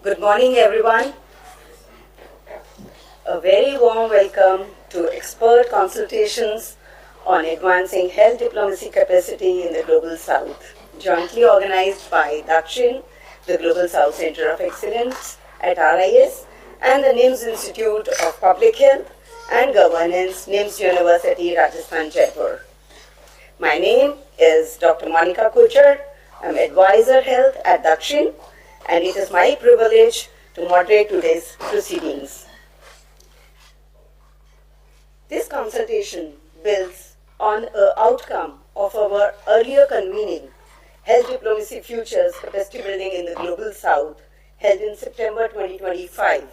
Good morning, everyone. A very warm welcome to expert consultations on advancing health diplomacy capacity in the Global South, jointly organized by Dakshin, the Global South Center of Excellence at RIS, and the NIMS Institute of Public Health and Governance, NIMS University, Rajasthan, Jaipur. My name is Dr. Monica Kuchar. I'm Advisor Health at Dakshin, and it is my privilege to moderate today's proceedings. This consultation builds on an outcome of our earlier convening, Health Diplomacy Futures Capacity Building in the Global South, held in September 2025,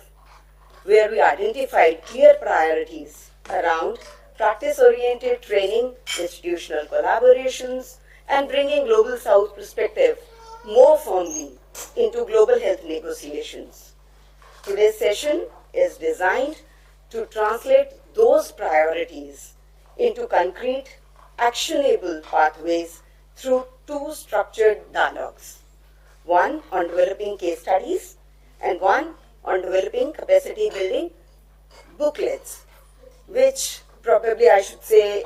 where we identified clear priorities around practice-oriented training, institutional collaborations, and bringing Global South perspective more firmly into global health negotiations. Today's session is designed to translate those priorities into concrete, actionable pathways through two structured dialogues. One on developing case studies and one on developing capacity building booklets, which probably I should say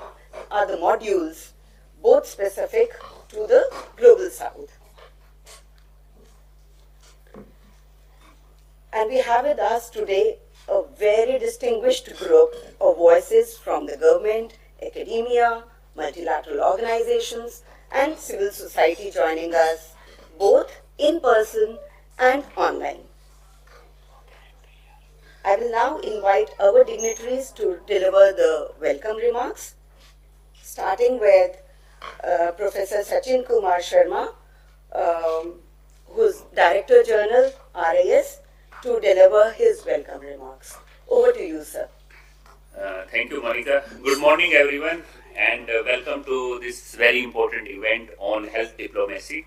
are the modules both specific to the Global South. And we have with us today a very distinguished group of voices from the government, academia, multilateral organizations, and civil society joining us both in person and online. I will now invite our dignitaries to deliver the welcome remarks, starting with Professor Sachin Kumar Sharma, who's Director General, RIS, to deliver his welcome remarks. Over to you, sir. Thank you, Monica. Good morning, everyone, and welcome to this very important event on health diplomacy.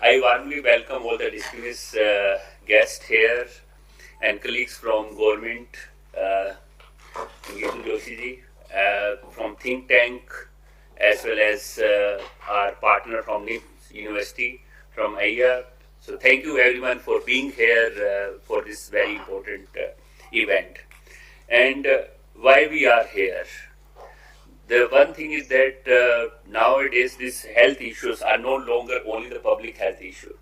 I warmly welcome all the distinguished guests here and colleagues from government, Geetu Joshi ji, from think tank, as well as our partner from NIMS University, from AIA. So thank you everyone for being here for this very important event. And why we are here? The one thing is that nowadays these health issues are no longer only the public health issue.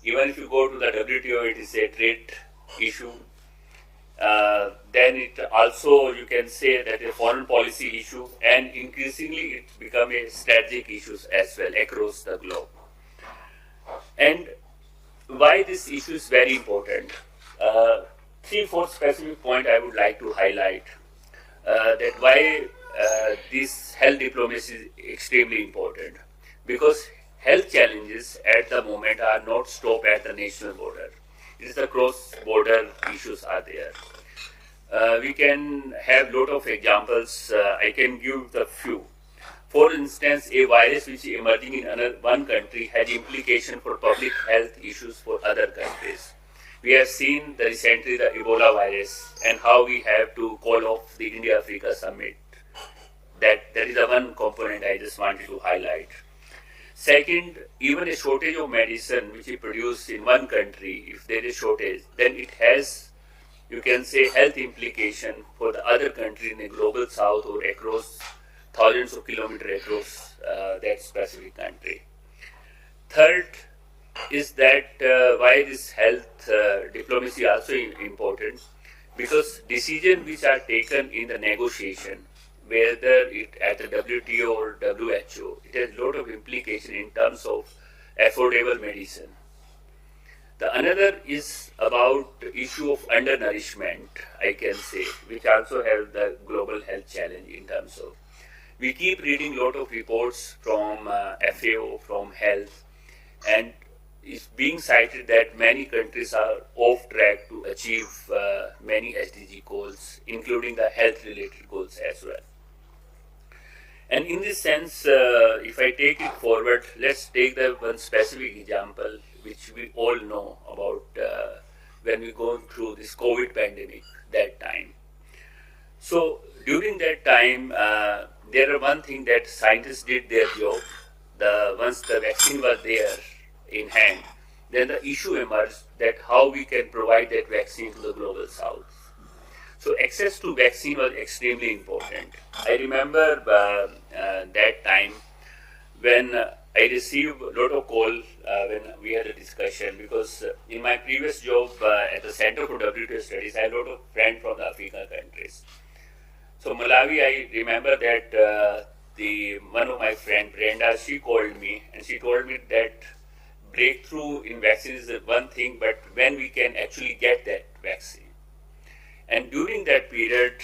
Even if you go to the WTO, it is a trade issue. Then it also, you can say that a foreign policy issue, and increasingly it become a strategic issues as well across the globe. And why this issue is very important? 3-4 specific points I would like to highlight that why this health diplomacy is extremely important. Because health challenges at the moment are not stopped at the national border. It is the cross-border issues are there. We can have lot of examples. I can give the few. For instance, a virus which is emerging in one country has implication for public health issues for other countries. We have seen recently the Ebola virus and how we have to call off the India-Africa summit. That is the one component I just wanted to highlight. Second, even a shortage of medicine which is produced in one country, if there is shortage, then it has, you can say, health implication for the other country in the global south or across thousands of kilometers across that specific country. Third is that why this health diplomacy also important, because decisions which are taken in the negotiation, whether it at the WTO or WHO, it has a lot of implication in terms of affordable medicine. The another is about the issue of undernourishment, I can say, which also have the global health challenge in terms of. We keep reading a lot of reports from FAO, from health, and it's being cited that many countries are off track to achieve many SDG goals, including the health-related goals as well. And in this sense, if I take it forward, let's take the one specific example which we all know about when we go through this COVID pandemic that time. So during that time, there are one thing that scientists did their job. Once the vaccine was there in hand, then the issue emerged that how we can provide that vaccine to the global south. So access to vaccine was extremely important. I remember that time when I received a lot of call when we had a discussion, because in my previous job at the Center for WTO Studies, I had a lot of friends from the African countries. So Malawi, I remember that one of my friend Brenda, she called me and she told me that breakthrough in vaccine is one thing, but when we can actually get that vaccine. And during that period,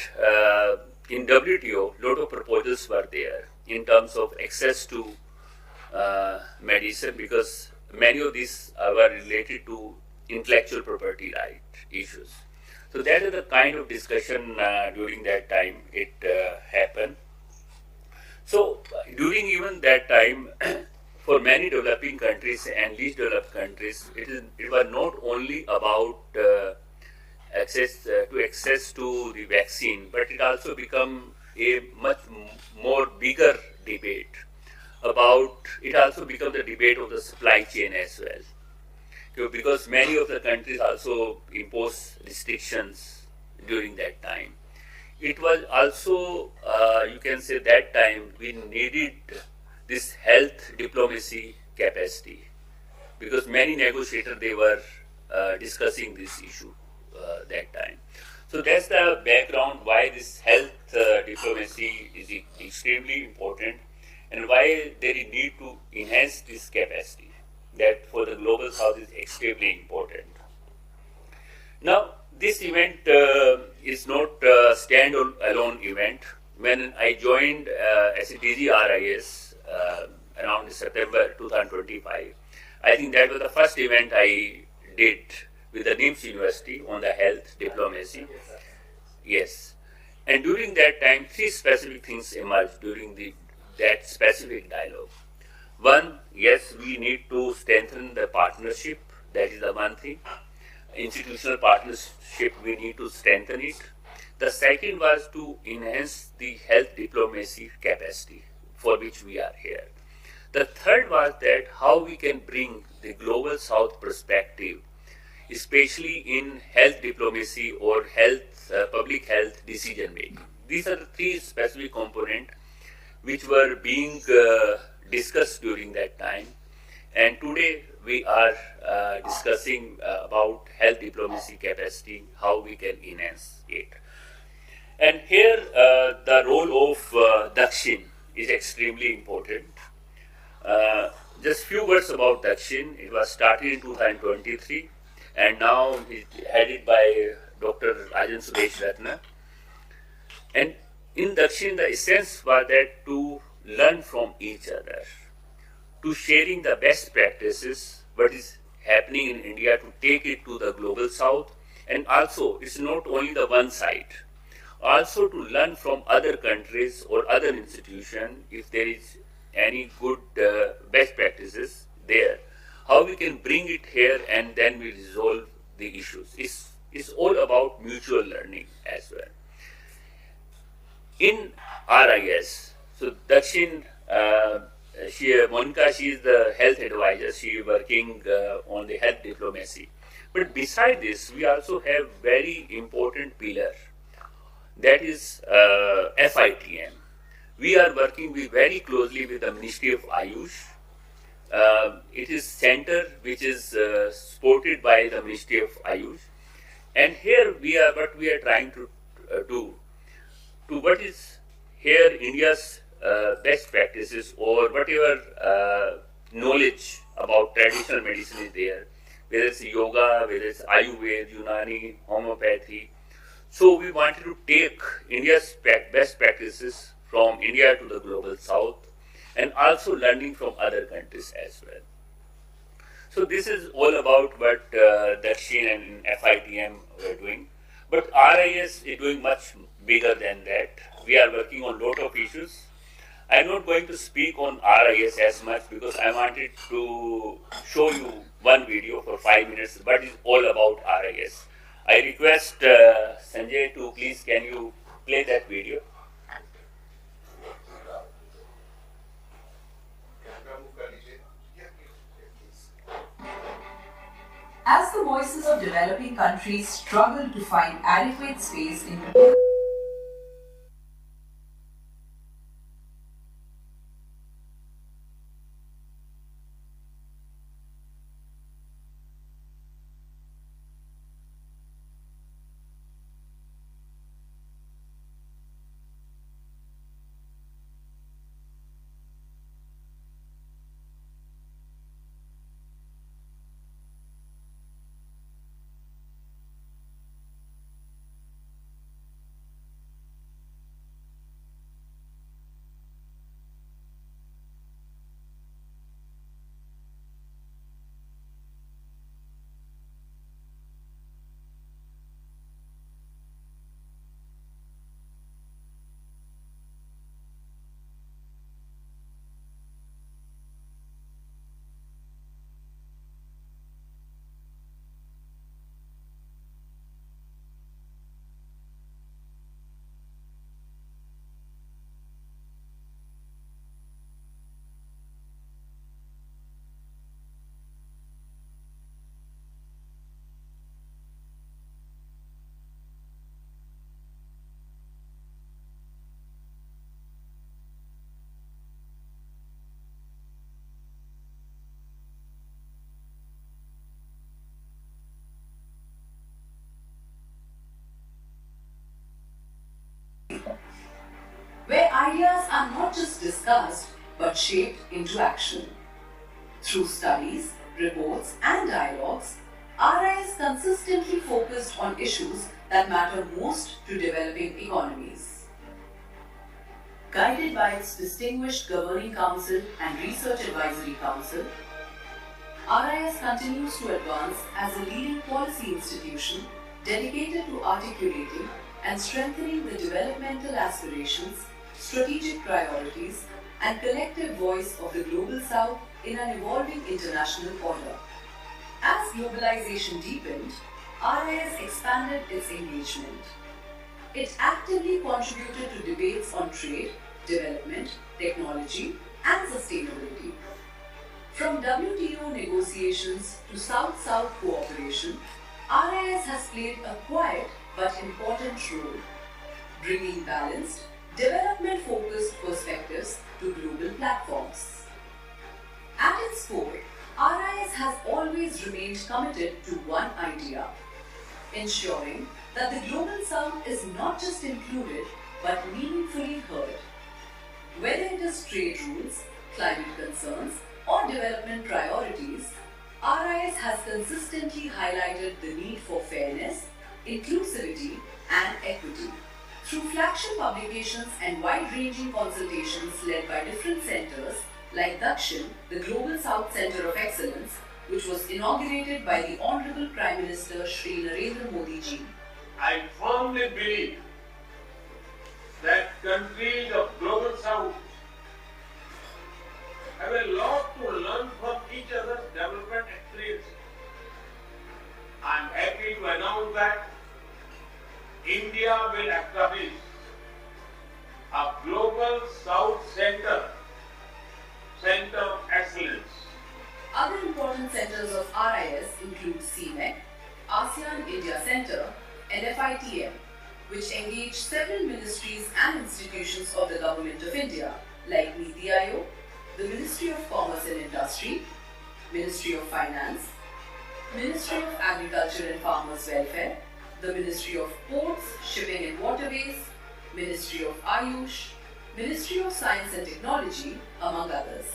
in WTO, a lot of proposals were there in terms of access to medicine, because many of these were related to intellectual property right issues. So that is the kind of discussion during that time it happened. So during even that time, for many developing countries and least developed countries, it was not only about access to the vaccine, but it also become a much more bigger debate about. It also become the debate of the supply chain as well, because many of the countries also impose restrictions during that time. It was also, you can say that time we needed this health diplomacy capacity, because many negotiators, they were discussing this issue that time. So that's the background why this health diplomacy is extremely important, and why there is need to enhance this capacity that for the global south is extremely important. Now, this event is not a stand-alone event. When I joined as a DGRIS around September 2025, I think that was the first event I did with the NIMS University on the health diplomacy. Yes. And during that time, three specific things emerged during that specific dialogue. One, yes, we need to strengthen the partnership. That is the one thing. Institutional partnership, we need to strengthen it. The second was to enhance the health diplomacy capacity for which we are here. The third was that how we can bring the global south perspective, especially in health diplomacy or public health decision making. These are the three specific components which were being discussed during that time. And today we are discussing about health diplomacy capacity, how we can enhance it. And here the role of Dakshin is extremely important. Just few words about Dakshin. It was started in 2023, and now it's headed by Dr. Rajan Sudesh Ratna. And in Dakshin, the essence was that to learn from each other, to sharing the best practices, what is happening in India, to take it to the global south. And also, it's not only the one side, also to learn from other countries or other institutions if there is any good best practices there, how we can bring it here and then we resolve the issues. It's all about mutual learning as well. In RIS, so Dakshin, Monica, she is the health advisor. She is working on the health diplomacy. But beside this, we also have very important pillar, that is FITM. We are working very closely with the Ministry of Ayush. It is center which is supported by the Ministry of Ayush. And here what we are trying to do, to what is here India's best practices or whatever knowledge about traditional medicine is there, whether it's yoga, whether it's Ayurveda, Unani, homeopathy. So we wanted to take India's best practices from India to the global south, and also learning from other countries as well. So this is all about what Dakshin and FITM were doing. But RIS is doing much bigger than that. We are working on a lot of issues. I'm not going to speak on RIS as much because I wanted to show you one video for 5 minutes, but it's all about RIS. I request Sanjay to please, can you play that video? voices of developing countries struggle to find adequate space in where ideas are not just discussed but shaped into action. Through studies, reports, and dialogues, RIS consistently focused on issues that matter most to developing economies. Guided by its distinguished Governing Council and Research Advisory Council, RIS continues to advance as a leading policy institution dedicated to articulating and strengthening the developmental aspirations, strategic priorities, and collective voice of the Global South in an evolving international order. As globalization deepened, RIS expanded its engagement. It actively contributed to debates on trade, development, technology, and sustainability. From WTO negotiations to South-South cooperation, RIS has played a quiet but important role, bringing balanced, development-focused perspectives to global platforms. At its core, RIS has always remained committed to one idea: ensuring that the Global South is not just included but meaningfully heard. Whether it is trade rules, climate concerns, or development priorities, RIS has consistently highlighted the need for fairness, inclusivity, and equity. Through flagship publications and wide-ranging consultations led by different centers like Dakshin, the Global South Center of Excellence, which was inaugurated by the Honorable Prime Minister Shri Narendra Modi ji. I firmly believe that countries of Global South have a lot to learn from each other's development experience. I am happy to announce that India will establish a Global South Center of Excellence. Other important centers of RIS include CMEC, ASEAN India Center, and FITM, which engage several ministries and institutions of the Government of India like Niti Aayog, the Ministry of Commerce and Industry, Ministry of Finance, Ministry of Agriculture and Farmers Welfare, the Ministry of Ports, Shipping and Waterways, Ministry of Ayush, Ministry of Science and Technology, among others.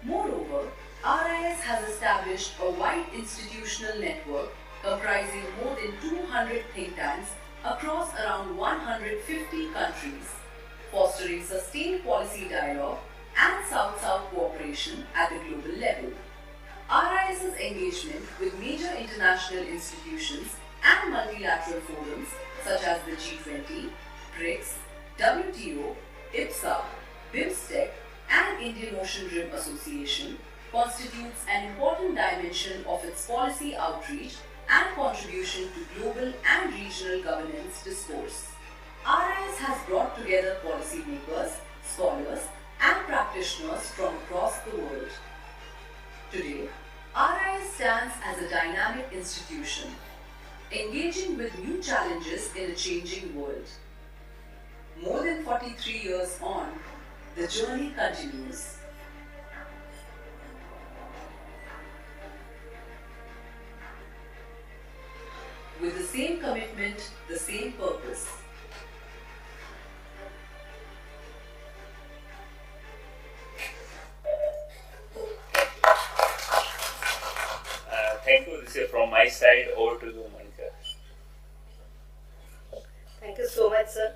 Moreover, RIS has established a wide institutional network comprising more than 200 think tanks across around 150 countries, fostering sustained policy dialogue and South-South cooperation at the global level. RIS's engagement with major international institutions and multilateral forums such as the G20, BRICS, WTO, IPSA, BIMSTEC, and Indian Ocean Rim Association constitutes an important dimension of its policy outreach and contribution to global and regional governance discourse. RIS has brought together policymakers, scholars, and practitioners from across the world. Today, RIS stands as a dynamic institution, engaging with new challenges in a changing world. More than 43 years on, the journey continues. With the same commitment, the same purpose. Thank you. This is from my side. Over to you, Monica. Thank you so much, sir.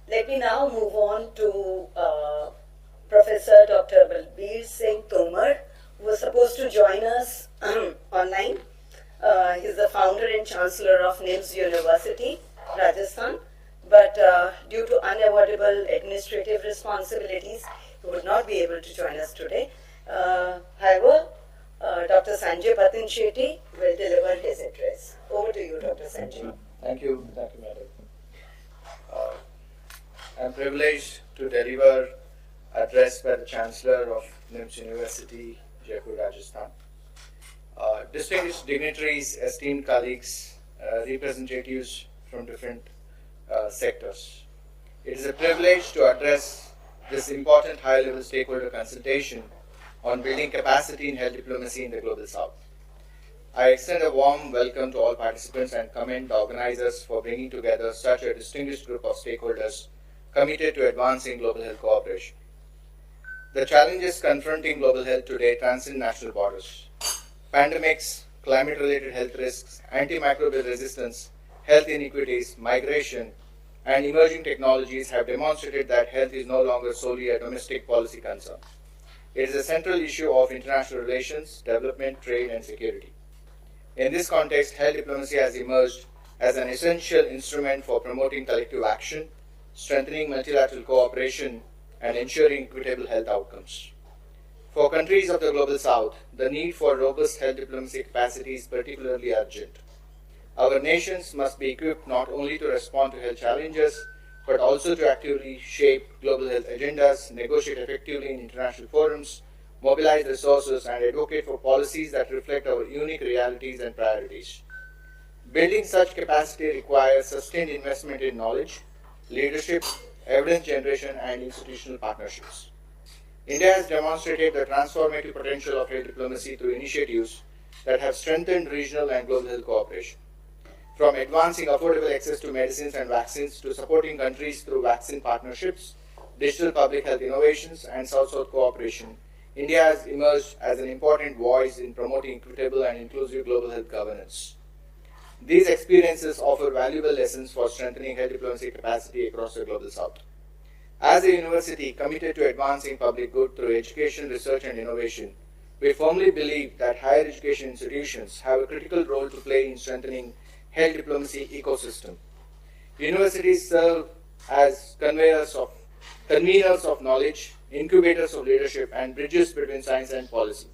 Let me now move on to Professor Dr. Balbir Singh Tomar, who was supposed to join us online. He's the founder and chancellor of NIMS University, Rajasthan, but due to unavoidable administrative responsibilities, he would not be able to join us today. However, Dr. Sanjay Patin Shetty will deliver his address. Over to you, Dr. Sanjay. Thank you, madam. I'm privileged to deliver address by the Chancellor of NIMS University, Jaipur, Rajasthan. Distinguished dignitaries, esteemed colleagues, representatives from different sectors. It is a privilege to address this important high-level stakeholder consultation on building capacity in health diplomacy in the Global South. I extend a warm welcome to all participants and commend the organizers for bringing together such a distinguished group of stakeholders committed to advancing global health cooperation. The challenges confronting global health today transcend national borders. Pandemics, climate-related health risks, antimicrobial resistance, health inequities, migration, and emerging technologies have demonstrated that health is no longer solely a domestic policy concern. It is a central issue of international relations, development, trade, and security. In this context, health diplomacy has emerged as an essential instrument for promoting collective action, strengthening multilateral cooperation, and ensuring equitable health outcomes. For countries of the Global South, the need for robust health diplomacy capacity is particularly urgent. Our nations must be equipped not only to respond to health challenges, but also to actively shape global health agendas, negotiate effectively in international forums, mobilize resources, and advocate for policies that reflect our unique realities and priorities. Building such capacity requires sustained investment in knowledge, leadership, evidence generation, and institutional partnerships. India has demonstrated the transformative potential of health diplomacy through initiatives that have strengthened regional and global health cooperation. From advancing affordable access to medicines and vaccines to supporting countries through vaccine partnerships, digital public health innovations, and South-South cooperation, India has emerged as an important voice in promoting equitable and inclusive global health governance. These experiences offer valuable lessons for strengthening health diplomacy capacity across the Global South. As a university committed to advancing public good through education, research, and innovation, we firmly believe that higher education institutions have a critical role to play in strengthening health diplomacy ecosystem. Universities serve as conveners of knowledge, incubators of leadership, and bridges between science and policy.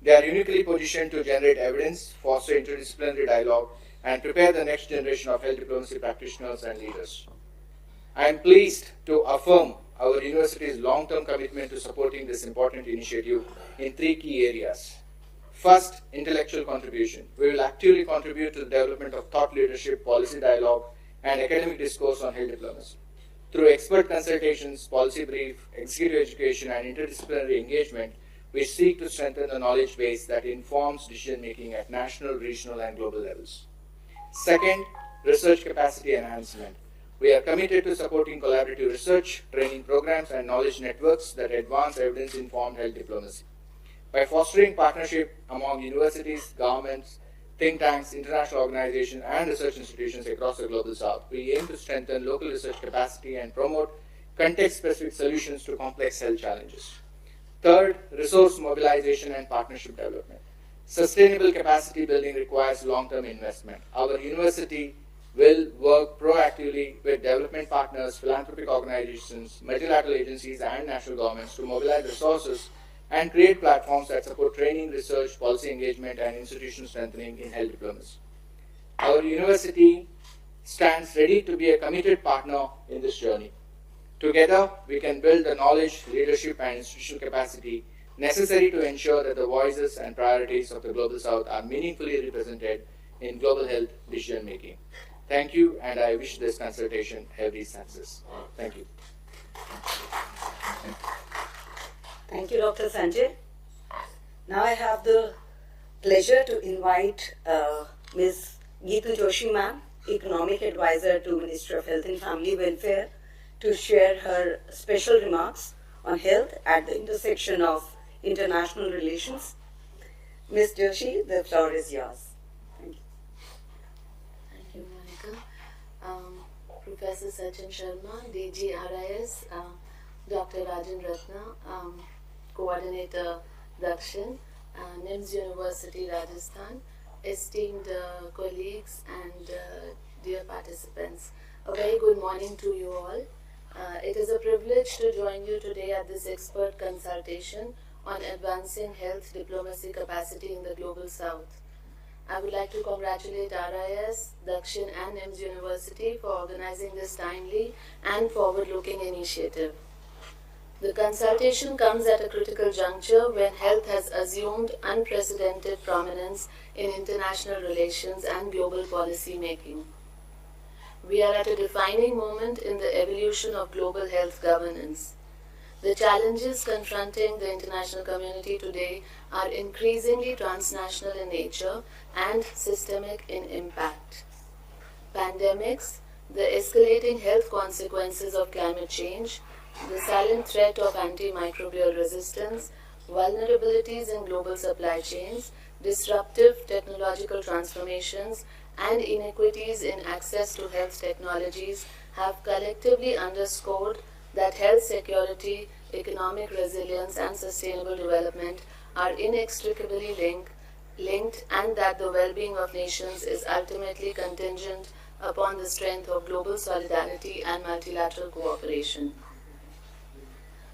They are uniquely positioned to generate evidence, foster interdisciplinary dialogue, and prepare the next generation of health diplomacy practitioners and leaders. I am pleased to affirm our university's long-term commitment to supporting this important initiative in 3 key areas. First, intellectual contribution. We will actively contribute to the development of thought leadership, policy dialogue, and academic discourse on health diplomacy. Through expert consultations, policy brief, executive education, and interdisciplinary engagement, we seek to strengthen the knowledge base that informs decision-making at national, regional, and global levels. Second, research capacity enhancement. We are committed to supporting collaborative research, training programs, and knowledge networks that advance evidence-informed health diplomacy. By fostering partnership among universities, governments, think tanks, international organizations, and research institutions across the Global South, we aim to strengthen local research capacity and promote context-specific solutions to complex health challenges. Third, resource mobilization and partnership development. Sustainable capacity building requires long-term investment. Our university will work proactively with development partners, philanthropic organizations, multilateral agencies, and national governments to mobilize resources and create platforms that support training, research, policy engagement, and institutional strengthening in health diplomacy. Our university stands ready to be a committed partner in this journey. Together, we can build the knowledge, leadership, and institutional capacity necessary to ensure that the voices and priorities of the Global South are meaningfully represented in global health decision making. Thank you, and I wish this consultation every success. Thank you. Thank you, Dr. Sanjay. Now I have the pleasure to invite Ms. Geetu Joshi ma'am, Economic Advisor to Ministry of Health and Family Welfare, to share her special remarks on health at the intersection of international relations. Ms. Joshi, the floor is yours. Thank you. Thank you, Monica. Professor Sachin Sharma, DG RIS, Dr. Rajan Ratna, Coordinator Dakshin, NIMS University, Rajasthan, esteemed colleagues and dear participants. A very good morning to you all. It is a privilege to join you today at this expert consultation on advancing health diplomacy capacity in the Global South. I would like to congratulate RIS, Dakshin and NIMS University for organizing this timely and forward-looking initiative. The consultation comes at a critical juncture when health has assumed unprecedented prominence in international relations and global policy making. We are at a defining moment in the evolution of global health governance. The challenges confronting the international community today are increasingly transnational in nature and systemic in impact. Pandemics, the escalating health consequences of climate change, the silent threat of antimicrobial resistance, vulnerabilities in global supply chains, disruptive technological transformations, and inequities in access to health technologies have collectively underscored that health security, economic resilience, and sustainable development are inextricably linked, and that the well-being of nations is ultimately contingent upon the strength of global solidarity and multilateral cooperation.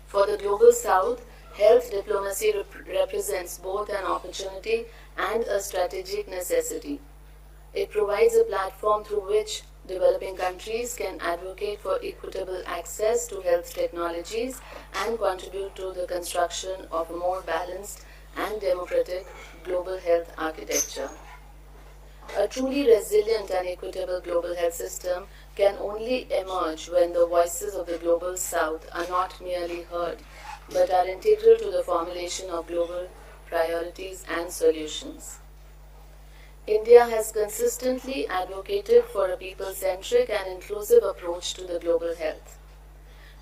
For the Global South, health diplomacy represents both an opportunity and a strategic necessity. It provides a platform through which developing countries can advocate for equitable access to health technologies and contribute to the construction of a more balanced and democratic global health architecture. A truly resilient and equitable global health system can only emerge when the voices of the Global South are not merely heard, but are integral to the formulation of global priorities and solutions. India has consistently advocated for a people-centric and inclusive approach to the global health.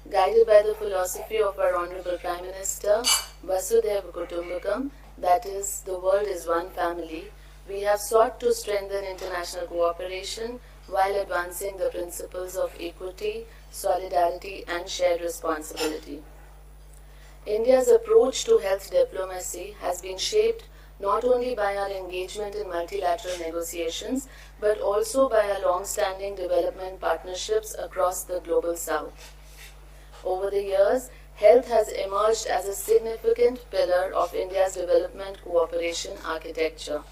Guided by the philosophy of our Honorable Prime Minister, Vasudhaiva Kutumbakam, that is, the world is one family, we have sought to strengthen international cooperation while advancing the principles of equity, solidarity, and shared responsibility. India's approach to health diplomacy has been shaped not only by our engagement in multilateral negotiations, but also by our long-standing development partnerships across the Global South. Over the years, health has emerged as a significant pillar of India's development cooperation architecture.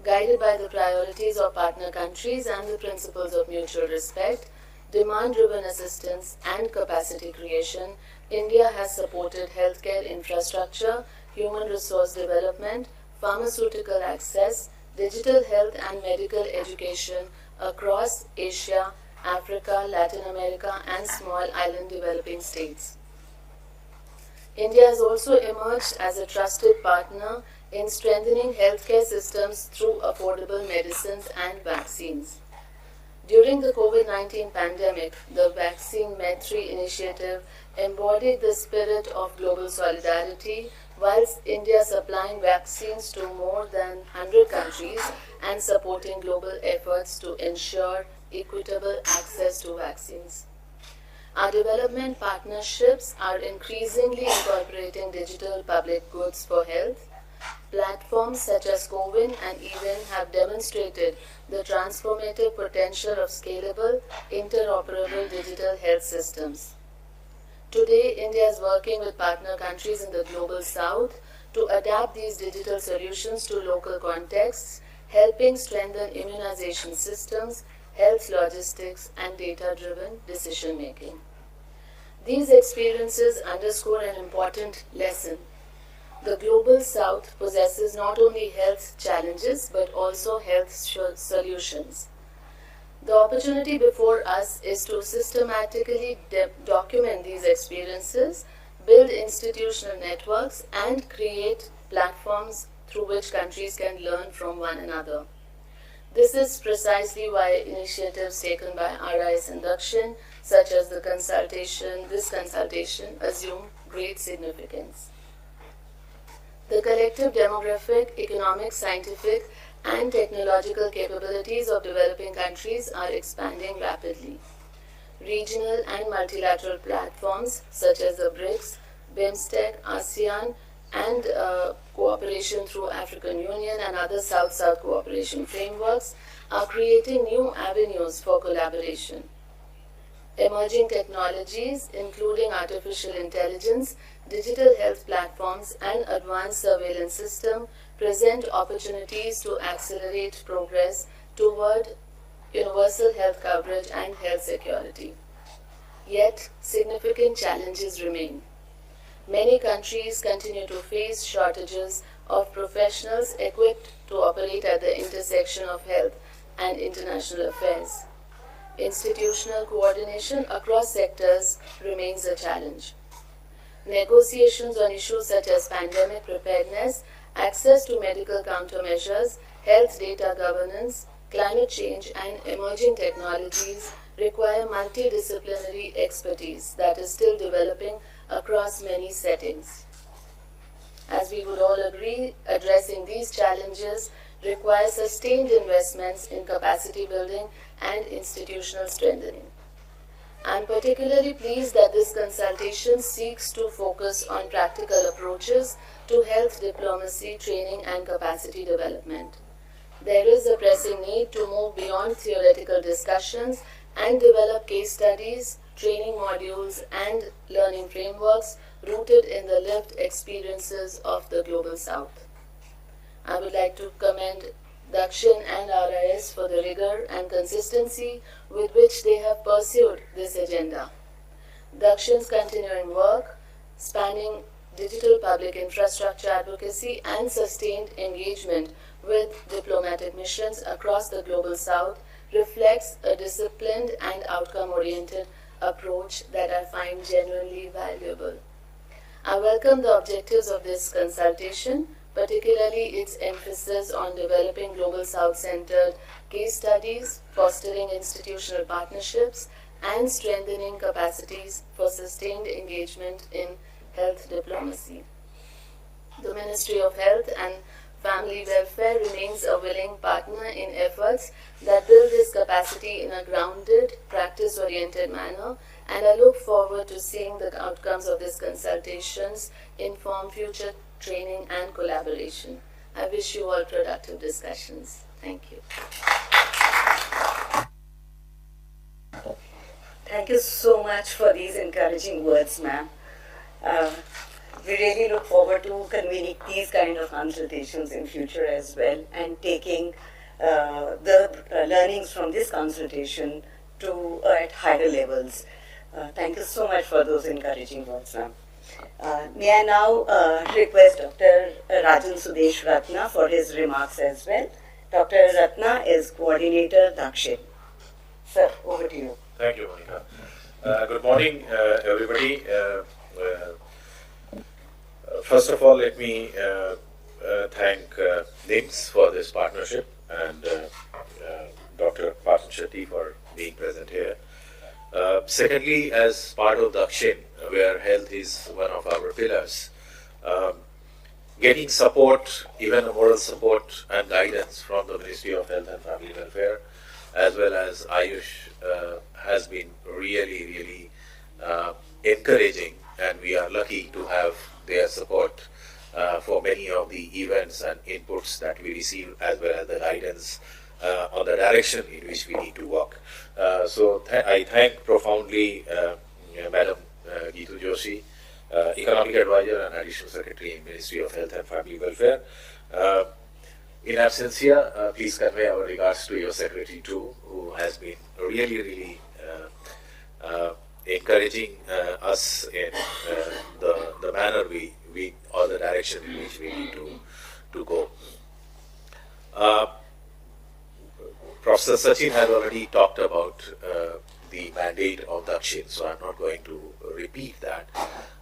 Guided by the priorities of partner countries and the principles of mutual respect, demand-driven assistance, and capacity creation, India has supported healthcare infrastructure, human resource development, pharmaceutical access, digital health and medical education across Asia, Africa, Latin America, and small island developing states. India has also emerged as a trusted partner in strengthening healthcare systems through affordable medicines and vaccines. During the COVID-19 pandemic, the Vaccine Maitri initiative embodied the spirit of global solidarity, whilst India supplying vaccines to more than 100 countries and supporting global efforts to ensure equitable access to vaccines. Our development partnerships are increasingly incorporating digital public goods for health. Platforms such as CoWIN and eWIN have demonstrated the transformative potential of scalable, interoperable digital health systems. Today, India is working with partner countries in the Global South to adapt these digital solutions to local contexts, helping strengthen immunization systems, health logistics, and data-driven decision-making. These experiences underscore an important lesson. The Global South possesses not only health challenges but also health solutions. The opportunity before us is to systematically document these experiences, build institutional networks, and create platforms through which countries can learn from one another. This is precisely why initiatives taken by RIS and Dakshin, such as this consultation, assume great significance. The collective demographic, economic, scientific, and technological capabilities of developing countries are expanding rapidly. Regional and multilateral platforms such as the BRICS, BIMSTEC, ASEAN, and cooperation through African Union and other South-South cooperation frameworks are creating new avenues for collaboration. Emerging technologies, including artificial intelligence, digital health platforms, and advanced surveillance systems, present opportunities to accelerate progress toward universal health coverage and health security. Yet, significant challenges remain. Many countries continue to face shortages of professionals equipped to operate at the intersection of health and international affairs. Institutional coordination across sectors remains a challenge. Negotiations on issues such as pandemic preparedness, access to medical countermeasures, health data governance, climate change, and emerging technologies require multidisciplinary expertise that is still developing across many settings. As we would all agree, addressing these challenges requires sustained investments in capacity building and institutional strengthening. I am particularly pleased that this consultation seeks to focus on practical approaches to health diplomacy, training, and capacity development. There is a pressing need to move beyond theoretical discussions and develop case studies, training modules, and learning frameworks rooted in the lived experiences of the Global South. I would like to commend Dakshin and RIS for the rigor and consistency with which they have pursued this agenda. Dakshin's continuing work, spanning digital public infrastructure advocacy and sustained engagement with diplomatic missions across the Global South, reflects a disciplined and outcome-oriented approach that I find genuinely valuable. I welcome the objectives of this consultation, particularly its emphasis on developing Global South-centered case studies, fostering institutional partnerships, and strengthening capacities for sustained engagement in health diplomacy. The Ministry of Health and Family Welfare remains a willing partner in efforts that build this capacity in a grounded, practice-oriented manner, and I look forward to seeing the outcomes of these consultations inform future training and collaboration. I wish you all productive discussions. Thank you. Thank you so much for these encouraging words, ma'am. We really look forward to convening these kind of consultations in future as well, and taking the learnings from this consultation to at higher levels. Thank you so much for those encouraging words, ma'am. May I now request Dr. Rajan Sudesh Ratna for his remarks as well. Dr. Ratna is Coordinator Dakshin. Sir, over to you. Thank you, Monica. Good morning, everybody. First of all, let me thank NIMS for this partnership and Dr. Parsan Shetty for being present here. Secondly, as part of Dakshin, where health is one of our pillars, getting support, even moral support and guidance from the Ministry of Health and Family Welfare, as well as Ayush, has been really encouraging, and we are lucky to have their support for many of the events and inputs that we receive, as well as the guidance on the direction in which we need to work. So I thank profoundly Madam Geetu Joshi, Economic Advisor and Additional Secretary in Ministry of Health and Family Welfare. In absentia, please convey our regards to your Secretary too, who has been really encouraging us in the manner we or the direction in which we need to go. Professor Sachin has already talked about the mandate of Dakshin, so I'm not going to repeat that.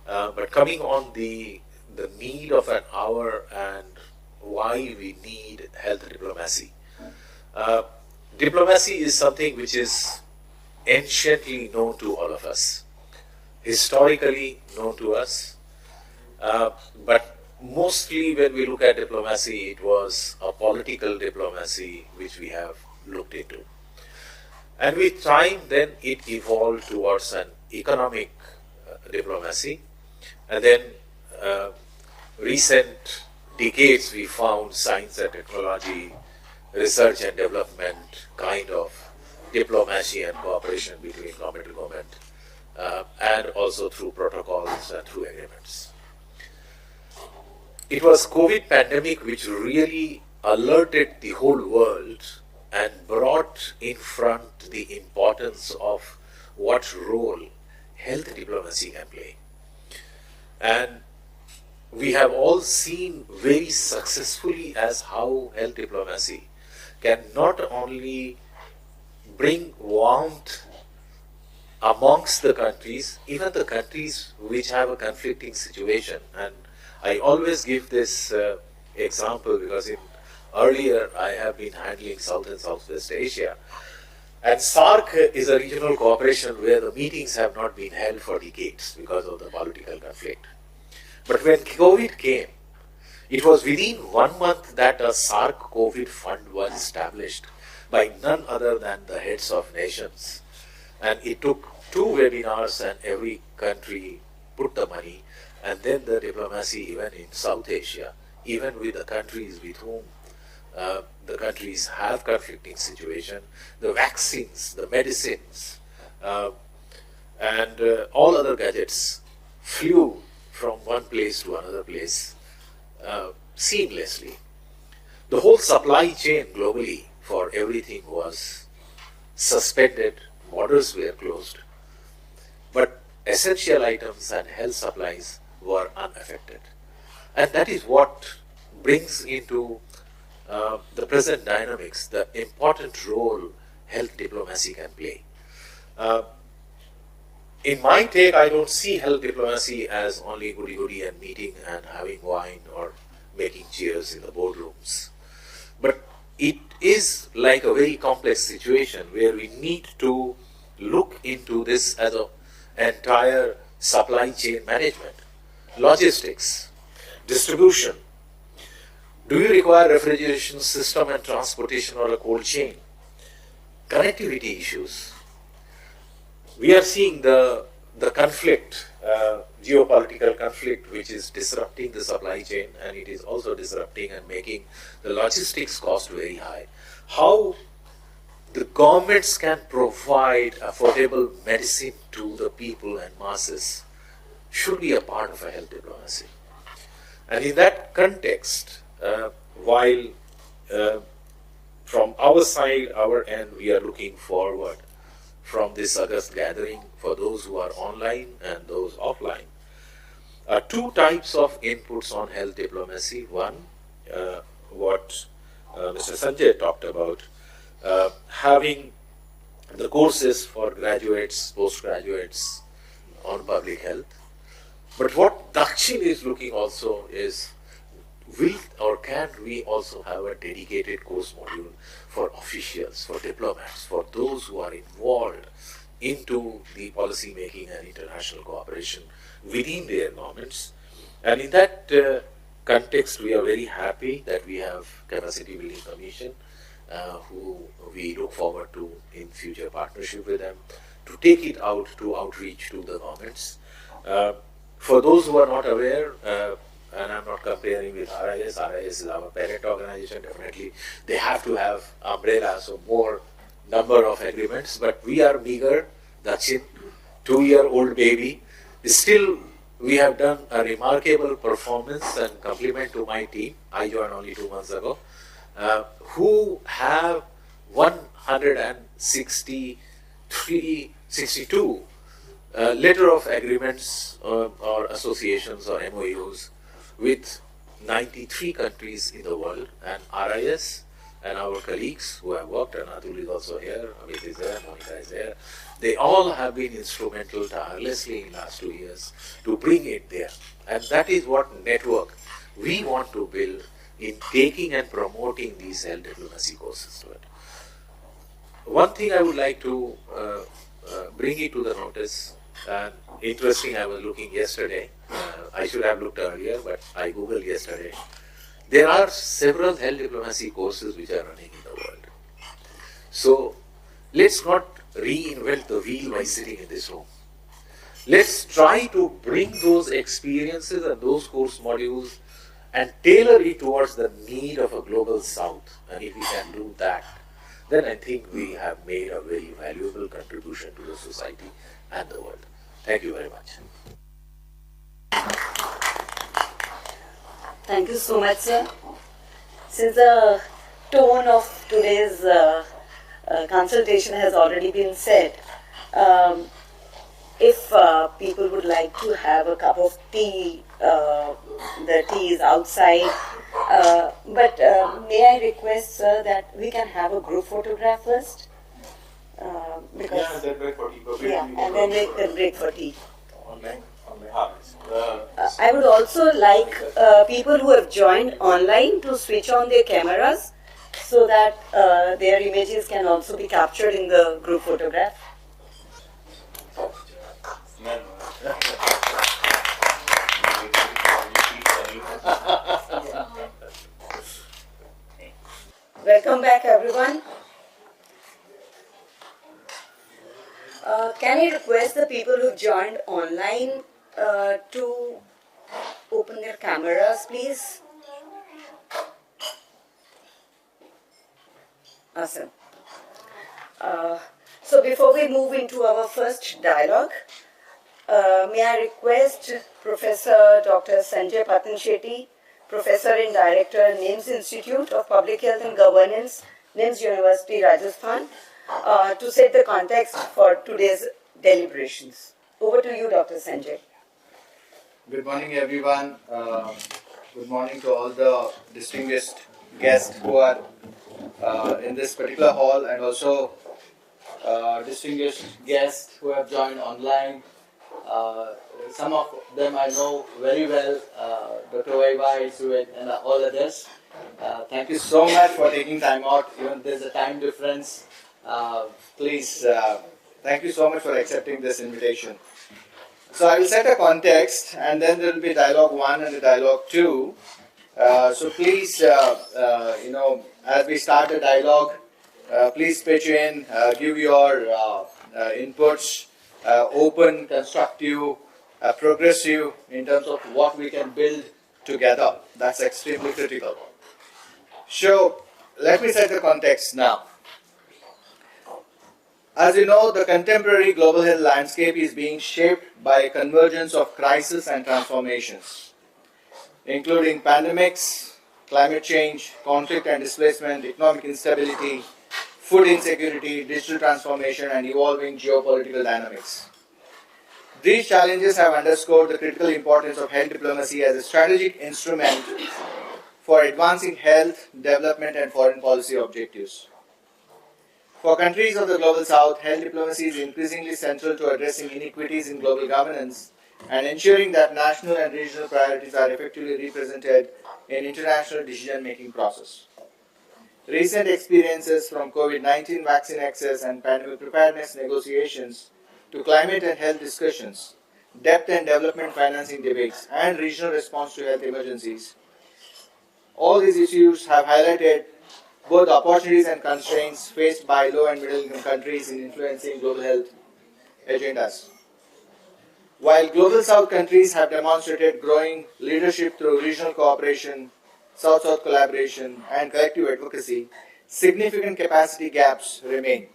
But coming on the need of an hour and why we need health diplomacy. Diplomacy is something which is anciently known to all of us, historically known to us, but mostly when we look at diplomacy, it was a political diplomacy which we have looked into. And with time, then it evolved towards an economic diplomacy. And then recent decades, we found science and technology, research and development kind of diplomacy and cooperation between government to government, and also through protocols and through agreements. It was COVID pandemic which really alerted the whole world and brought in front the importance of what role health diplomacy can play. And we have all seen very successfully as how health diplomacy can not only bring warmth amongst the countries, even the countries which have a conflicting situation. And I always give this example because earlier I have been handling South and Southwest Asia. And SAARC is a regional cooperation where the meetings have not been held for decades because of the political conflict. But when COVID came, it was within 1 month that a SAARC COVID fund was established by none other than the heads of nations. And it took 2 webinars and every country put the money. And then the diplomacy even in South Asia, even with the countries with whom the countries have conflicting situation, the vaccines, the medicines, and all other gadgets flew from one place to another place seamlessly. The whole supply chain globally for everything was suspended, borders were closed, but essential items and health supplies were unaffected. And that is what brings into the present dynamics the important role health diplomacy can play. In my take, I don't see health diplomacy as only goody-goody and meeting and having wine or making cheers in the boardrooms. But it is like a very complex situation where we need to look into this as an entire supply chain management, logistics, distribution. Do you require refrigeration system and transportation or a cold chain? Connectivity issues. We are seeing the conflict, geopolitical conflict, which is disrupting the supply chain, and it is also disrupting and making the logistics cost very high. How the governments can provide affordable medicine to the people and masses should be a part of a health diplomacy. And in that context, while from our side, our end, we are looking forward from this August gathering for those who are online and those offline. 2 types of inputs on health diplomacy. One, what Mr. Sanjay talked about, having the courses for graduates, postgraduates on public health. But what Dakshin is looking also is, will or can we also have a dedicated course module for officials, for diplomats, for those who are involved into the policy making and international cooperation within their governments. And in that context, we are very happy that we have Capacity Building Commission, who we look forward to in future partnership with them, to take it out to outreach to the governments. For those who are not aware, and I'm not comparing with RIS, RIS is our parent organization, definitely they have to have umbrella, so more number of agreements, but we are meager, Dakshin, 2-year-old baby. Still, we have done a remarkable performance and compliment to my team. I joined only 2 months ago, who have 162 letter of agreements or associations or MOUs with 93 countries in the world, and RIS and our colleagues who have worked, and Atul is also here, Amit is there, Monica is there, they all have been instrumental tirelessly in the last 2 years to bring it there. And that is what network we want to build in taking and promoting these health diplomacy courses to it. One thing I would like to bring it to the notice, and interesting, I was looking yesterday, I should have looked earlier, but I googled yesterday. There are several health diplomacy courses which are running in the world. So let's not reinvent the wheel by sitting in this room. Let's try to bring those experiences and those course modules and tailor it towards the need of a global south. And if we can do that, then I think we have made a very valuable contribution to the society and the world. Thank you very much. Thank you so much, sir. Since the tone of today's consultation has already been set, if people would like to have a cup of tea, the tea is outside. But may I request, sir, that we can have a group photograph first? Because then break for tea. yeah, and then we can break for tea. Online. I would also like people who have joined online to switch on their cameras so that their images can also be captured in the group photograph. Welcome back, everyone. Can I request the people who joined online to open their cameras, please? Awesome. So before we move into our first dialogue, may I request Professor Dr. Sanjay Patan-Shetty, Professor and Director, NIMS Institute of Public Health and Governance, NIMS University, Rajasthan, to set the context for today's deliberations. Over to you, Dr. Sanjay. Good morning, everyone. Good morning to all the distinguished guests who are in this particular hall, and also distinguished guests who have joined online. Some of them I know very well, Dr. Vaiva, Sued, and all others. Thank you so much for taking time out, even there's a time difference. Please, thank you so much for accepting this invitation. So I will set a context, and then there will be dialogue 1 and dialogue 2. So please, as we start the dialogue, please pitch in, give your inputs, open, constructive, progressive in terms of what we can build together. That's extremely critical. So let me set the context now. As you know, the contemporary global health landscape is being shaped by a convergence of crises and transformations, including pandemics, climate change, conflict and displacement, economic instability, food insecurity, digital transformation, and evolving geopolitical dynamics. These challenges have underscored the critical importance of health diplomacy as a strategic instrument for advancing health, development, and foreign policy objectives. For countries of the Global South, health diplomacy is increasingly central to addressing inequities in global governance and ensuring that national and regional priorities are effectively represented in international decision-making process. Recent experiences from COVID-19 vaccine access and pandemic preparedness negotiations to climate and health discussions, depth and development financing debates, and regional response to health emergencies. All these issues have highlighted both opportunities and constraints faced by low and middle income countries in influencing global health agendas. While Global South countries have demonstrated growing leadership through regional cooperation, South-South collaboration, and collective advocacy, significant capacity gaps remain.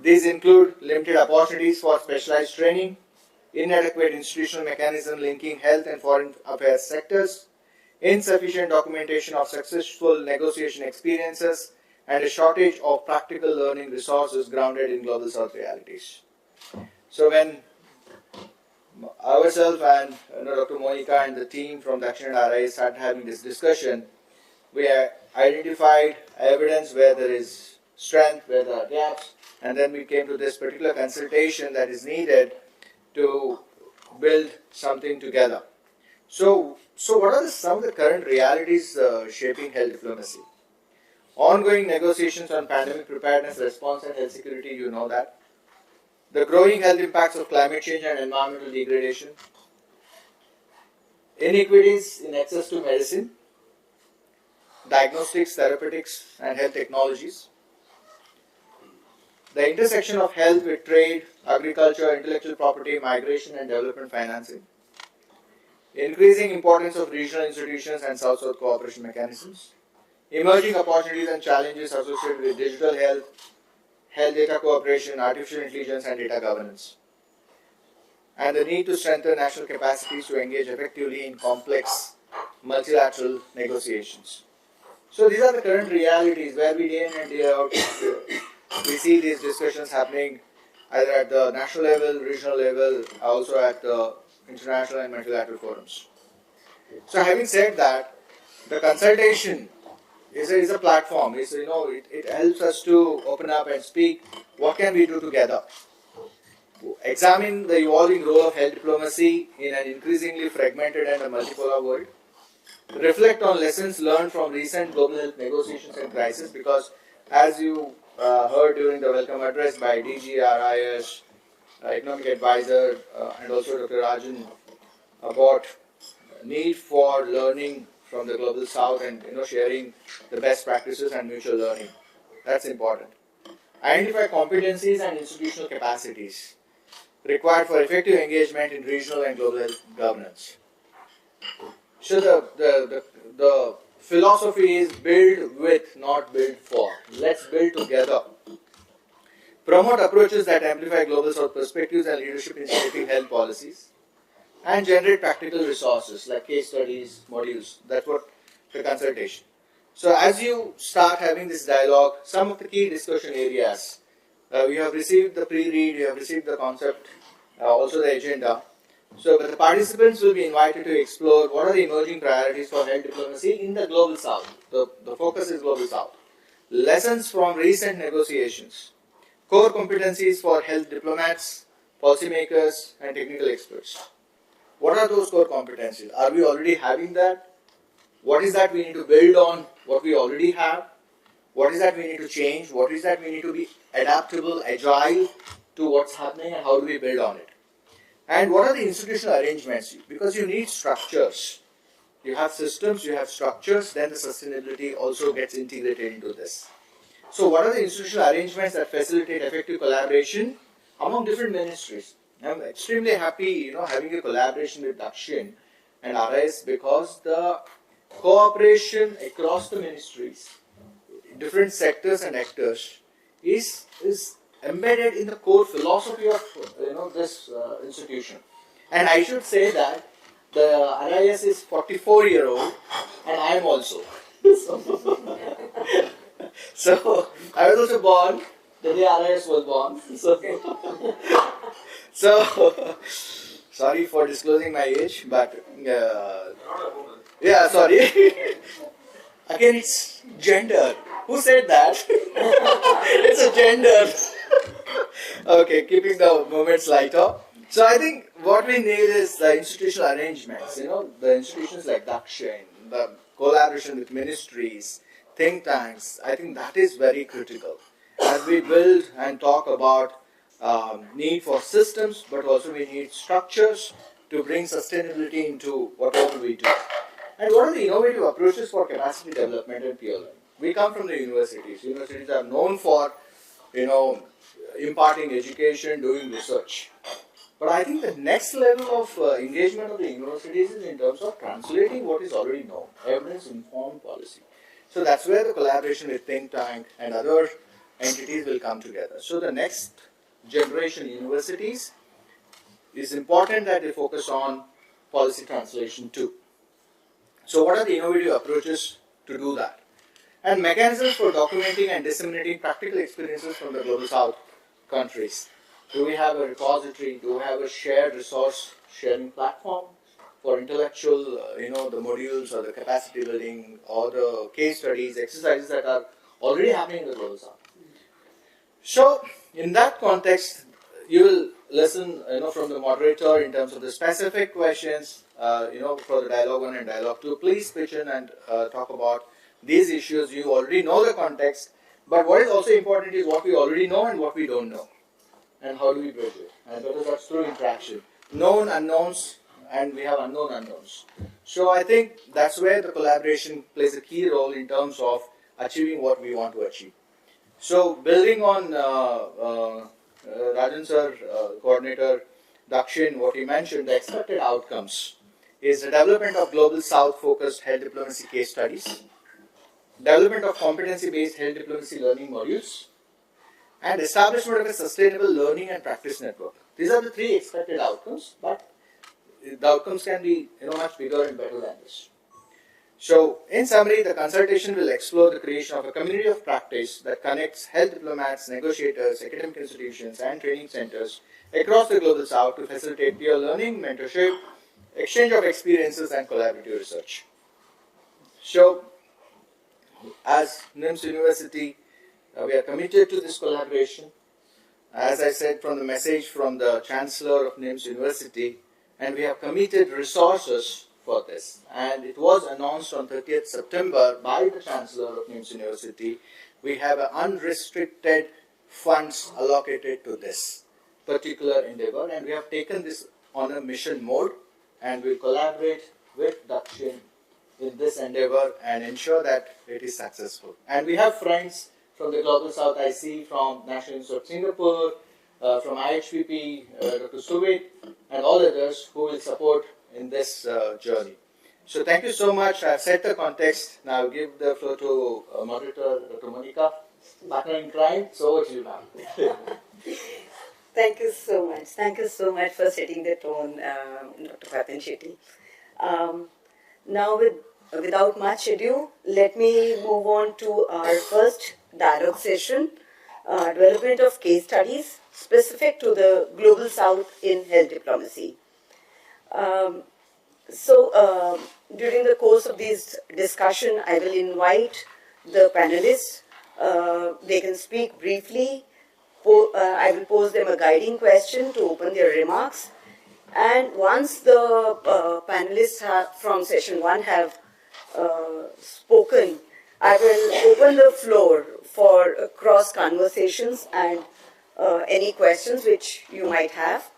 These include limited opportunities for specialized training, inadequate institutional mechanism linking health and foreign affairs sectors, insufficient documentation of successful negotiation experiences, and a shortage of practical learning resources grounded in Global South realities. So when ourselves and Dr. Monica and the team from Dakshin and RI started having this discussion, we identified evidence where there is strength, where there are gaps, and then we came to this particular consultation that is needed to build something together. So what are some of the current realities shaping health diplomacy? Ongoing negotiations on pandemic preparedness, response and health security, you know that. The growing health impacts of climate change and environmental degradation. Inequities in access to medicine, diagnostics, therapeutics and health technologies. The intersection of health with trade, agriculture, intellectual property, migration and development financing. Increasing importance of regional institutions and South-South cooperation mechanisms. Emerging opportunities and challenges associated with digital health, health data cooperation, artificial intelligence and data governance. And the need to strengthen national capacities to engage effectively in complex multilateral negotiations. So these are the current realities where we day in and day out we see these discussions happening either at the national level, regional level, also at the international and multilateral forums. So having said that, the consultation is a platform. It helps us to open up and speak. What can we do together? Examine the evolving role of health diplomacy in an increasingly fragmented and a multipolar world. Reflect on lessons learned from recent global health negotiations and crises, because as you heard during the welcome address by DG, RIS, economic advisor, and also Dr. Rajan about need for learning from the global south and sharing the best practices and mutual learning. That's important. Identify competencies and institutional capacities required for effective engagement in regional and global health governance. So the philosophy is build with, not build for. Let's build together. Promote approaches that amplify global south perspectives and leadership in shaping health policies. And generate practical resources like case studies, modules. That's what the consultation. So as you start having this dialogue, some of the key discussion areas, we have received the pre-read, you have received the concept, also the agenda. So but the participants will be invited to explore what are the emerging priorities for health diplomacy in the global south. The focus is global south. Lessons from recent negotiations. Core competencies for health diplomats, policymakers and technical experts. What are those core competencies? Are we already having that? What is that we need to build on what we already have? What is that we need to change? What is that we need to be adaptable, agile to what's happening, and how do we build on it? And what are the institutional arrangements? Because you need structures. You have systems, you have structures, then the sustainability also gets integrated into this. So what are the institutional arrangements that facilitate effective collaboration among different ministries? I'm extremely happy, having a collaboration with Dakshin and RIS, because the cooperation across the ministries, different sectors and actors, is embedded in the core philosophy of this institution. And I should say that the RIS is 44-year-old, and I am also. So I was also born the day RIS was born. So sorry for disclosing my age, but yeah, sorry. Again, it's gender. Who said that? It's a gender. Okay, keeping the moments lighter. So I think what we need is the institutional arrangements, the institutions like Dakshin, the collaboration with ministries, think tanks. I think that is very critical as we build and talk about need for systems, but also we need structures to bring sustainability into whatever we do. And what are the innovative approaches for capacity development and peer learning? We come from the universities. Universities are known for, imparting education, doing research. But I think the next level of engagement of the universities is in terms of translating what is already known, evidence-informed policy. So that's where the collaboration with think tank and other entities will come together. So the next generation universities, is important that they focus on policy translation too. So what are the innovative approaches to do that? And mechanisms for documenting and disseminating practical experiences from the global south countries. Do we have a repository? Do we have a shared resource sharing platform for intellectual, the modules or the capacity building or the case studies, exercises that are already happening in the global south? So, in that context, you will listen, from the moderator in terms of the specific questions, for the dialogue 1 and dialogue 2. Please pitch in and talk about these issues. You already know the context, but what is also important is what we already know and what we don't know, and how do we bridge it. And because that's through interaction. Known unknowns, and we have unknown unknowns. So I think that's where the collaboration plays a key role in terms of achieving what we want to achieve. So building on Rajan sir, coordinator Dakshin, what he mentioned, the expected outcomes is the development of global south focused health diplomacy case studies, development of competency based health diplomacy learning modules, and establishment of a sustainable learning and practice network. These are the 3 expected outcomes, but the outcomes can be much bigger and better than this. So, in summary, the consultation will explore the creation of a community of practice that connects health diplomats, negotiators, academic institutions, and training centers across the global south to facilitate peer learning, mentorship, exchange of experiences, and collaborative research. So, as NIMS University, we are committed to this collaboration. As I said from the message from the Chancellor of NIMS University, and we have committed resources for this. And it was announced on 30th September by the Chancellor of NIMS University. We have unrestricted funds allocated to this particular endeavor, and we have taken this on a mission mode, and we collaborate with Dakshin in this endeavor and ensure that it is successful. And we have friends from the Global South, I see, from National Institute of Singapore, from IHPP, Dr. Suvit, and all others who will support in this journey. So thank you so much. I've set the context. Now I'll give the floor to moderator, Dr. Monica, partner in crime. So over to you now. Thank you so much. Thank you so much for setting the tone, Dr. Fatin Shetty. Now, without much ado, let me move on to our first dialogue session, development of case studies specific to the Global South in health diplomacy. During the course of this discussion, I will invite the panelists. They can speak briefly. I will pose them a guiding question to open their remarks. And once the panelists from session 1 have spoken, I will open the floor for cross conversations and any questions which you might have.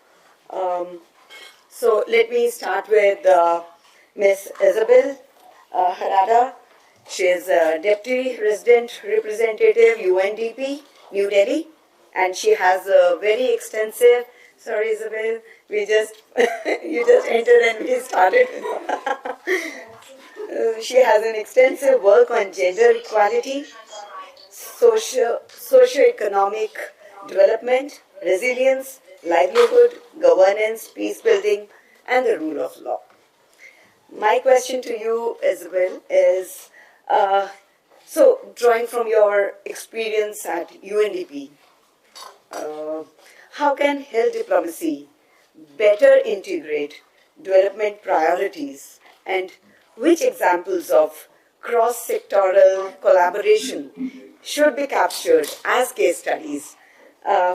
So let me start with Ms. Isabel Harada. She is Deputy Resident Representative, UNDP, New Delhi, and she has a very extensive, sorry Isabel, you just entered and we started. She has an extensive work on gender equality, socio-economic development, resilience, livelihood, governance, peace building, and the rule of law. My question to you, Isabel, is, drawing from your experience at UNDP, how can health diplomacy better integrate development priorities, and which examples of cross-sectoral collaboration should be captured as case studies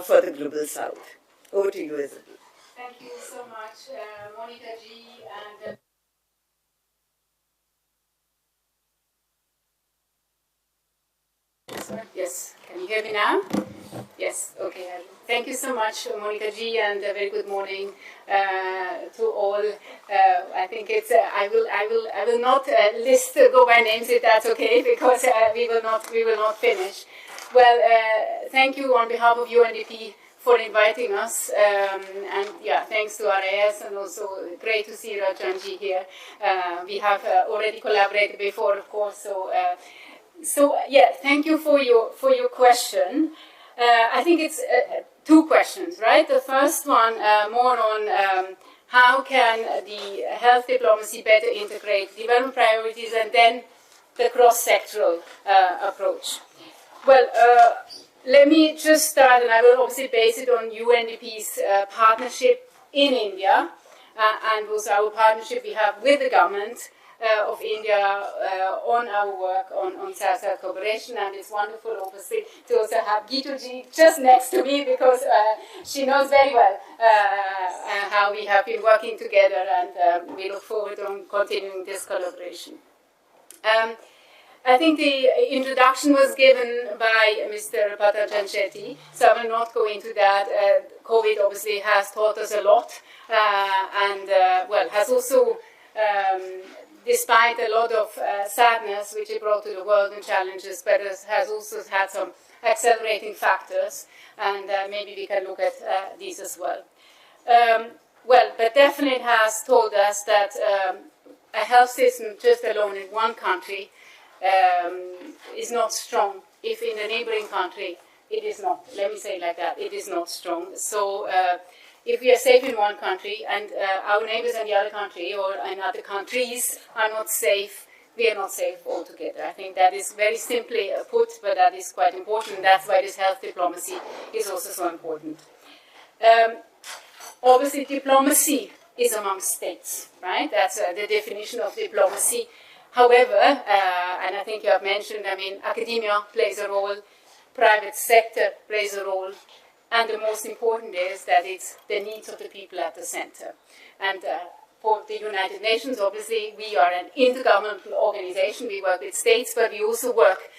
for the Global South? Over to you, Isabel. Thank you so much, Monica Ji, and yes, can you hear me now? Yes, okay. Thank you so much, Monica Ji, and a very good morning to all. I think it's. I will not go by names if that's okay, because we will not finish. Well, thank you on behalf of UNDP for inviting us, and yeah, thanks to RIS, and also great to see Rajanji here. We have already collaborated before, of course. So yeah, thank you for your question. I think it's 2 questions, right? The first one more on how can the health diplomacy better integrate development priorities, and then the cross-sectoral approach. Well, let me just start, and I will obviously base it on UNDP's partnership in India, and also our partnership we have with the government of India on our work on South-South cooperation. And it's wonderful, obviously, to also have Gitu-ji just next to me, because she knows very well how we have been working together, and we look forward to continuing this collaboration. I think the introduction was given by Mr. Patanjan Shetty, so I will not go into that. COVID obviously has taught us a lot, and well, has also, despite a lot of sadness which it brought to the world and challenges, but it has also had some accelerating factors, and maybe we can look at these as well. Well, but definitely it has told us that a health system just alone in one country is not strong if in the neighboring country it is not. Let me say it like that, it is not strong. So if we are safe in one country and our neighbors in the other country or in other countries are not safe, we are not safe altogether. I think that is very simply put, but that is quite important. That's why this health diplomacy is also so important. Obviously, diplomacy is among states, right? That's the definition of diplomacy. However, and I think you have mentioned, I mean, academia plays a role, private sector plays a role, and the most important is that it's the needs of the people at the center. And for the United Nations, obviously, we are an intergovernmental organization. We work with states, but we also work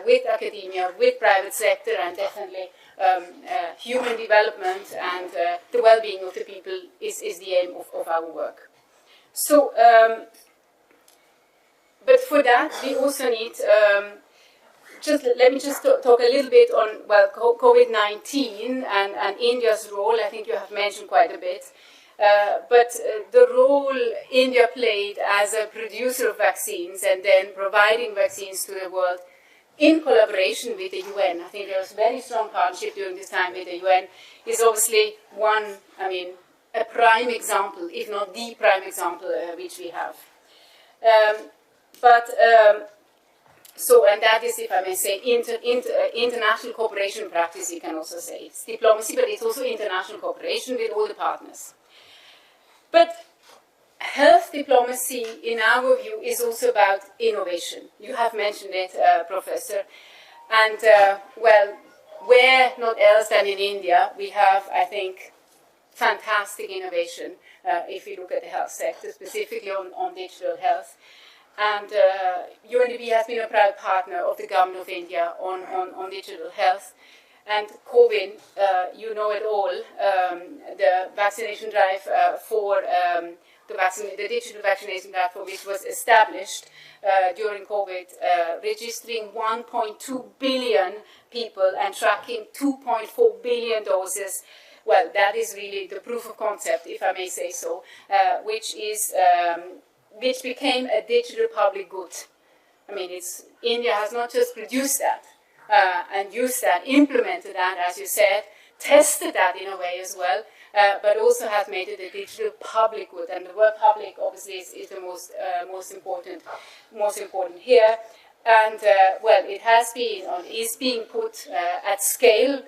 with academia, with private sector, and definitely human development and the well-being of the people is the aim of our work. So, but for that, we also need, let me just talk a little bit on, well, COVID-19 and India's role. I think you have mentioned quite a bit. But the role India played as a producer of vaccines and then providing vaccines to the world in collaboration with the UN, I think there was a very strong partnership during this time with the UN, is obviously one, I mean, a prime example, if not the prime example which we have. So, and that is, if I may say, international cooperation practice, you can also say. It's diplomacy, but it's also international cooperation with all the partners. But health diplomacy, in our view, is also about innovation. You have mentioned it, Professor. And, well, where not else than in India, we have, I think, fantastic innovation, if you look at the health sector, specifically on digital health. And UNDP has been a proud partner of the government of India on digital health. And COVID, you know it all, the vaccination drive for the digital vaccination platform, which was established during COVID, registering 1.2 billion people and tracking 2.4 billion doses. Well, that is really the proof of concept, if I may say so, which became a digital public good. I mean, India has not just produced that and used that, implemented that, as you said, tested that in a way as well, but also has made it a digital public good. And the word public, obviously, is the most important here. And well, it has been, or is being put at scale.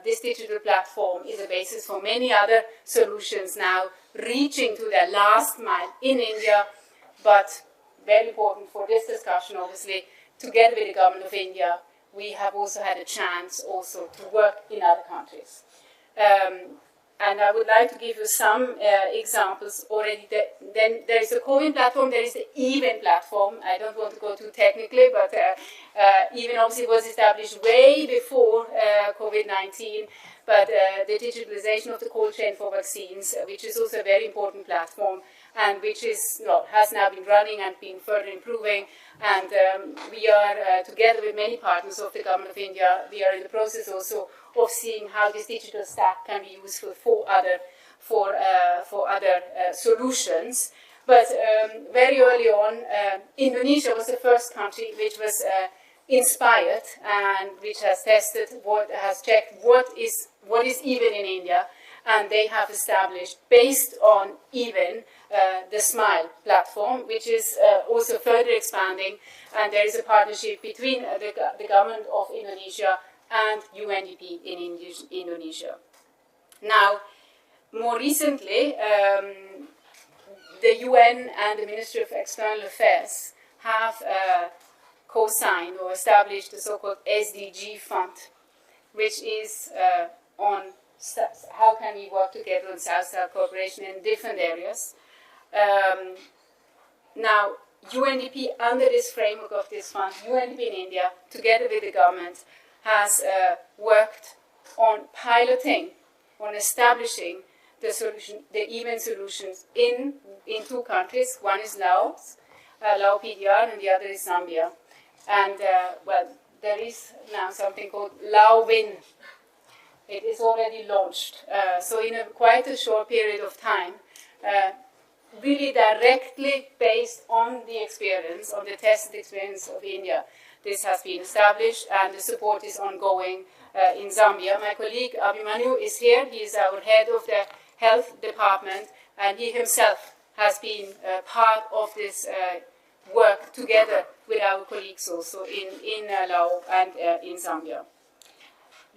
This digital platform is a basis for many other solutions now, reaching to the last mile in India, but very important for this discussion, obviously, together with the government of India, we have also had a chance also to work in other countries. And I would like to give you some examples already. Then there is the COWIN platform, there is the EVEN platform. I don't want to go too technically, but EVEN obviously was established way before COVID-19, but the digitalization of the cold chain for vaccines, which is also a very important platform, and which has now been running and been further improving. And we are, together with many partners of the government of India, we are in the process also of seeing how this digital stack can be useful for other solutions. But very early on, Indonesia was the first country which was inspired and which has tested, has checked what is EVEN in India, and they have established, based on EVEN, the SMILE platform, which is also further expanding, and there is a partnership between the government of Indonesia and UNDP in Indonesia. Now, more recently, the UN and the Ministry of External Affairs have co-signed or established the so-called SDG Fund, which is on how can we work together on South-South cooperation in different areas. Now, UNDP, under this framework of this fund, UNDP in India, together with the government, has worked on piloting, on establishing the solution, the event solutions in 2 countries. One is Laos, Lao PDR, and the other is Zambia. And, well, there is now something called Lao Win. It is already launched. So in quite a short period of time, really directly based on the experience, on the tested experience of India, this has been established, and the support is ongoing in Zambia. My colleague Abhimanyu is here. He is our head of the health department, and he himself has been part of this work together with our colleagues also in Laos and in Zambia.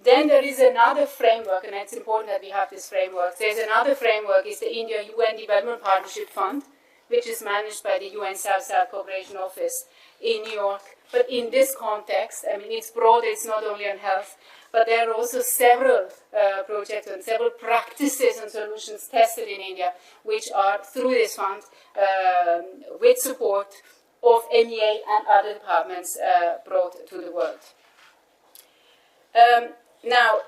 Then there is another framework, and it's important that we have this framework. There's another framework, is the India-UN Development Partnership Fund, which is managed by the UN South-South Cooperation Office in New York. But in this context, I mean, it's broader, it's not only on health, but there are also several projects and several practices and solutions tested in India, which are through this fund, with support of MEA and other departments brought to the world. Now,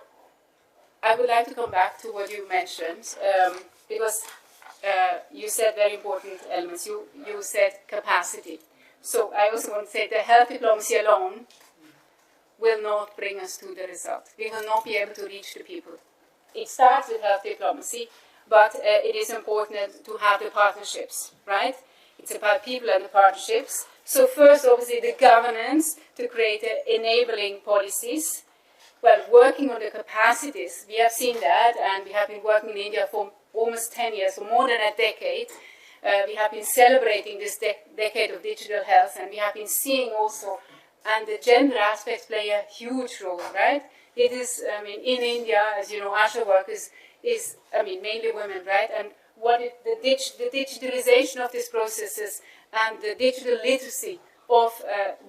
I would like to come back to what you mentioned, because you said very important elements. You said capacity. So I also want to say that health diplomacy alone will not bring us to the result. We will not be able to reach the people. It starts with health diplomacy, but it is important to have the partnerships, right? It's about people and the partnerships. So first, obviously, the governance to create enabling policies. Well, working on the capacities, we have seen that, and we have been working in India for almost 10 years, for more than a decade. We have been celebrating this decade of digital health, and we have been seeing also, and the gender aspects play a huge role, right? It is, I mean, in India, as you know, ASHA workers is, I mean, mainly women, right? And what the digitalization of these processes and the digital literacy of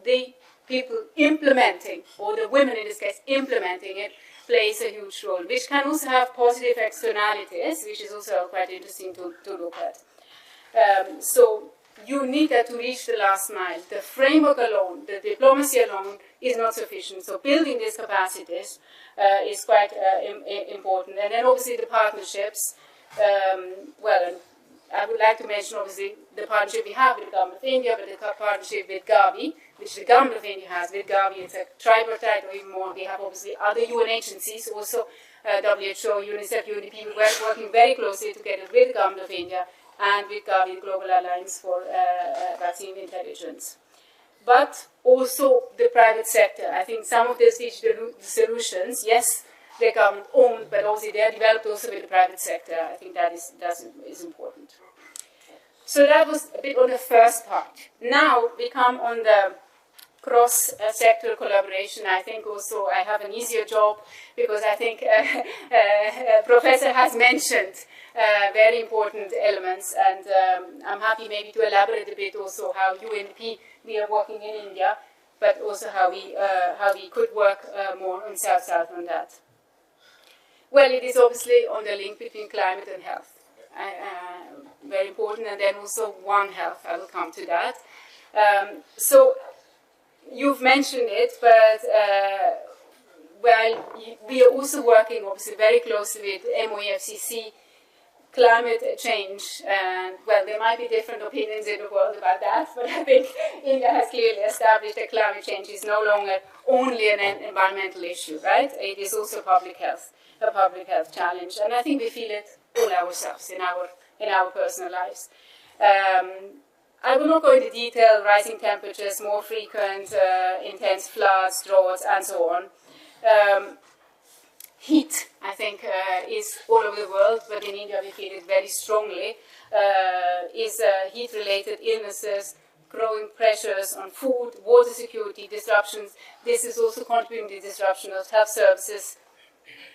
the people implementing, or the women in this case implementing it, plays a huge role, which can also have positive externalities, which is also quite interesting to look at. So you need that to reach the last mile. The framework alone, the diplomacy alone, is not sufficient. So building these capacities is quite important. And then obviously the partnerships, well, I would like to mention obviously the partnership we have with the government of India, but the partnership with Gavi, which the government of India has with Gavi. It's a tripartite, or even more. We have obviously other UN agencies, also WHO, UNICEF, UNDP. We're working very closely together with the government of India and with Gavi, the Global Alliance for Vaccine Intelligence. But also the private sector. I think some of these digital solutions, yes, they're government owned, but also they are developed also with the private sector. I think that is important. So that was a bit on the first part. Now we come on the cross-sector collaboration. I think also I have an easier job because I think Professor has mentioned very important elements, and I'm happy maybe to elaborate a bit also how UNDP, we are working in India, but also how we could work more on South-South on that. Well, it is obviously on the link between climate and health. Very important, and then also One Health, I will come to that. So you've mentioned it, but well, we are also working obviously very closely with MOEFCC, climate change, and well, there might be different opinions in the world about that, but I think India has clearly established that climate change is no longer only an environmental issue, right? It is also a public health challenge, and I think we feel it all ourselves in our personal lives. I will not go into detail. Rising temperatures, more frequent, intense floods, droughts, and so on. Heat, I think, is all over the world, but in India we feel it very strongly. Is heat-related illnesses, growing pressures on food, water security, disruptions. This is also contributing to the disruption of health services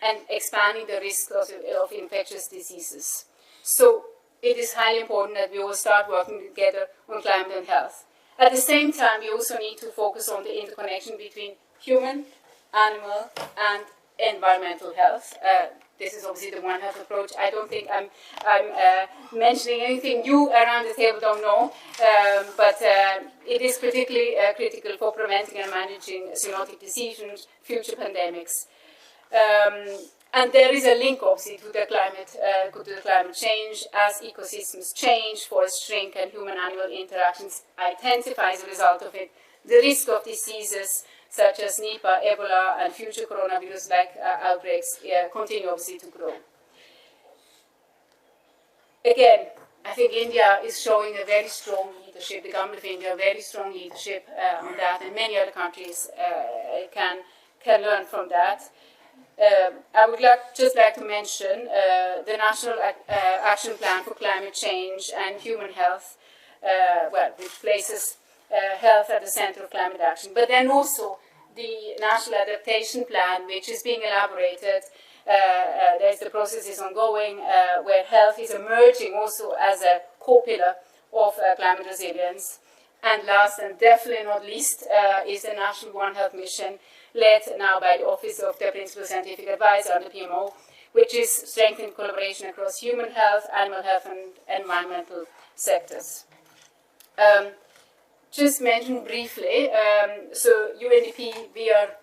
and expanding the risk of infectious diseases. So it is highly important that we all start working together on climate and health. At the same time, we also need to focus on the interconnection between human, animal, and environmental health. This is obviously the One Health approach. I don't think I'm mentioning anything you around the table don't know, but it is particularly critical for preventing and managing zoonotic diseases, future pandemics. And there is a link, obviously, to the climate change. As ecosystems change, forests shrink, and human-animal interactions intensify as a result of it. The risk of diseases such as Nipah, Ebola, and future coronavirus-like outbreaks continue, obviously, to grow. Again, I think India is showing a very strong leadership, the government of India, very strong leadership on that, and many other countries can learn from that. I would just like to mention the National Action Plan for Climate Change and Human Health, which places health at the center of climate action. But then also the National Adaptation Plan, which is being elaborated. The process is ongoing, where health is emerging also as a core pillar of climate resilience. And last and definitely not least is the National One Health Mission, led now by the Office of the Principal Scientific Advisor on the PMO, which is strengthening collaboration across human health, animal health, and environmental sectors. Just mention briefly, so UNDP, we are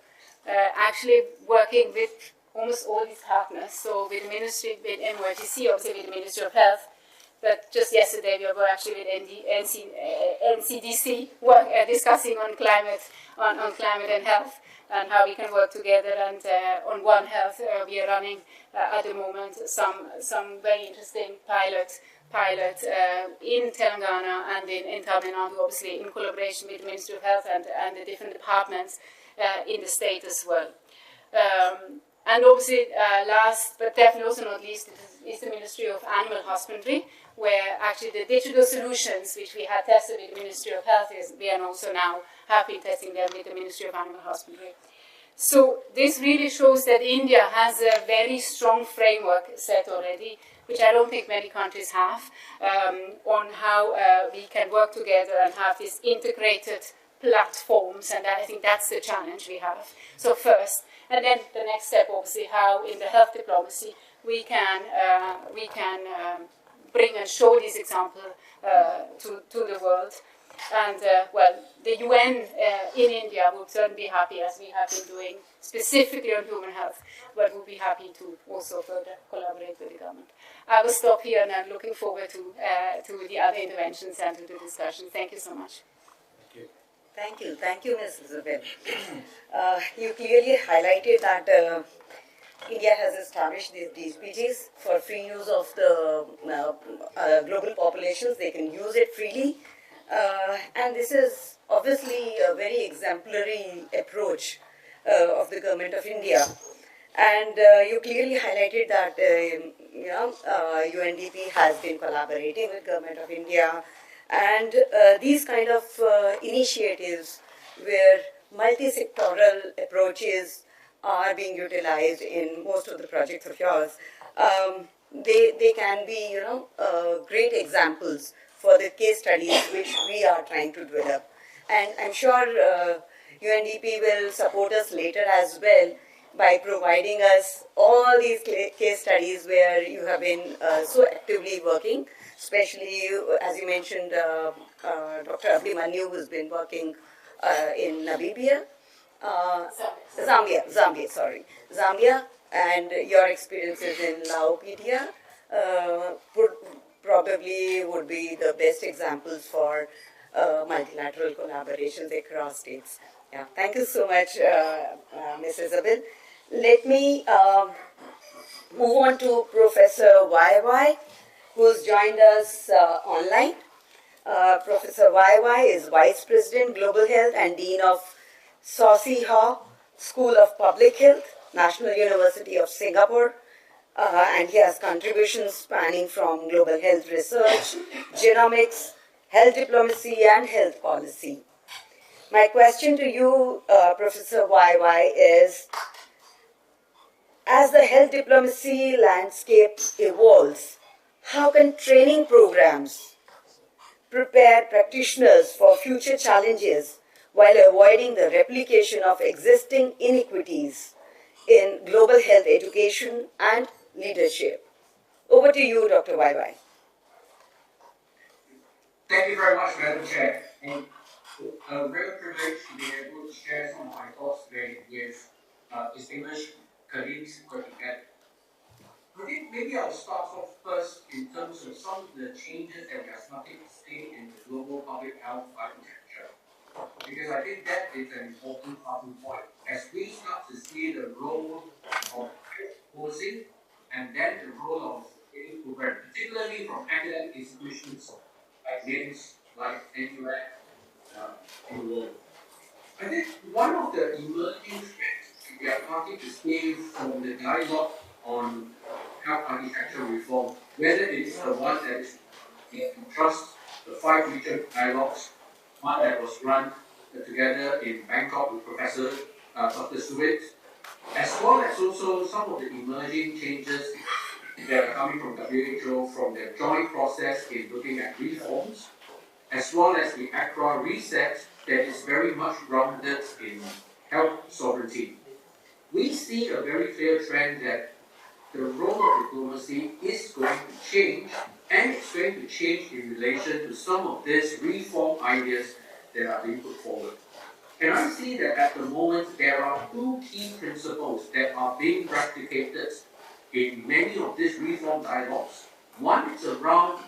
actually working with almost all these partners, so with the Ministry, with NYTC, obviously with the Ministry of Health, but just yesterday we were actually with NCDC discussing on climate and health, and how we can work together. And on One Health, we are running at the moment some very interesting pilot in Telangana and in Tamil Nadu, obviously in collaboration with the Ministry of Health and the different departments in the state as well. And obviously, last but definitely also not least, is the Ministry of Animal Husbandry, where actually the digital solutions which we had tested with the Ministry of Health, we are also now have been testing them with the Ministry of Animal Husbandry. So this really shows that India has a very strong framework set already, which I don't think many countries have, on how we can work together and have these integrated platforms, and I think that's the challenge we have. So first, and then the next step, obviously, how in the health diplomacy we can bring and show this example to the world. And well, the UN in India would certainly be happy, as we have been doing specifically on human health, but would be happy to also further collaborate with the government. I will stop here, and I'm looking forward to the other interventions and to the discussion. Thank you so much. Thank you, Ms. Isabel. You clearly highlighted that India has established these DPGs for free use of the global populations. They can use it freely. And this is obviously a very exemplary approach of the government of India. And you clearly highlighted that UNDP has been collaborating with government of India, and these kind of initiatives where multi-sectoral approaches are being utilized in most of the projects of yours, they can be great examples for the case studies which we are trying to develop. And I'm sure UNDP will support us later as well by providing us all these case studies where you have been so actively working, especially, as you mentioned, Dr. Abhimanyu, who's been working in Namibia, Zambia, and your experiences in Laopedia probably would be the best examples for multilateral collaborations across states. Yeah, thank you so much, Ms. Isabel. Let me move on to Professor YY, who's joined us online. Professor YY is Vice President, Global Health and Dean of Saucy Ha School of Public Health, National University of Singapore. And he has contributions spanning from global health research, genomics, health diplomacy and health policy. My question to you, Professor YY, is, as the health diplomacy landscape evolves, how can training programs prepare practitioners for future challenges while avoiding the replication of existing inequities in global health education and leadership? Over to you, Dr. YY. Thank you very much, Madam Chair. And a real privilege to be able to share some of my thoughts today with distinguished colleagues working at. I think maybe I'll start off first in terms of some of the changes that we are starting to see in the global public health architecture. Because I think that is an important starting point. As we start to see the role of policy and then the role of training program, particularly from academic institutions like NIMS, like NUS, in the world. I think one of the emerging trends we are starting to see from the dialogue on health architecture reform, whether it is the one that is in trust, the 5 region dialogues, one that was run together in Bangkok with Professor Dr. Surit, as well as also some of the emerging changes that are coming from WHO from their joint process in looking at reforms, as well as the ACRA reset that is very much grounded in health sovereignty. We see a very clear trend that the role of diplomacy is going to change, and it's going to change in relation to some of these reform ideas that are being put forward. And I see that at the moment there are 2 key principles that are being replicated in many of these reform dialogues. One is around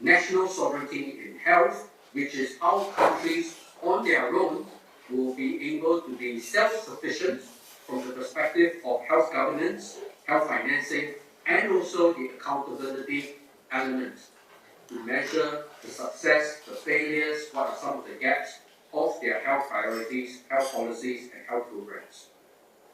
national sovereignty in health, which is how countries on their own will be able to be self-sufficient from the perspective of health governance, health financing, and also the accountability element to measure the success, the failures, what are some of the gaps of their health priorities, health policies, and health programs.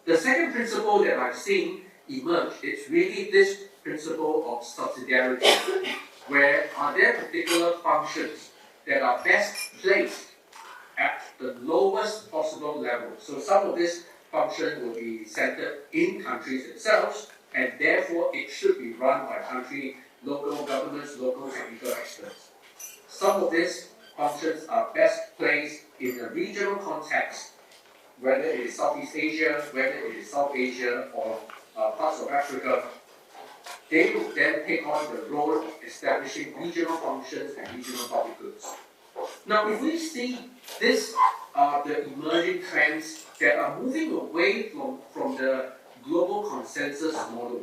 The second principle that I've seen emerge is really this principle of subsidiarity, where are there particular functions that are best placed at the lowest possible level. So some of this function will be centered in countries themselves, and therefore it should be run by country, local governments, local technical experts. Some of these functions are best placed in a regional context, whether it is Southeast Asia, whether it is South Asia, or parts of Africa. They will then take on the role of establishing regional functions and regional public goods. Now, if we see this, the emerging trends that are moving away from the global consensus model,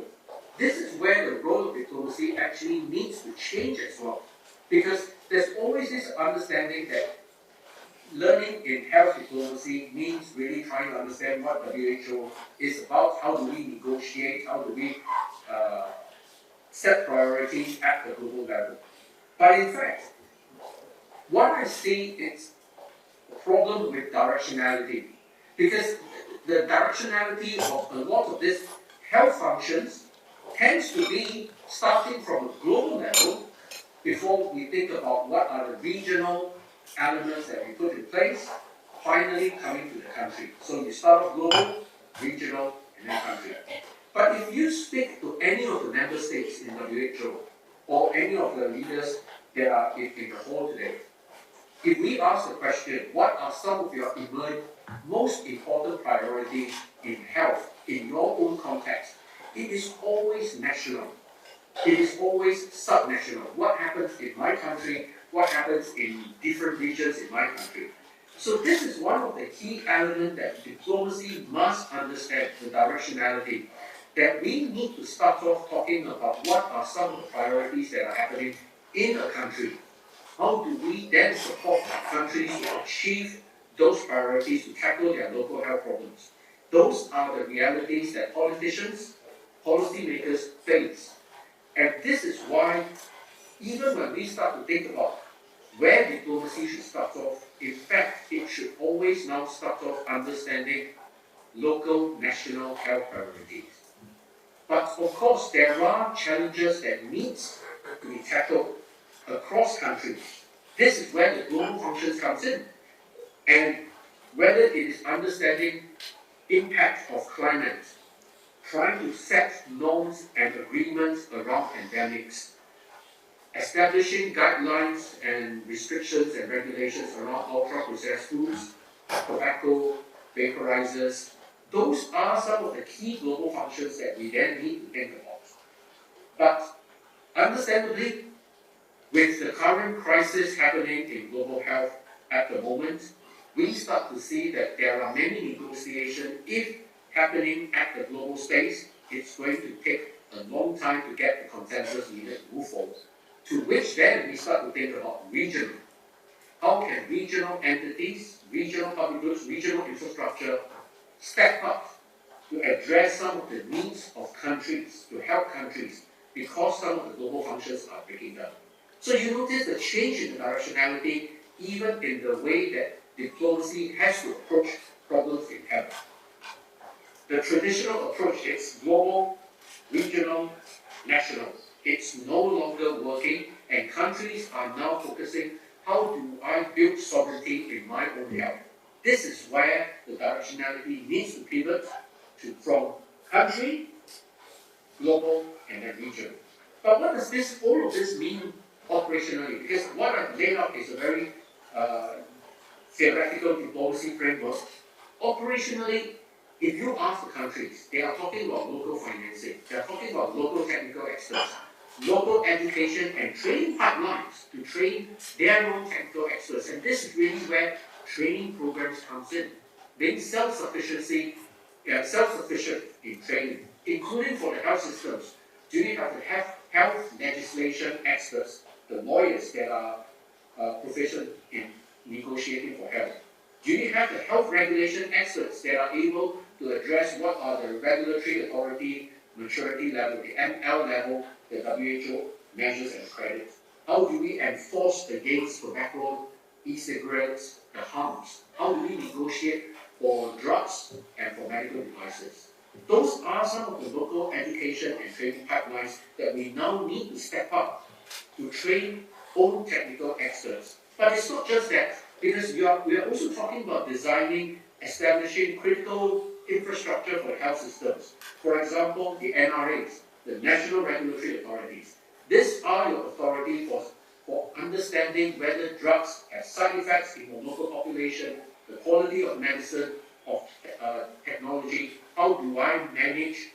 this is where the role of diplomacy actually needs to change as well. Because there's always this understanding that learning in health diplomacy means really trying to understand what WHO is about, how do we negotiate, how do we set priorities at the global level. But in fact, what I see is a problem with directionality, because the directionality of a lot of these health functions tends to be starting from a global level before we think about what are the regional elements that we put in place, finally coming to the country. So you start off global, regional, and then country. But if you speak to any of the member states in WHO, or any of the leaders that are in the hall today, if we ask the question, what are some of your most important priorities in health, in your own context, it is always national. It is always subnational. What happens in my country, what happens in different regions in my country. So this is one of the key elements that diplomacy must understand, the directionality, that we need to start off talking about what are some of the priorities that are happening in a country. How do we then support countries to achieve those priorities to tackle their local health problems? Those are the realities that politicians, policymakers face. And this is why, even when we start to think about where diplomacy should start off, in fact, it should always now start off understanding local, national health priorities. But of course, there are challenges that need to be tackled across countries. This is where the global functions comes in. And whether it is understanding impact of climate, trying to set norms and agreements around pandemics, establishing guidelines and restrictions and regulations around ultra-processed foods, tobacco, vaporizers. Those are some of the key global functions that we then need to think about. But understandably, with the current crisis happening in global health at the moment, we start to see that there are many negotiations. If happening at the global space, it's going to take a long time to get the consensus needed to move forward. To which then we start to think about regional. How can regional entities, regional public goods, regional infrastructure step up to address some of the needs of countries, to help countries, because some of the global functions are breaking down. So you notice the change in the directionality, even in the way that diplomacy has to approach problems in health. The traditional approach is global, regional, national. It's no longer working, and countries are now focusing, how do I build sovereignty in my own health? This is where the directionality needs to pivot from country, global, and then regional. But what does all of this mean operationally? Because what I've laid out is a very theoretical diplomacy framework. Operationally, if you ask the countries, they are talking about local financing, they are talking about local technical experts, local education and training pipelines to train their own technical experts. And this is really where training programs comes in. Being self-sufficient in training, including for the health systems. Do you have to have health legislation experts, the lawyers that are proficient in negotiating for health? Do you have the health regulation experts that are able to address what are the regulatory authority maturity level, the ML level, the WHO measures and credits? How do we enforce against tobacco, e-cigarettes, the harms? How do we negotiate for drugs and for medical devices? Those are some of the local education and training pipelines that we now need to step up to train own technical experts. But it's not just that, because we are also talking about designing, establishing critical infrastructure for health systems. For example, the NRAs, the National Regulatory Authorities. These are your authority for understanding whether drugs have side effects in the local population, the quality of medicine, of technology. How do I manage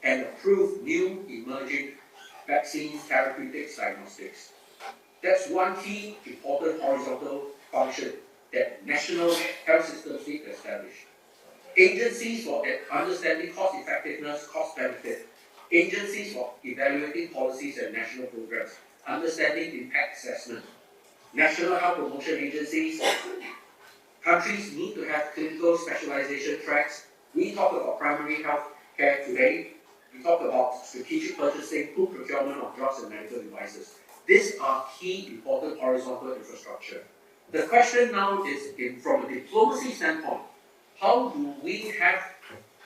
and approve new emerging vaccines, therapeutics, diagnostics? That's one key important horizontal function that national health systems need to establish. Agencies for understanding cost effectiveness, cost benefit. Agencies for evaluating policies and national programs. Understanding impact assessment. National health promotion agencies. Countries need to have clinical specialization tracks. We talk about primary health care today. We talk about strategic purchasing, food procurement of drugs and medical devices. These are key important horizontal infrastructure. The question now is, from a diplomacy standpoint, how do we have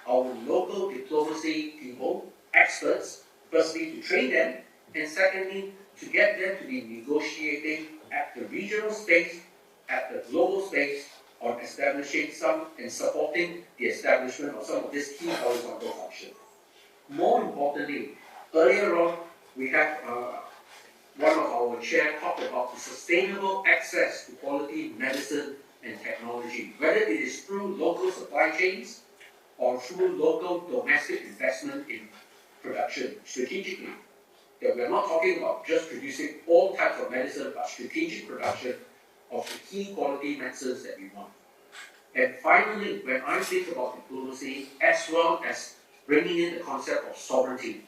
our local diplomacy people, experts, firstly to train them, and secondly to get them to be negotiating at the regional space, at the global space, on establishing some and supporting the establishment of some of these key horizontal functions. More importantly, earlier on, we had one of our chair talked about the sustainable access to quality medicine and technology, whether it is through local supply chains or through local domestic investment in production strategically. That we are not talking about just producing all types of medicine, but strategic production of the key quality medicines that we want. And finally, when I think about diplomacy, as well as bringing in the concept of sovereignty,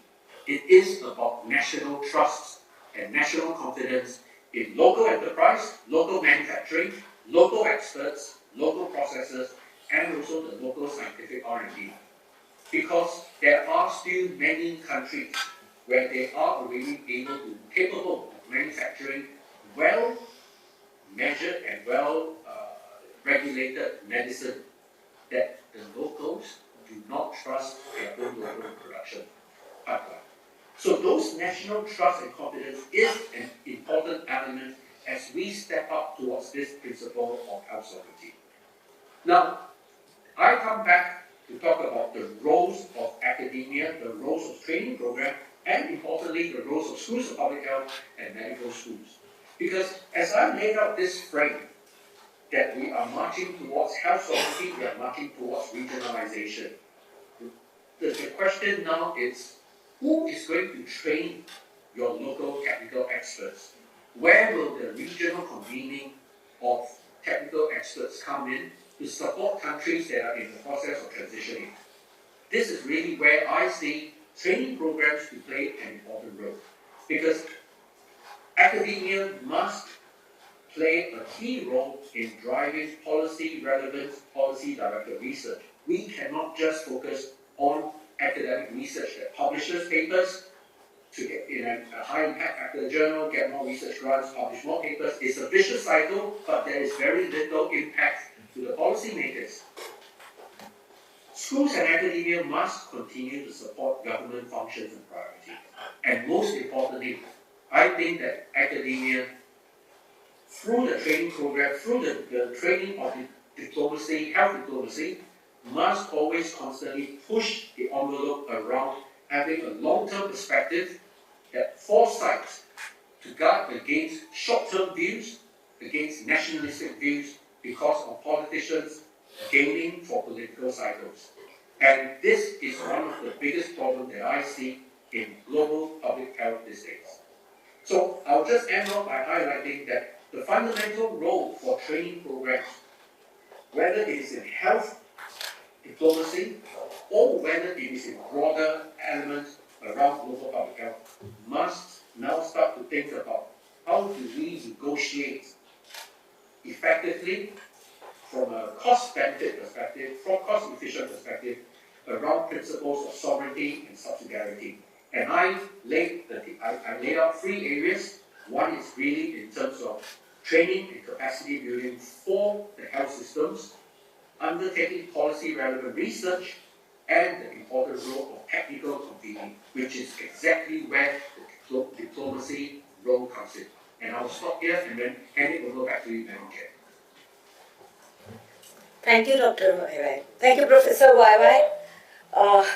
it is about national trust and national confidence in local enterprise, local manufacturing, local experts, local processes, and also the local scientific R&D. Because there are still many countries where they are already capable of manufacturing well-measured and well-regulated medicine that the locals do not trust their own local production pipeline. So those national trust and confidence is an important element as we step up towards this principle of health sovereignty. Now, I come back to talk about the roles of academia, the roles of training program, and importantly, the roles of schools of public health and medical schools. Because as I laid out this frame, that we are marching towards health sovereignty, we are marching towards regionalization. The question now is, who is going to train your local technical experts? Where will the regional convening of technical experts come in to support countries that are in the process of transitioning? This is really where I see training programs to play an important role. Because academia must play a key role in driving policy-relevant, policy-directed research. We cannot just focus on academic research that publishes papers to get in a high-impact academic journal, get more research grants, publish more papers. It's a vicious cycle, but there is very little impact to the policymakers. Schools and academia must continue to support government functions and priorities. And most importantly, I think that academia, through the training program, through the training of the diplomacy, health diplomacy, must always constantly push the envelope around having a long-term perspective, that foresight to guard against short-term views, against nationalistic views, because of politicians gaining for political cycles. And this is one of the biggest problems that I see in global public health these days. So I'll just end off by highlighting that the fundamental role for training programs, whether it is in health diplomacy or whether it is in broader elements around global public health, must now start to think about how do we negotiate effectively from a cost-benefit perspective, from cost-efficient perspective, around principles of sovereignty and subsidiarity. And I laid out three areas. One is really in terms of training and capacity building for the health systems, undertaking policy-relevant research, and the important role of technical convening, which is exactly where the diplomacy role comes in. And I'll stop here and then hand it over back to you, Madam Chair. Thank you, Dr. YY. Thank you, Professor YY.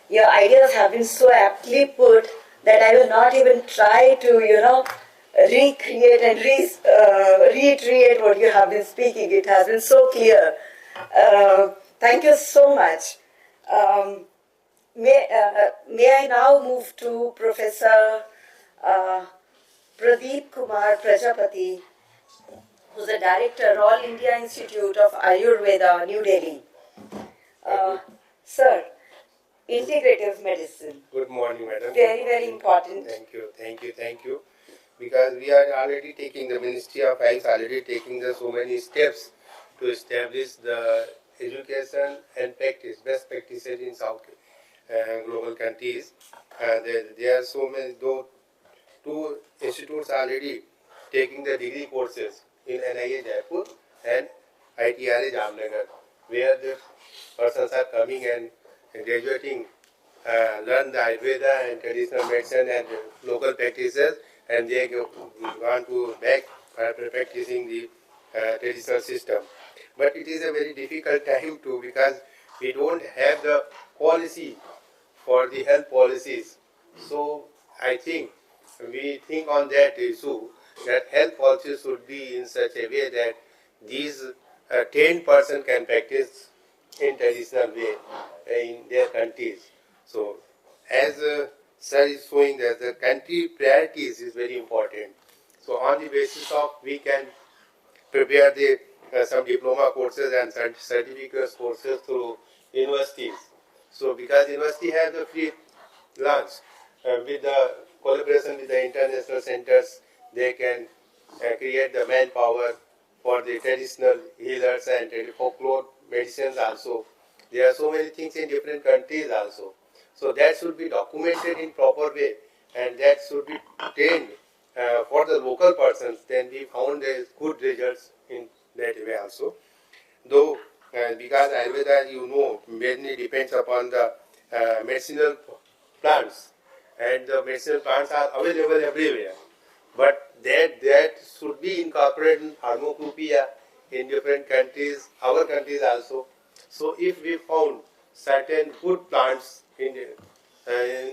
Your ideas have been so aptly put that I will not even try to, recreate and reiterate what you have been speaking. It has been so clear. Thank you so much. May I now move to Professor Pradeep Kumar Prajapati, who's the director, All India Institute of Ayurveda, New Delhi. Sir, integrative medicine. Good morning, madam. Very, very important. Thank you. Because we are already taking, the Ministry of Health already taking so many steps to establish the education and practice, best practices in South global countries. There are so many, two institutes already taking the degree courses in NIA Jaipur and ITRA Jamnagar, where the persons are coming and graduating, learn the Ayurveda and traditional medicine and local practices, and they want to back practicing the traditional system. But it is a very difficult time too, because we don't have the policy for the health policies. So I think we think on that issue, that health policies should be in such a way that these 10% can practice in traditional way in their countries. So as Sir is showing that the country priorities is very important. So on the basis of, we can prepare the some diploma courses and certificate courses through universities. So because university has the free lunch, with the collaboration with the international centers, they can create the manpower for the traditional healers and folklore medicines also. There are so many things in different countries also. So that should be documented in proper way, and that should be trained for the local persons. Then we found good results in that way also. Though because Ayurveda, mainly depends upon the medicinal plants, and the medicinal plants are available everywhere. but that should be incorporated in pharmacopoeia in different countries, our countries also. So if we found certain good plants in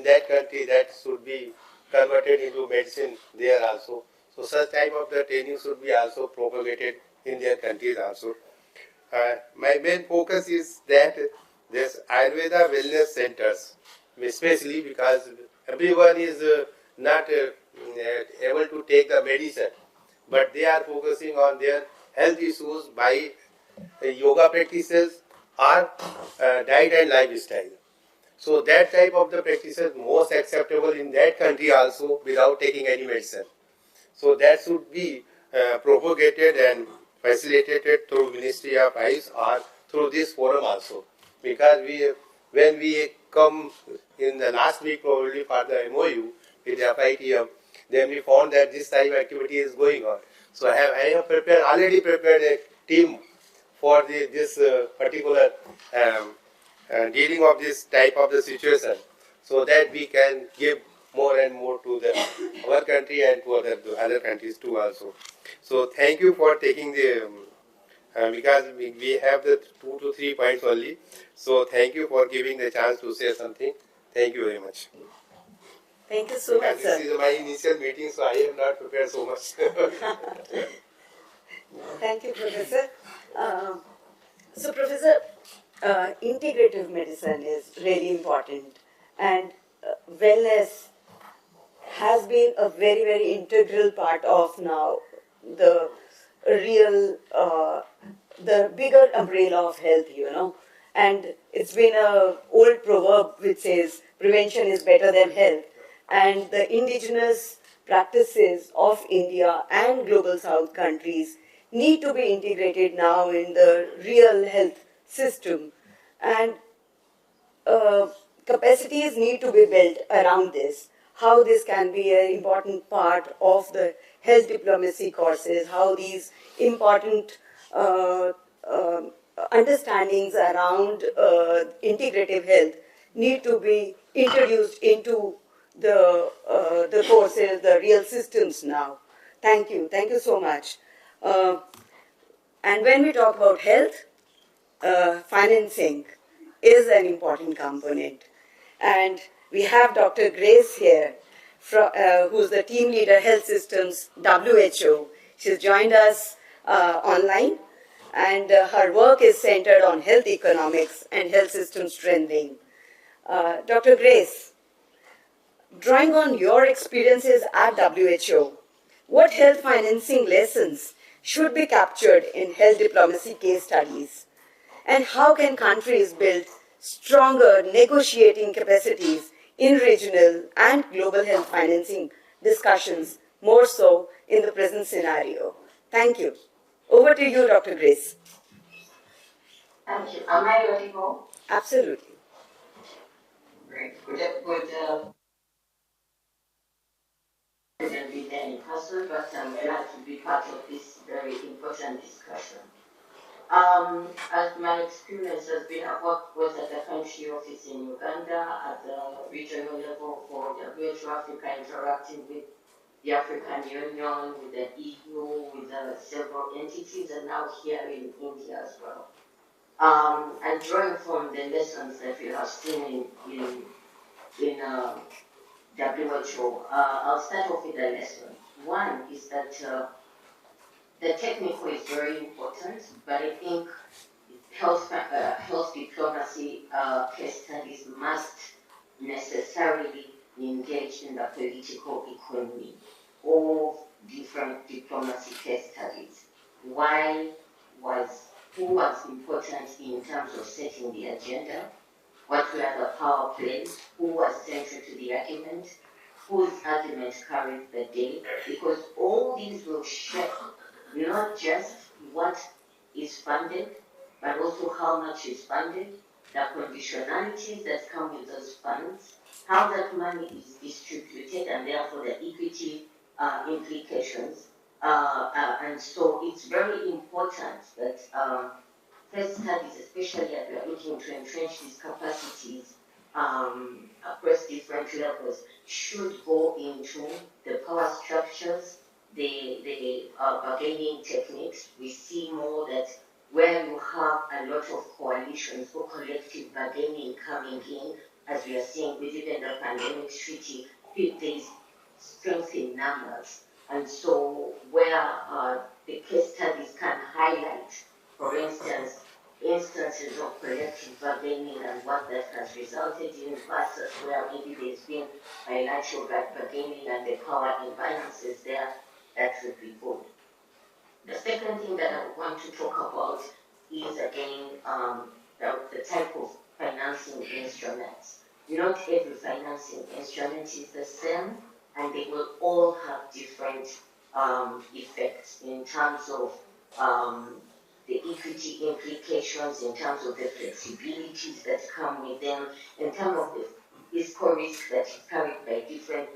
that country, that should be converted into medicine there also. So such type of the training should be also propagated in their countries also. My main focus is that this Ayurveda wellness centers, especially because everyone is not able to take the medicine, but they are focusing on their health issues by yoga practices or diet and lifestyle. So that type of the practice is most acceptable in that country also without taking any medicine. So that should be propagated and facilitated through Ministry of Health or through this forum also. Because when we come in the last week probably for the MOU with the FITM, then we found that this type of activity is going on. So I have already prepared a team for this particular dealing of this type of the situation, so that we can give more and more to our country and to other countries too also. So thank you for taking the because we have the 2 to 3 points only. So thank you for giving the chance to say something. Thank you very much. Thank you so much, sir. This is my initial meeting, so I have not prepared so much. Thank you, Professor. So, Professor, integrative medicine is really important, and wellness has been a very, very integral part of now the real, the bigger umbrella of health, you know. And it's been a old proverb which says prevention is better than health. And the indigenous practices of India and global south countries need to be integrated now in the real health system. And capacities need to be built around this. How this can be an important part of the health diplomacy courses, how these important understandings around integrative health need to be introduced into the courses, the real systems now. Thank you so much. And when we talk about health, financing is an important component. And we have Dr. Grace here, who's the team leader, Health Systems, WHO. She's joined us online, and her work is centered on health economics and health system strengthening. Dr. Grace, drawing on your experiences at WHO, what health financing lessons should be captured in health diplomacy case studies? And how can countries build stronger negotiating capacities in regional and global health financing discussions, more so in the present scenario? Thank you. Over to you, Dr. Grace. Thank you. Am I audible? Absolutely. Great. Good and be there in person, but I'm glad to be part of this very important discussion. As my experience has been, I've worked both at the country office in Uganda, at the regional level for WHO Africa, interacting with the African Union, with the EU, with several entities, and now here in India as well. And drawing from the lessons that we have seen in WHO, I'll start off with a lesson. One is that the technical is very important, but I think health diplomacy case studies must necessarily engage in the political economy of different diplomacy case studies. Who was important in terms of setting the agenda? What were the power plays? Who was central to the argument? Whose argument carried the day? Because all these will shape not just what is funded, but also how much is funded, the conditionalities that come with those funds, how that money is distributed, and therefore the equity implications. And so it's very important that case studies, especially as we are looking to entrench these capacities, across different levels should go into the power structures, the bargaining techniques. We see more that where you have a lot of coalitions or collective bargaining coming in, as we are seeing within the pandemic treaty, there is strength in numbers. And so where the case studies can highlight, for instance, instances of collective bargaining and what that has resulted in versus where maybe there's been bilateral bargaining and the power imbalances there, that would be good. The second thing that I want to talk about is again the type of financing instruments. Not every financing instrument is the same, and they will all have different effects in terms of the equity implications, in terms of the flexibilities that come with them, in terms of the fiscal risk that is carried by different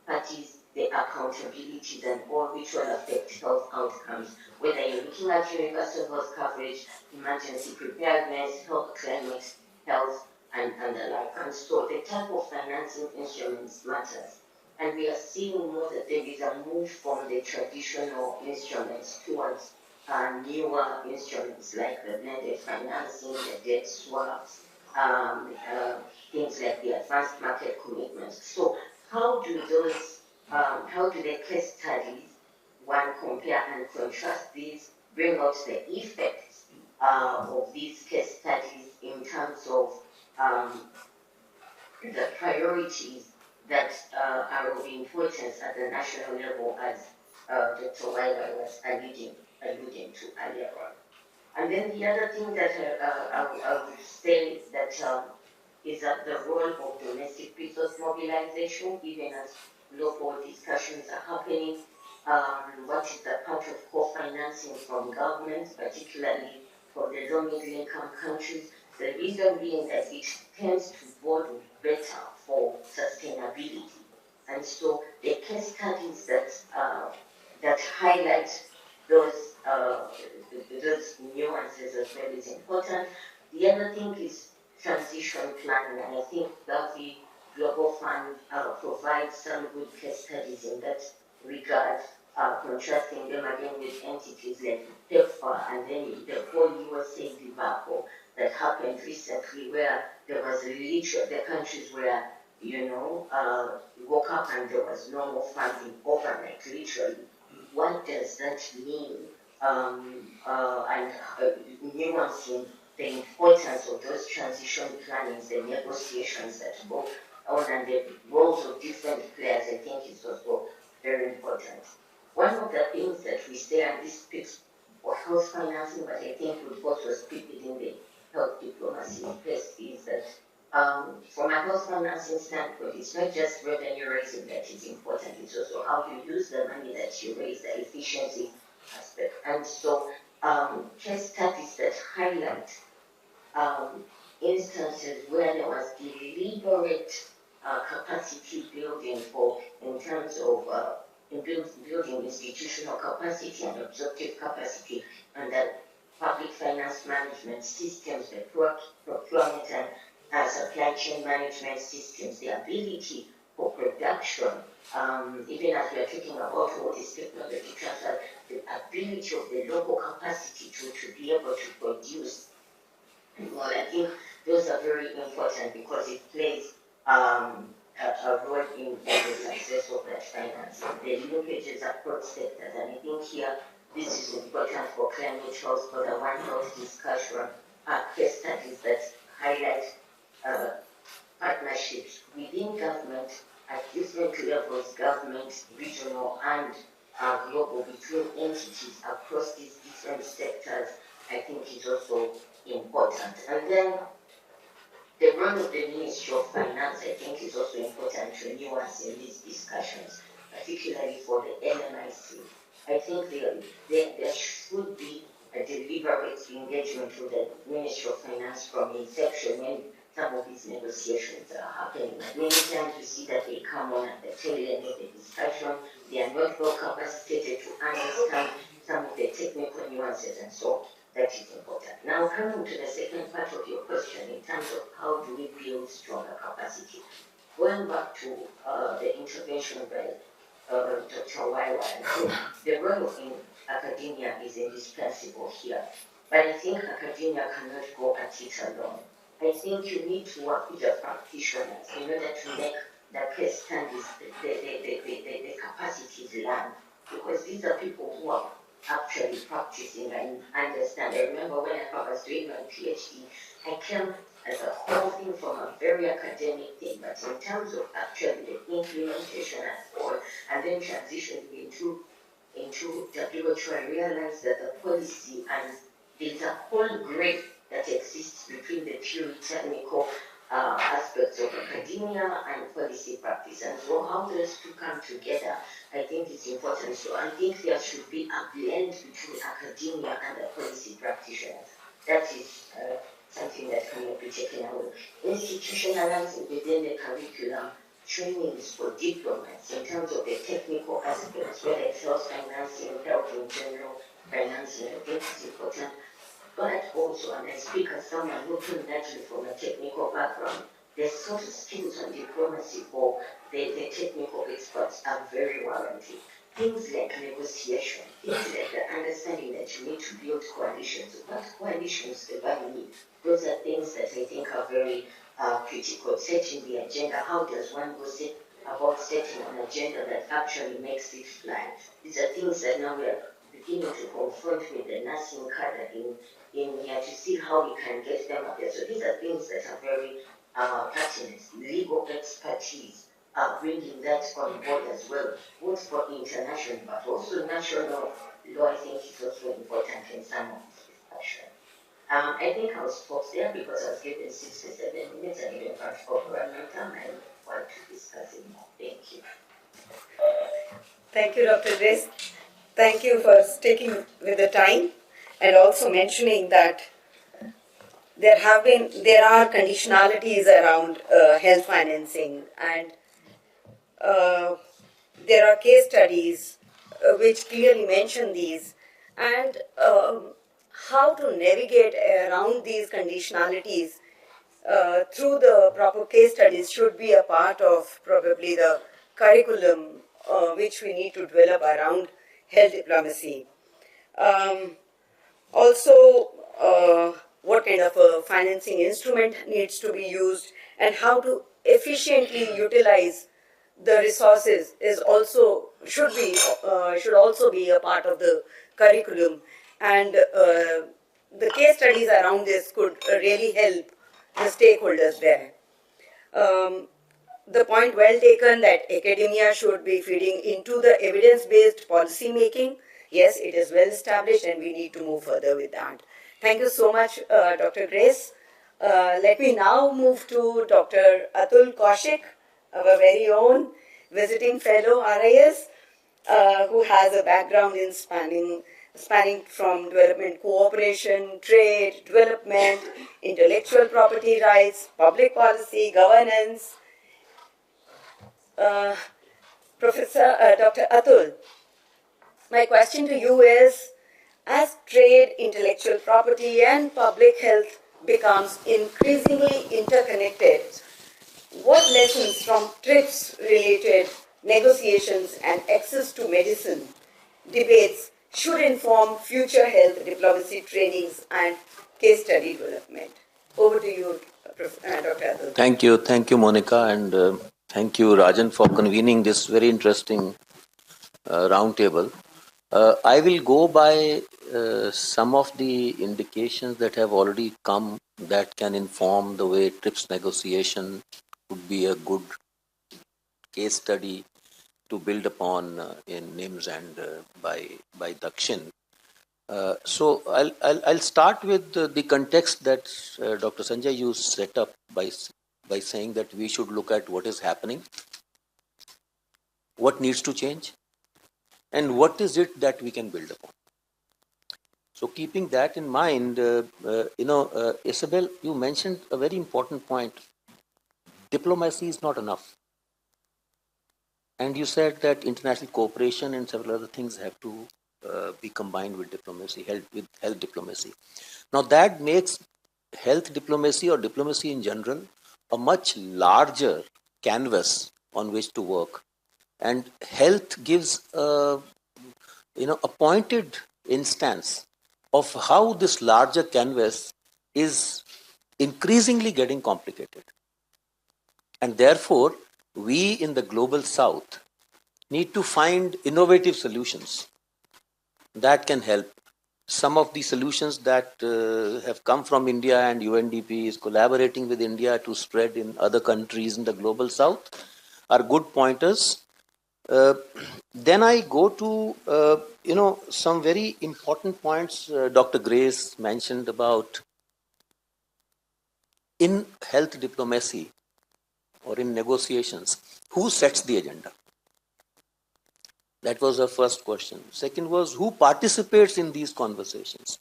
parties, the accountabilities and all which will affect health outcomes, whether you're looking at universal health coverage, emergency preparedness, health, climate, health, and the like. And so the type of financing instruments matters. And we are seeing more that there is a move from the traditional instruments towards newer instruments like the blended financing, the debt swaps, things like the advanced market commitments. So how do the case studies, one compare and contrast these, bring out the effects of these case studies in terms of the priorities that are of importance at the national level, as Dr. Weiler was alluding to earlier on. And then the other thing that I would say that is that the role of domestic resource mobilization, even as local discussions are happening, what is the part of co-financing from governments, particularly for the low-middle income countries, the reason being that it tends to bode better for sustainability. And so the case studies that highlight those nuances as well is important. The other thing is transition planning, and I think Gavi Global Fund provides some good case studies in that regard, contrasting them again with entities like PEPFAR and then the whole USA debacle that happened recently, where there was literally the countries where you woke up and there was no more funding overnight, literally. What does that mean? And nuancing the importance of those transition plannings, the negotiations that go on, and the roles of different players, I think is also very important. One of the things that we say, and this speaks for health financing, but I think would also speak within the health diplomacy space, is that from a health financing standpoint, it's not just revenue raising that is important, it's also how you use the money that you raise, the efficiency aspect. And so case studies that highlight instances where there was deliberate capacity building in terms of building institutional capacity and objective capacity, and that public finance management systems, the procurement and supply chain management systems, the ability for production, even as we are talking about all this technology transfer, the ability of the local capacity to be able to produce. Well, I think those are very important because it plays a role in the success of that finance. The linkages across sectors, and I think here this is important for climate health, for the One Health discussion, case studies that highlight partnerships within government at different levels, government, regional, and global, between entities across these different sectors, I think is also important. And then the role of the Ministry of Finance, I think, is also important to nuance in these discussions, particularly for the LMIC. I think there should be a deliberate engagement with the Ministry of Finance from inception when some of these negotiations are happening. Many times we see that they come on at the tail end of the discussion. They are not well capacitated to understand some of the technical nuances, and so that is important. Now, coming to the second second part of your question in terms of how do we build stronger capacity. Going back to the intervention by Dr. Waiwa, the role in academia is indispensable here. But I think academia cannot go at it alone. I think you need to work with the practitioners in order to make the case studies, the capacities learned. Because these are people who are actually practicing and understand. I remember when I was doing my PhD, I came as a whole thing from a very academic thing, but in terms of actually the implementation and all, and then transitioning into WHO, I realized that the policy and there's a whole grade that exists between the pure technical aspects of academia and policy practice. And so how those two come together, I think it's important. So I think there should be a blend between academia and the policy practitioners. That is something that cannot be taken away. Institutionalizing within the curriculum trainings for diplomats in terms of the technical aspects, whether it's health financing, health in general, financing, I think is important. But also, and I speak as someone who came naturally from a technical background, the sort of skills on diplomacy for the technical experts are very warranted. Things like negotiation, things like the understanding that you need to build coalitions. What coalitions do you need? Those are things that I think are very critical. Setting the agenda, how does one go about setting an agenda that actually makes it fly? These are things that now we are beginning to confront with the nursing cadre in here to see how we can get them up there. So these are things that are very pertinent. Legal expertise, bringing that on board as well, both for international but also national law, I think is also important in some of this discussion. I think I'll stop there because I was given 67 minutes and even much over my time. I want to discuss it more. Thank you. Thank you, Dr. Grace. Thank you for sticking with the time and also mentioning that there are conditionalities around health financing, and there are case studies which clearly mention these, and how to navigate around these conditionalities through the proper case studies should be a part of probably the curriculum which we need to develop around health diplomacy. Also, what kind of a financing instrument needs to be used and how to efficiently utilize the resources should also be a part of the curriculum, and the case studies around this could really help the stakeholders there. The point well taken that academia should be feeding into the evidence-based policy making. Yes, it is well established and we need to move further with that. Thank you so much, Dr. Grace. Let me now move to Dr. Atul Kaushik, our very own visiting fellow RIS, who has a background in spanning from development cooperation, trade, development, intellectual property rights, public policy, governance. Professor Dr. Atul, my question to you is, as trade, intellectual property and public health becomes increasingly interconnected, what lessons from TRIPS related negotiations and access to medicine debates should inform future health diplomacy trainings and case study development? Over to you, Dr. Atul. Thank you, Monica, and thank you, Rajan, for convening this very interesting roundtable. I will go by some of the indications that have already come that can inform the way TRIPS negotiation would be a good case study to build upon in NIMS and by Dakshin. So I'll start with the context that Dr. Sanjay you set up by saying that we should look at what is happening, what needs to change, and what is it that we can build upon. So keeping that in mind, Isabel, you mentioned a very important point. Diplomacy is not enough. And you said that international cooperation and several other things have to be combined with diplomacy, health diplomacy. Now that makes health diplomacy or diplomacy in general a much larger canvas on which to work, and health gives a pointed instance of how this larger canvas is increasingly getting complicated. And therefore, we in the global south need to find innovative solutions that can help. Some of the solutions that have come from India, and UNDP is collaborating with India to spread in other countries in the global south, are good pointers. Then I go to some very important points Dr. Grace mentioned about in health diplomacy or in negotiations, who sets the agenda? That was her first question. Second was, who participates in these conversations?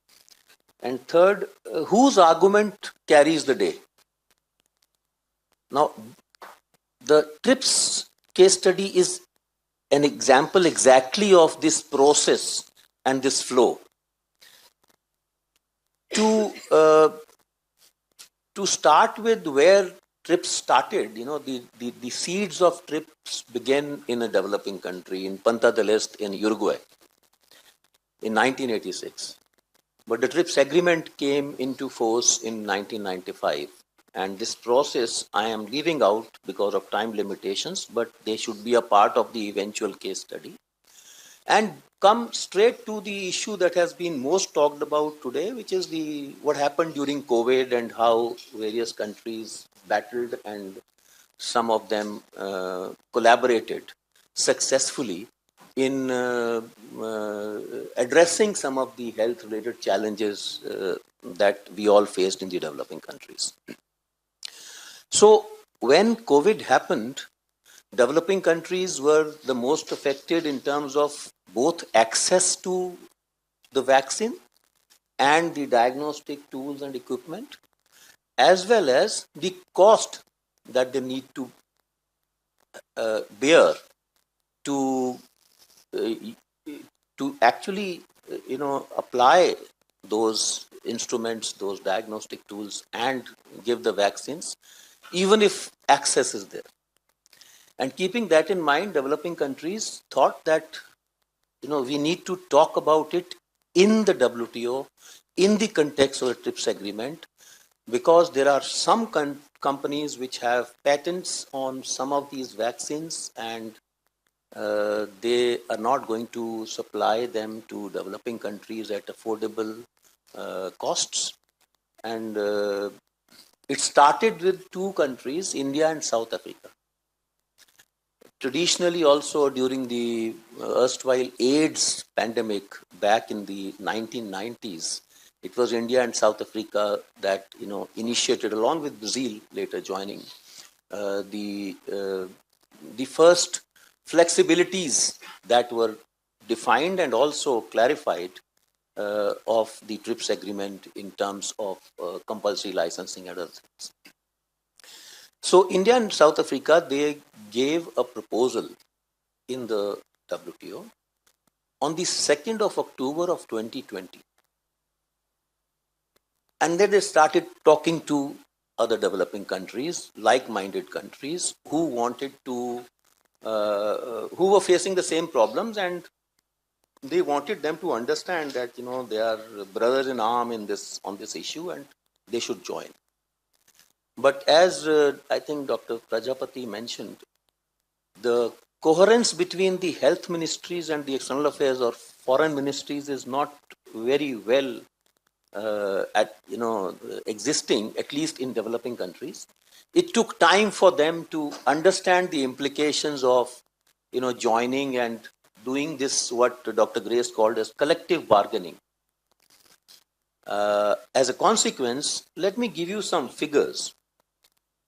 And third, whose argument carries the day? Now, the TRIPS case study is an example exactly of this process and this flow. To start with where TRIPS started, the seeds of TRIPS began in a developing country, in Punta del Este in Uruguay in 1986. But the TRIPS agreement came into force in 1995. And this process I am leaving out because of time limitations, but they should be a part of the eventual case study. And come straight to the issue that has been most talked about today, which is what happened during COVID and how various countries battled and some of them collaborated successfully in addressing some of the health-related challenges that we all faced in the developing countries. So when COVID happened, developing countries were the most affected in terms of both access to the vaccine and the diagnostic tools and equipment, as well as the cost that they need to bear to actually apply those instruments, those diagnostic tools, and give the vaccines, even if access is there. And keeping that in mind, developing countries thought that we need to talk about it in the WTO, in the context of the TRIPS agreement, because there are some companies which have patents on some of these vaccines, and they are not going to supply them to developing countries at affordable costs. And it started with two countries, India and South Africa. Traditionally, also during the erstwhile AIDS pandemic back in the 1990s, it was India and South Africa that initiated, along with Brazil later joining, the first flexibilities that were defined and also clarified of the TRIPS agreement in terms of compulsory licensing and other things. So India and South Africa, they gave a proposal in the WTO on the 2nd of October of 2020. And then they started talking to other developing countries, like-minded countries, who wanted to, who were facing the same problems, and they wanted them to understand that, they are brothers in arms on this issue, and they should join. But as I think Dr. Prajapati mentioned, the coherence between the health ministries and the external affairs or foreign ministries is not very well existing, at least in developing countries. It took time for them to understand the implications of joining and doing this, what Dr. Grace called as collective bargaining. As a consequence, let me give you some figures.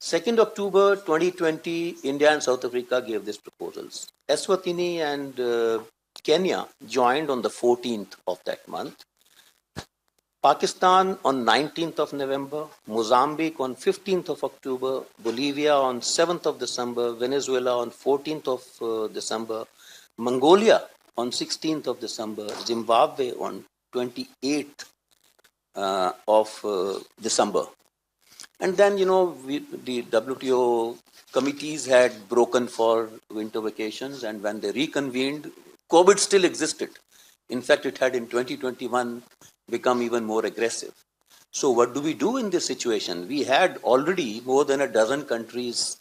2nd October 2020, India and South Africa gave these proposals. Eswatini and Kenya joined on the 14th of that month. Pakistan on 19th of November, Mozambique on 15th of October, Bolivia on 7th of December, Venezuela on 14th of December, Mongolia on 16th of December, Zimbabwe on 28th of December. And then, the WTO committees had broken for winter vacations, and when they reconvened, COVID still existed. In fact, it had in 2021 become even more aggressive. So, what do we do in this situation? We had already more than a dozen countries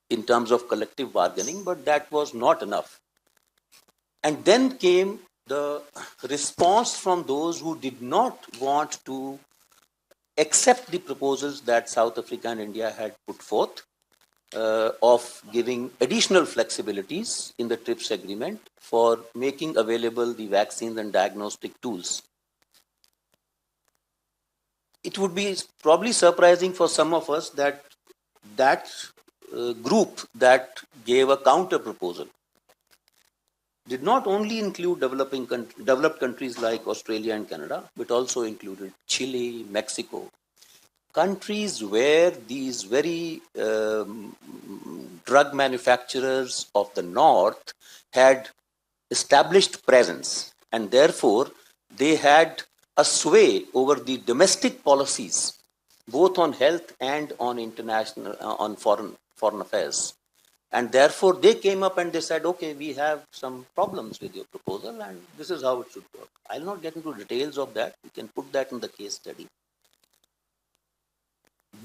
in terms of collective bargaining, but that was not enough. And then came the response from those who did not want to accept the proposals that South Africa and India had put forth of giving additional flexibilities in the TRIPS agreement for making available the vaccines and diagnostic tools. It would be probably surprising for some of us that group that gave a counter proposal did not only include developed countries like Australia and Canada, but also included Chile, Mexico, countries where these very drug manufacturers of the north had established presence, and therefore they had a sway over the domestic policies, both on health and on international, on foreign affairs. And therefore they came up and they said, okay, we have some problems with your proposal and this is how it should work. I'll not get into details of that. We can put that in the case study.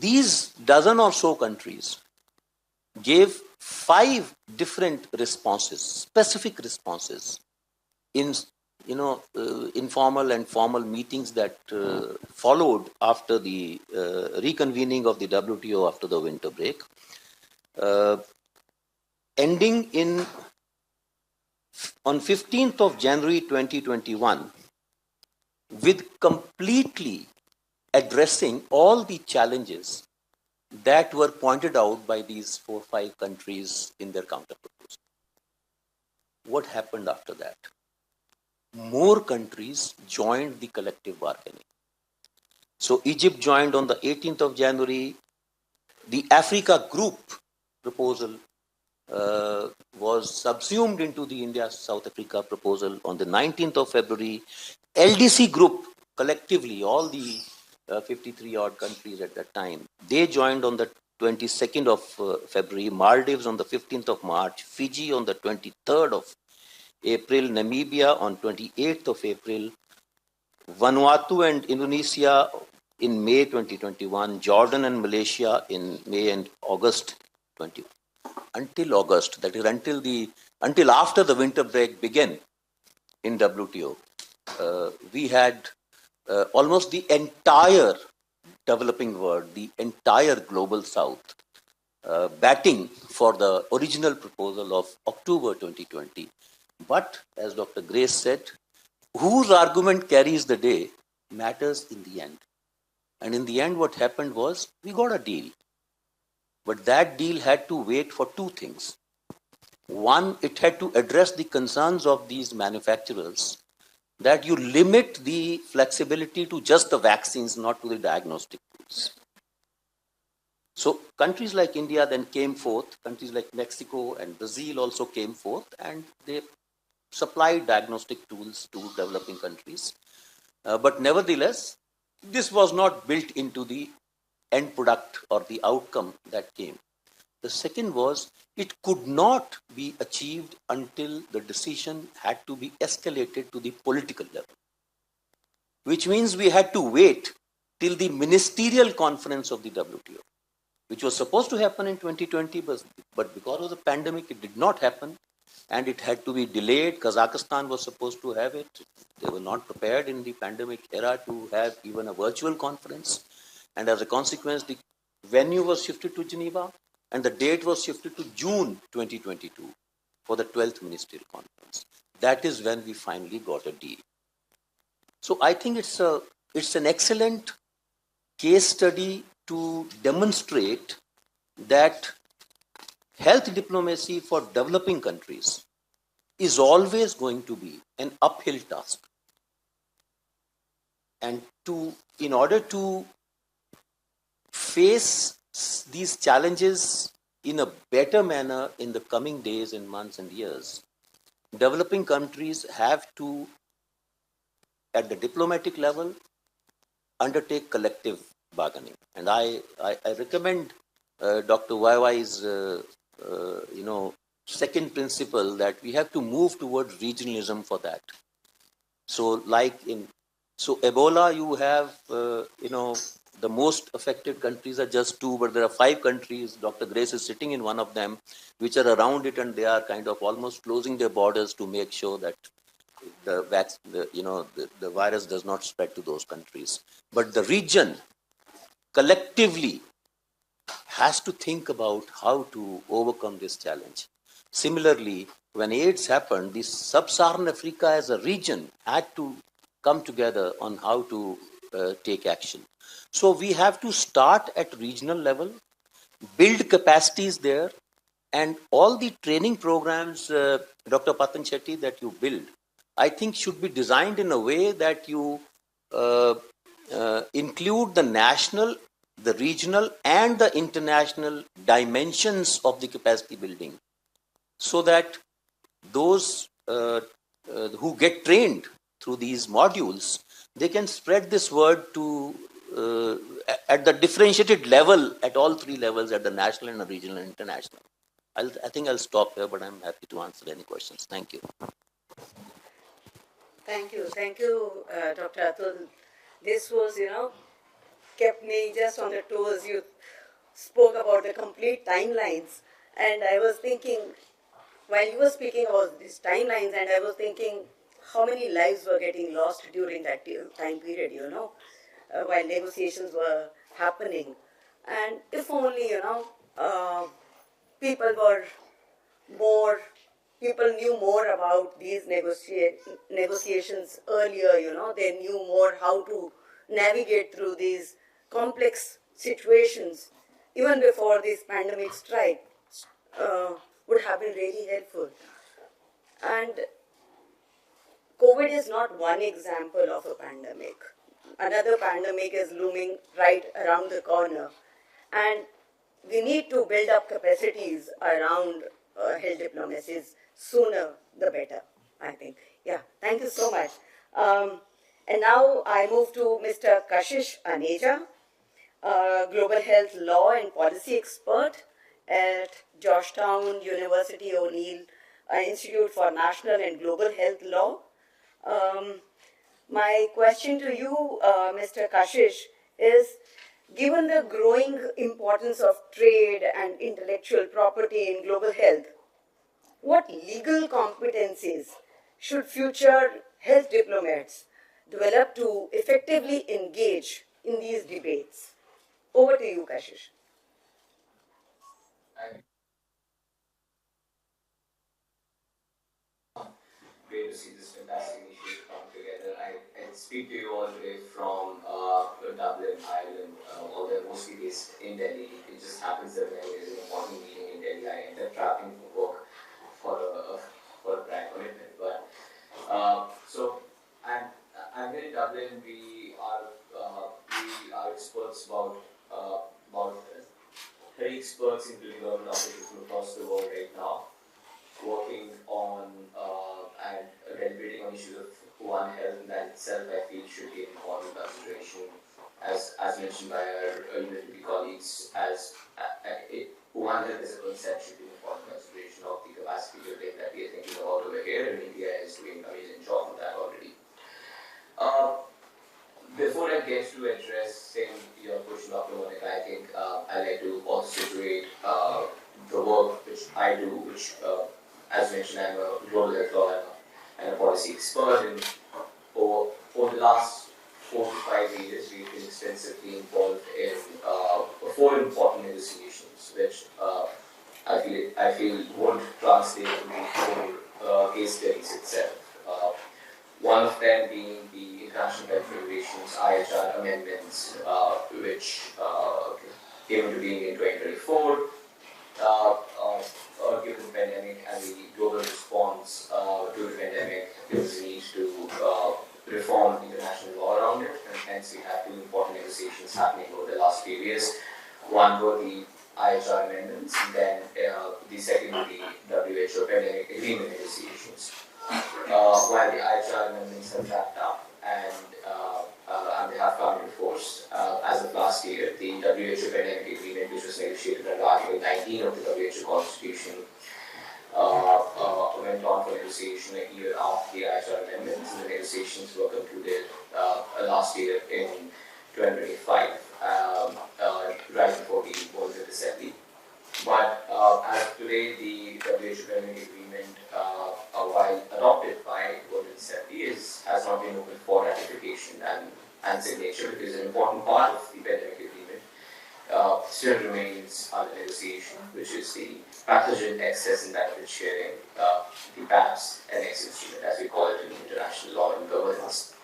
These dozen or so countries gave 5 different responses, specific responses in informal and formal meetings that followed after the reconvening of the WTO after the winter break, ending on 15th of January 2021 with completely addressing all the challenges that were pointed out by these 4 or 5 countries in their counter proposal. What happened after that? More countries joined the collective bargaining. So Egypt joined on the 18th of January. The Africa Group proposal was subsumed into the India-South Africa proposal on the 19th of February. LDC Group, collectively, all the 53 odd countries at that time, they joined on the 22nd of February, Maldives on the 15th of March, Fiji on the 23rd of April, Namibia on 28th of April, Vanuatu and Indonesia in May 2021, Jordan and Malaysia in May and August 2021. Until August, that is until after the winter break began in WTO, we had almost the entire developing world, the entire global south, batting for the original proposal of October 2020. But as Dr. Grace said, whose argument carries the day matters in the end. And in the end, what happened was we got a deal. But that deal had to wait for 2 things. One, it had to address the concerns of these manufacturers that you limit the flexibility to just the vaccines, not to the diagnostic tools. So countries like India then came forth, countries like Mexico and Brazil also came forth, and they supplied diagnostic tools to developing countries. But nevertheless, this was not built into the end product or the outcome that came. The second was it could not be achieved until the decision had to be escalated to the political level, which means we had to wait till the ministerial conference of the WTO, which was supposed to happen in 2020, but because of the pandemic, it did not happen and it had to be delayed. Kazakhstan was supposed to have it. They were not prepared in the pandemic era to have even a virtual conference. And as a consequence, the venue was shifted to Geneva and the date was shifted to June 2022 for the 12th Ministerial Conference. That is when we finally got a deal. So I think it's an excellent case study to demonstrate that health diplomacy for developing countries is always going to be an uphill task. And in order to face these challenges in a better manner in the coming days and months and years, developing countries have to, at the diplomatic level, undertake collective bargaining. And I recommend Dr. YY's, second principle that we have to move towards regionalism for that. So, so Ebola, you have, the most affected countries are just two, but there are 5 countries. Dr. Grace is sitting in one of them, which are around it, and they are kind of almost closing their borders to make sure that the virus does not spread to those countries. But the region collectively has to think about how to overcome this challenge. Similarly, when AIDS happened, the sub-Saharan Africa as a region had to come together on how to take action. So we have to start at regional level, build capacities there, and all the training programs, Dr. Patan Shetty, that you build, I think should be designed in a way that you uh, include the national, the regional, and the international dimensions of the capacity building, so that those who get trained through these modules, they can spread this word to at the differentiated level, at all 3 levels, at the national and the regional and international. I think I'll stop here, but I'm happy to answer any questions. Thank you. Thank you, Dr. Atul. This was, kept me just on the toes. You spoke about the complete timelines, and I was thinking, while you were speaking about these timelines, and I was thinking how many lives were getting lost during that time period, while negotiations were happening. And if only, people were more, people knew more about these negotiations earlier, they knew more how to navigate through these complex situations even before this pandemic strike, would have been really helpful. And COVID is not one example of a pandemic. Another pandemic is looming right around the corner. And we need to build up capacities around health diplomacies sooner the better, I think. Yeah, thank you so much. And now I move to Mr. Kashish Aneja, Global Health Law and Policy Expert at Georgetown University O'Neill Institute for National and Global Health Law. My question to you, Mr. Kashish, is given the growing importance of trade and intellectual property in global health, what legal competencies should future health diplomats develop to effectively engage in these debates? Over to you, Kashish. Great to see this fantastic initiative come together. I speak to you all today from Dublin, Ireland, although mostly based in Delhi. It just happens that when there's an important meeting in Delhi, I end up traveling for work for a prior commitment. But so I'm here in Dublin. We are experts about 30 experts, including government officials from across the world right now, working on and deliberating on issues of One Health, and that itself I feel should be an important consideration, as mentioned by our university colleagues, as One Health as a concept should be an important consideration of the capacity building that we are thinking about over here, and India is doing an amazing job on that already. Before I get to addressing your question, Dr. Monica, I think I'd like to also situate the work which I do, which, as mentioned, I'm a global health law and a policy expert. And over the last 4 to 5 years, we've been extensively involved in 4 important negotiations, which I feel won't translate to the 4 case studies itself. One of them being the International Health Federation's IHR amendments, which came into being in 2024, given the pandemic and the global response to the pandemic. There was a need to reform international law around it, and hence we had 2 important negotiations happening over the last few years. One were the IHR amendments, and then the second were the WHO pandemic agreement negotiations. While the IHR amendments have wrapped up and they have come into force, course, as of last year, the WHO Pandemic Agreement, which was negotiated under Article 19 of the WHO Constitution, went on for negotiation a year after the IHR amendments, and the negotiations were concluded last year in 2025, right before the World Health Assembly. But as of today, the WHO Pandemic Agreement, while adopted by the World Health Assembly, has not been open for ratification and signature, because an important part of the Pandemic Agreement still remains under negotiation, which is the pathogen access and benefit sharing, the PABS NX instrument, as we call it in international law and governance.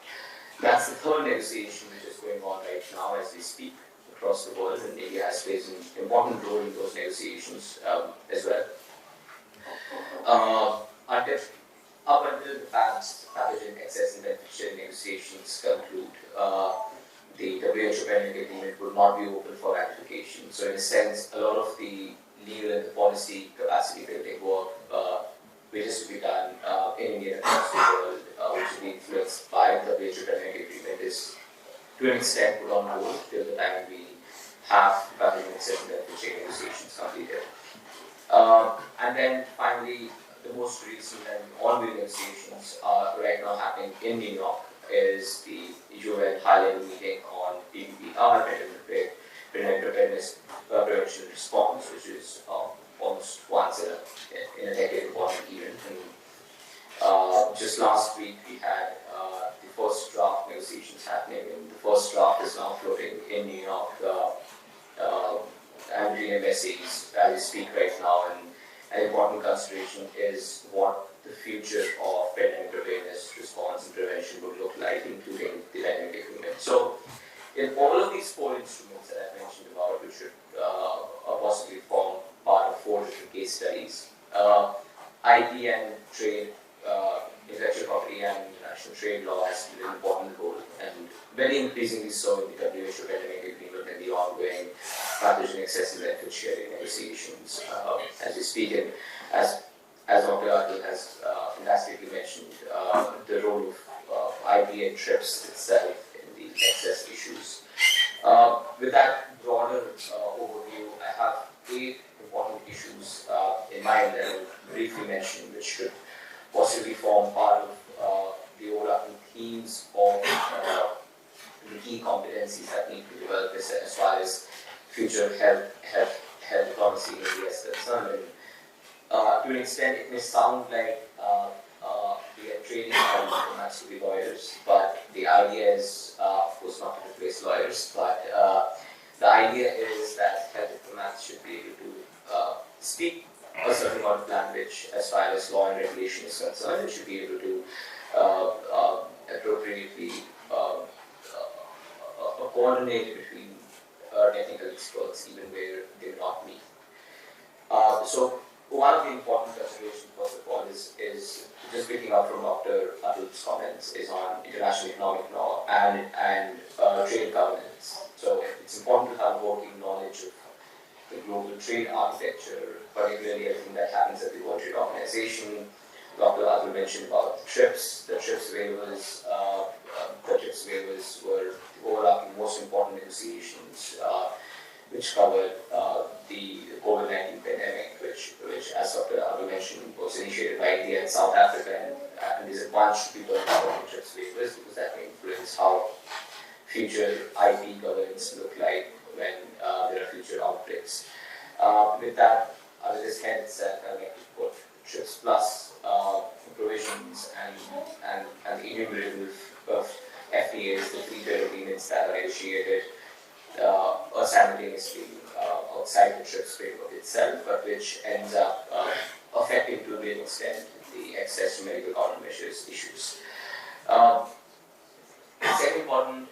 That's the third negotiation which is going on right now as we speak across the world, and India has played an important role in those negotiations as well. Up until the PABS, pathogen access and benefit sharing negotiations conclude, the WHO Pandemic Agreement would not be open for ratification. So in a sense, a lot of the legal and the policy capacity building work which is to be done in India and across the world, which will be influenced by the WHO Pandemic Agreement, is to an extent put on hold till the time we have pathogen access and benefit sharing negotiations completed. And then finally, the most recent and ongoing negotiations are right now happening in New York, is the UN high-level meeting on PPPR, pandemic preparedness prevention and response, which is almost once in a decade important event. And just last week we had the first draft negotiations happening, and the first draft is now floating in New York. I'm reading embassies as we speak right now, and an important consideration is what the future of pandemic preparedness, response, and prevention would look like, including the pandemic agreement. So, in all of these four instruments that I've mentioned about, which should possibly form part of 4 different case studies, IP and trade, intellectual property and international trade law has played an important role, and very increasingly so in the WHO Pandemic Agreement and the ongoing pathogen access and benefit sharing negotiations as we speak. And as Dr. Atul has fantastically mentioned, the role of IP and TRIPS itself in the access issues. With that broader overview, I have 8 important issues in mind that I will briefly mention, which should possibly form part of the overarching themes of the key competencies that need to be developed as far as future health diplomacy in India is concerned. And to an extent, it may sound like we are training our diplomats to be lawyers, but the idea is, of course, not to replace lawyers, but the idea is that health diplomats should be able to speak a certain amount of language as far as law and regulation is concerned, and should be able to appropriately coordinate between technical experts, even where they do not meet. So one of the important considerations, first of all, is just picking up from Dr. Atul's comments, is on international economic law and trade governance. So it's important to have working knowledge of the global trade architecture, particularly everything that happens at the World Trade Organization. Dr. Atul mentioned about the TRIPS. The TRIPS waivers, were the overarching most important negotiations, which covered the COVID-19 pandemic, which, as Dr. Atul mentioned, was initiated by India and South Africa, and there's a bunch of people about the TRIPS waivers, because that may influence how future IP governance look like when there are future outbreaks. With that, I will just hand itself, I'd like to put TRIPS Plus provisions and the enumerative of FTAs, the free trade agreements that are negotiated simultaneously outside the TRIPS framework itself, but which ends up affecting to a great extent the access to medical countermeasures issues. The second important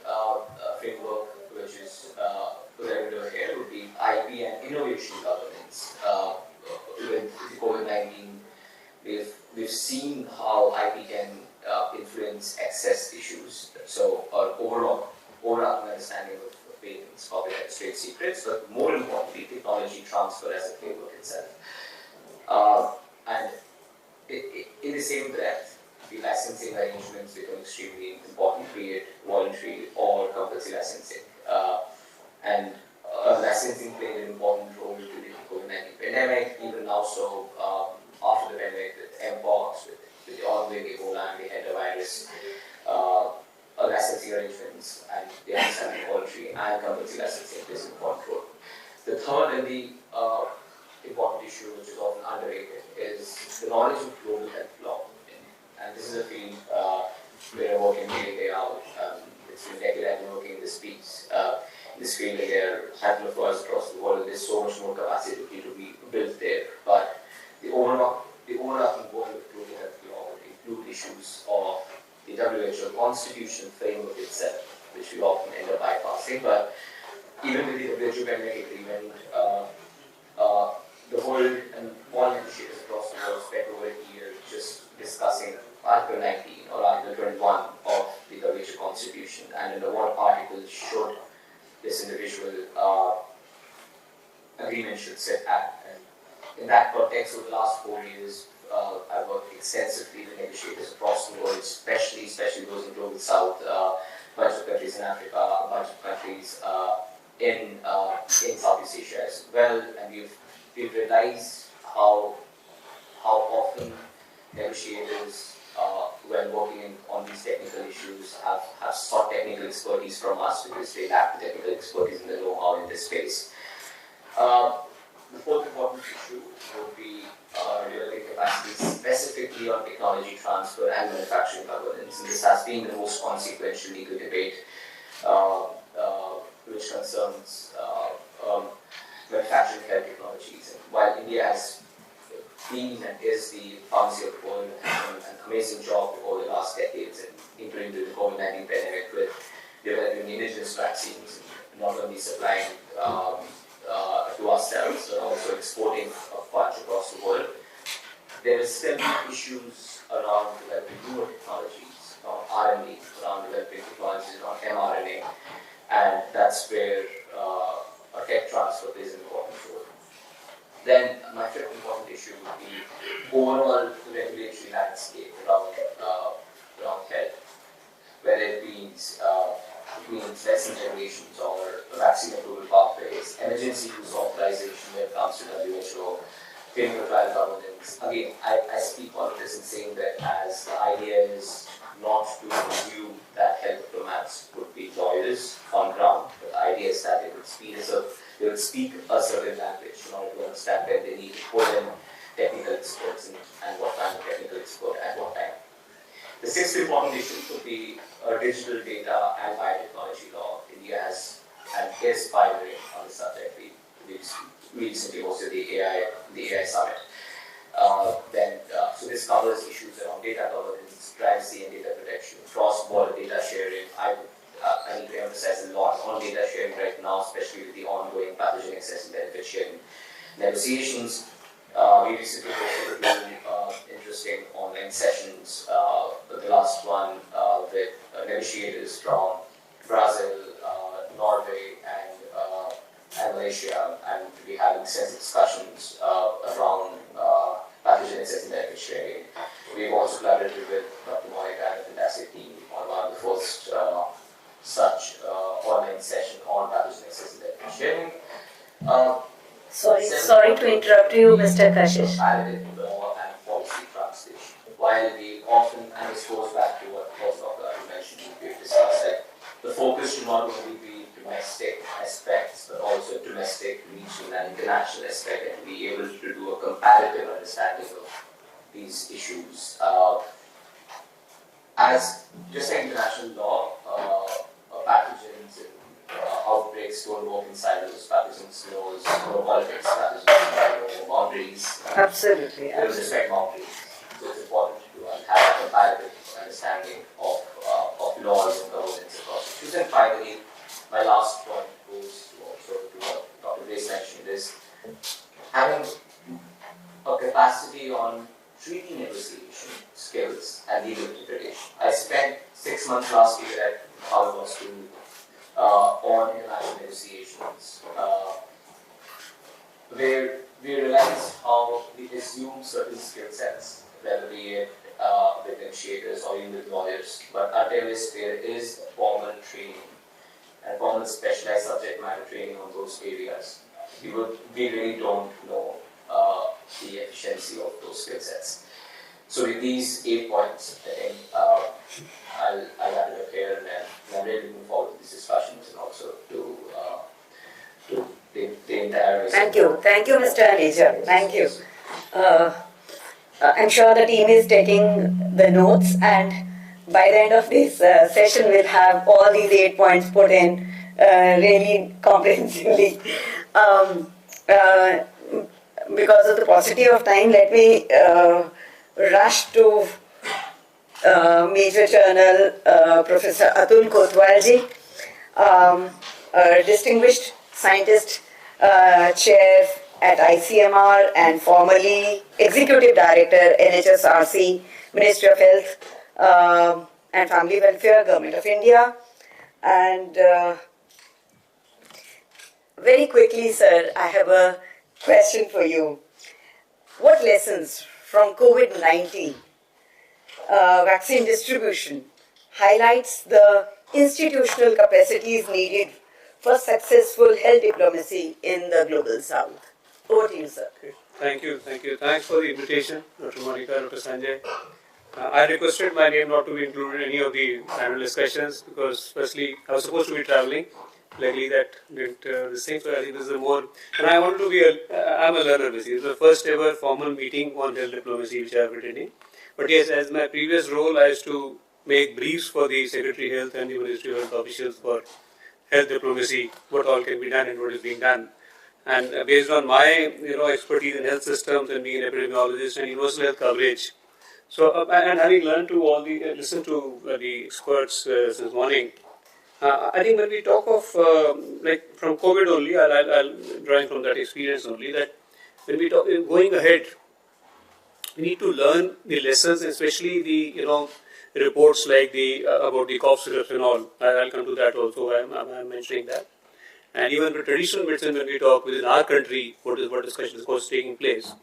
framework, which is presented over here, would be IP and innovation governance. With the COVID-19, we've seen how IP can influence access issues. So overall understanding of patents, copyrights, trade secrets, but more importantly, technology transfer as a framework itself. And in the same breath, the licensing arrangements become extremely important, be it voluntary or compulsory licensing. And licensing played an important role during the COVID-19 pandemic, even now so after the pandemic with Mpox, with the ongoing Ebola and the endovirus, licensing arrangements and the understanding of quality and compulsory licensing plays an important role. The third and the important issue, which is often underrated, is the knowledge of global health law. And this is a field where I work in day out. It's been a decade I've been working in this piece. This field, and there are handful of lawyers across the world. There's so much more capacity to be built there. But the overarching goal of global health law would include issues of the WHO Constitution framework itself, which we often end up bypassing. But even with the WHO pandemic agreement, the world and all initiatives across the world spent over a year just discussing Article 19 or Article 21 of the WHO Constitution, and under what articles should this individual agreement should sit at. And in that context, over the last 4 years, I've worked extensively with negotiators across the world, especially those in Global South, a bunch of countries in Africa, a bunch of countries in Southeast Asia as well, and we've realized how often negotiators, when working on these technical issues, have sought technical expertise from us because they lack the technical expertise and the know-how in this space. The fourth important issue would be developing capacity specifically on technology transfer and manufacturing governance. And this has been the most consequential legal debate which concerns manufacturing health technologies. And while India has been and is the pharmacy of the world and done an amazing job over the last decades, including the COVID-19 pandemic, with developing indigenous vaccines, not only supplying to ourselves, but also exporting a bunch across the world. There is still issues around developing newer technologies, around R&D, around developing technologies around mRNA, and that's where a tech transfer plays an important role. Then my fifth important issue would be overall regulatory landscape around health, whether it means vaccine regulations or vaccine approval pathways, emergency use authorization when it comes to WHO, clinical trial governance. Again, I speak all of this in saying that as the idea is not to assume that health diplomats would be lawyers on ground, but the idea is that they would speak a certain language in order to understand where they need to pull in technical experts and what kind of technical expert at what time. The sixth important issue would be digital data and biotechnology law. India has and is pioneering on the subject. We recently hosted the AI summit. So this covers issues around data governance, privacy and data protection, cross-border data sharing. I need to emphasize a lot on data sharing right now, especially with the ongoing pathogen access and benefit sharing negotiations. We recently hosted two interesting online sessions. The last one with negotiators from Brazil, Norway, and Malaysia, and we had extensive discussions around pathogen access and benefit sharing. We've also collaborated with Dr. Monica and the fantastic team on one of the first such online session on pathogen access and benefit sharing. Sorry to interrupt you, Mr. Kashish. Piloted law and policy translation. While we often, and this goes back to what Dr. mentioned, we've discussed that the focus should not only be domestic aspects, but also domestic, regional, and international aspect, and to be able to do a comparative understanding of these issues. As just like international law, pathogens and outbreaks don't work inside those pathogens, no politics, pathogens, no boundaries. Absolutely. They respect boundaries. So it's important to have a comparative understanding of laws and governance across issues. And finally, my last point goes to also to what Dr. Grace mentioned is having a capacity on treaty negotiation skills and legal interpretation. I spent 6 months last year at Harvard School on international negotiations, where we realized how we assume certain skill sets, whether be it with negotiators or even with lawyers, but until there is formal training and formal specialized subject matter training on those areas, we really don't know the efficiency of those skill sets. So with these 8 points, I think I'll wrap it up here, and I'm really looking forward to these discussions and also to the entire. Thank you, Mr. Aneja. Thank you. I'm sure the team is taking the notes, and by the end of this session, we'll have all these 8 points put in really comprehensively. Because of the paucity of time, let me rush to Major General Professor Atul Kotwalji, a distinguished scientist, chair at ICMR and formerly Executive Director, NHSRC, Ministry of Health and Family Welfare, Government of India. And very quickly, sir, I have a question for you. What lessons from COVID-19 vaccine distribution highlights the institutional capacities needed for successful health diplomacy in the global south? Over to you, sir. Okay. Thank you. Thanks for the invitation, Dr. Monica, Dr. Sanjay. I requested my name not to be included in any of the panel discussions because, firstly, I was supposed to be traveling. Likely that didn't this thing, so I think this is a more. And I want to be I'm a learner basically. It's the first ever formal meeting on health diplomacy which I have attended. But yes, as my previous role, I used to make briefs for the Secretary of Health and the Ministry of Health officials for health diplomacy, what all can be done and what is being done. And based on my expertise in health systems and being an epidemiologist and universal health coverage, so and having learned to listen to the experts since morning, I think when we talk of like from COVID only, I'll drawing from that experience only that when we talk going ahead, we need to learn the lessons, especially the reports like the about the cough syrups and all. I'll come to that also. I'm mentioning that. And even for traditional medicine, when we talk within our country, what discussion is course taking place.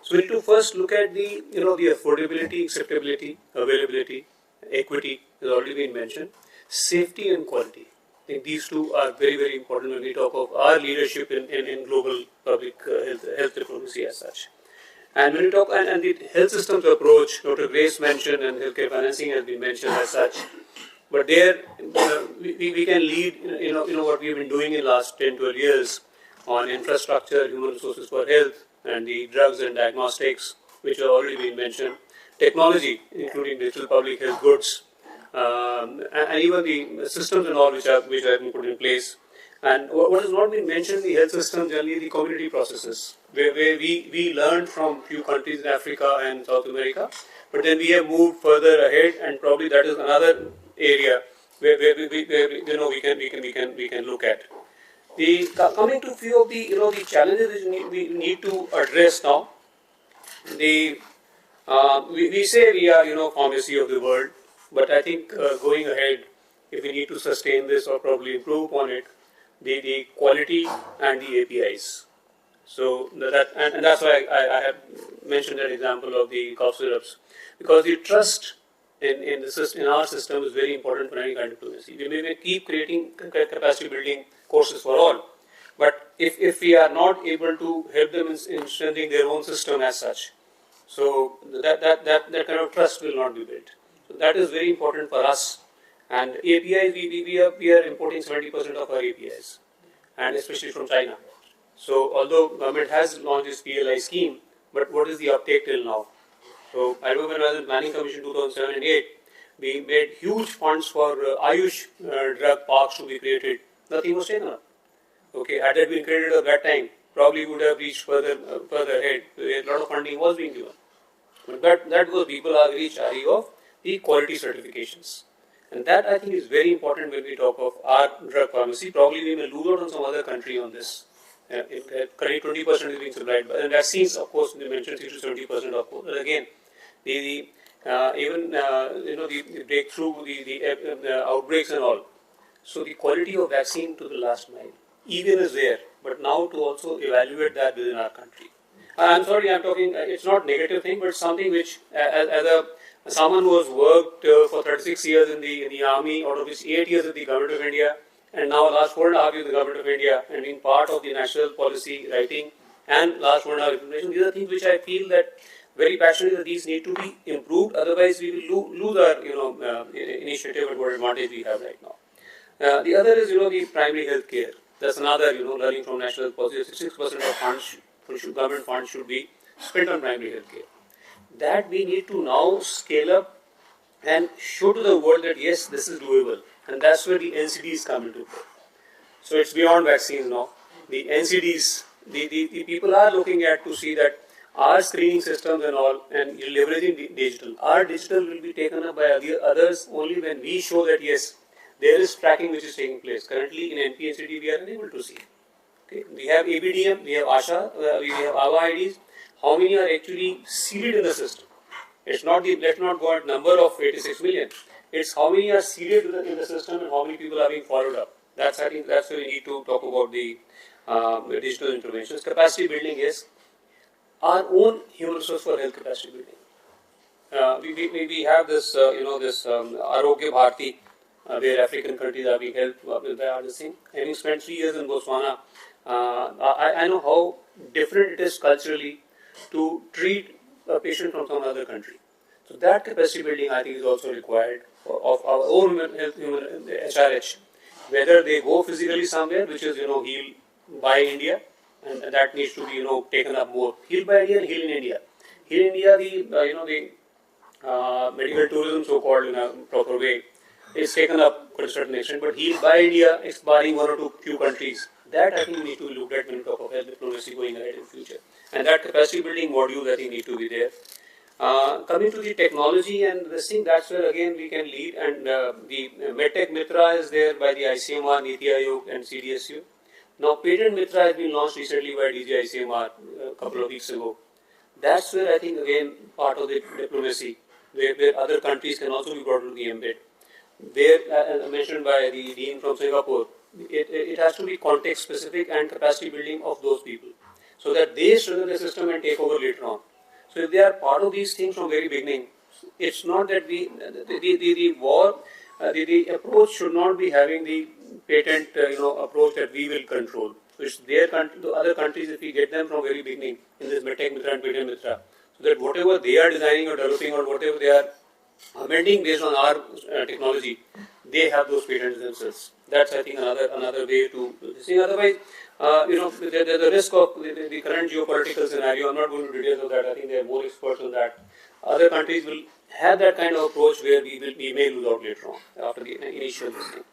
So we need to first look at the the affordability, acceptability, availability, equity has already been mentioned, safety and quality. I think these two are very, very important when we talk of our leadership in global public health diplomacy as such. And when we talk and the health systems approach, Dr. Grace mentioned, and healthcare financing has been mentioned as such. But there, we can lead, what we've been doing in the last 10, 12 years on infrastructure, human resources for health, and the drugs and diagnostics, which have already been mentioned. Technology, including digital public health goods, and even the systems and all which have been put in place. And what has not been mentioned, the health system, generally the community processes, where we learned from few countries in Africa and South America, but then we have moved further ahead, and probably that is another area where we can look at. Coming to few of the challenges which we need to address now. We say we are pharmacy of the world, but I think going ahead, if we need to sustain this or probably improve upon it, the quality and the APIs. So that's why I have mentioned that example of the cough syrups, because the trust in our system is very important for any kind of diplomacy. We may keep creating capacity building courses for all, but if we are not able to help them in strengthening their own system as such, so that kind of trust will not be built. So that is very important for us. And APIs, we are importing 70% of our APIs, and especially from China. So although government has launched this PLI scheme, but what is the uptake till now? So I remember when I was in Planning Commission 2007 and 8, we made huge funds for Ayush drug parks to be created. Nothing was taken up. Okay, had that been created at that time, probably would have reached further ahead. A lot of funding was being given. But that because people are very chary of the quality certifications. And that I think is very important when we talk of our drug pharmacy. Probably we may lose out on some other country on this. Currently 20% is being supplied, and vaccines, of course, they mentioned 60 to 70%, of course. But again, the breakthrough, the outbreaks and all. So the quality of vaccine to the last mile, even is there, but now to also evaluate that within our country. I'm sorry, I'm talking. It's not negative thing, but something which, as someone who has worked for 36 years in the army, out of which 8 years with the government of India, and now last 4.5 years the government of India and being part of the national policy writing and last 1.5 implementation. These are things which I feel that very passionately that these need to be improved. Otherwise, we will lose our initiative and what advantage we have right now. The other is the primary health care. That's another learning from national policy. 66% of funds, government funds should be spent on primary health care. That we need to now scale up and show to the world that yes, this is doable, and that's where the NCDs come into play. So it's beyond vaccines now. The NCDs, the people are looking at to see that our screening systems and all, and leveraging digital. Our digital will be taken up by others only when we show that yes, there is tracking which is taking place. Currently in NP NCD we are unable to see. Okay. We have ABDM, we have ASHA, we have AVA IDs. How many are actually seeded in the system? It's not let's not go at number of 86 million. It's how many are seeded in the system and how many people are being followed up. I think that's where we need to talk about the digital interventions. Capacity building, yes. Our own human resource for health capacity building. We have this, this Arogya Bharati, where African countries are being helped with the same. Having spent 3 years in Botswana, I know how different it is culturally to treat a patient from some other country. So that capacity building, I think, is also required of our own human HRH. Whether they go physically somewhere, which is heal by India, and that needs to be taken up more. Heal by India and heal in India. Heal in India, the medical tourism, so called in a proper way, is taken up to a certain extent. But heal by India, barring one or two few countries, that I think we need to look at when we talk of health diplomacy going ahead in the future. And that capacity building module I think need to be there. Coming to the technology and this thing, that's where again we can lead. And the MedTech Mitra is there by the ICMR, Niti Aayog and CDSU. Now Patent Mitra has been launched recently by DG ICMR a couple of weeks ago. That's where I think again part of the diplomacy, where other countries can also be brought to the embed. There, as mentioned by the Dean from Singapore, it has to be context specific and capacity building of those people, so that they strengthen the system and take over later on. So if they are part of these things from very beginning, it's not that the approach should not be having the patent approach that we will control. So it's their country, the other countries, if we get them from very beginning in this MedTech Mitra and Patent Mitra, so that whatever they are designing or developing or whatever they are amending based on our technology, they have those patents themselves. That's I think another way to see. Otherwise, the risk of the current geopolitical scenario. I'm not going to details of that. I think they are more experts on that. Other countries will have that kind of approach where we may lose out later on after the initial thing.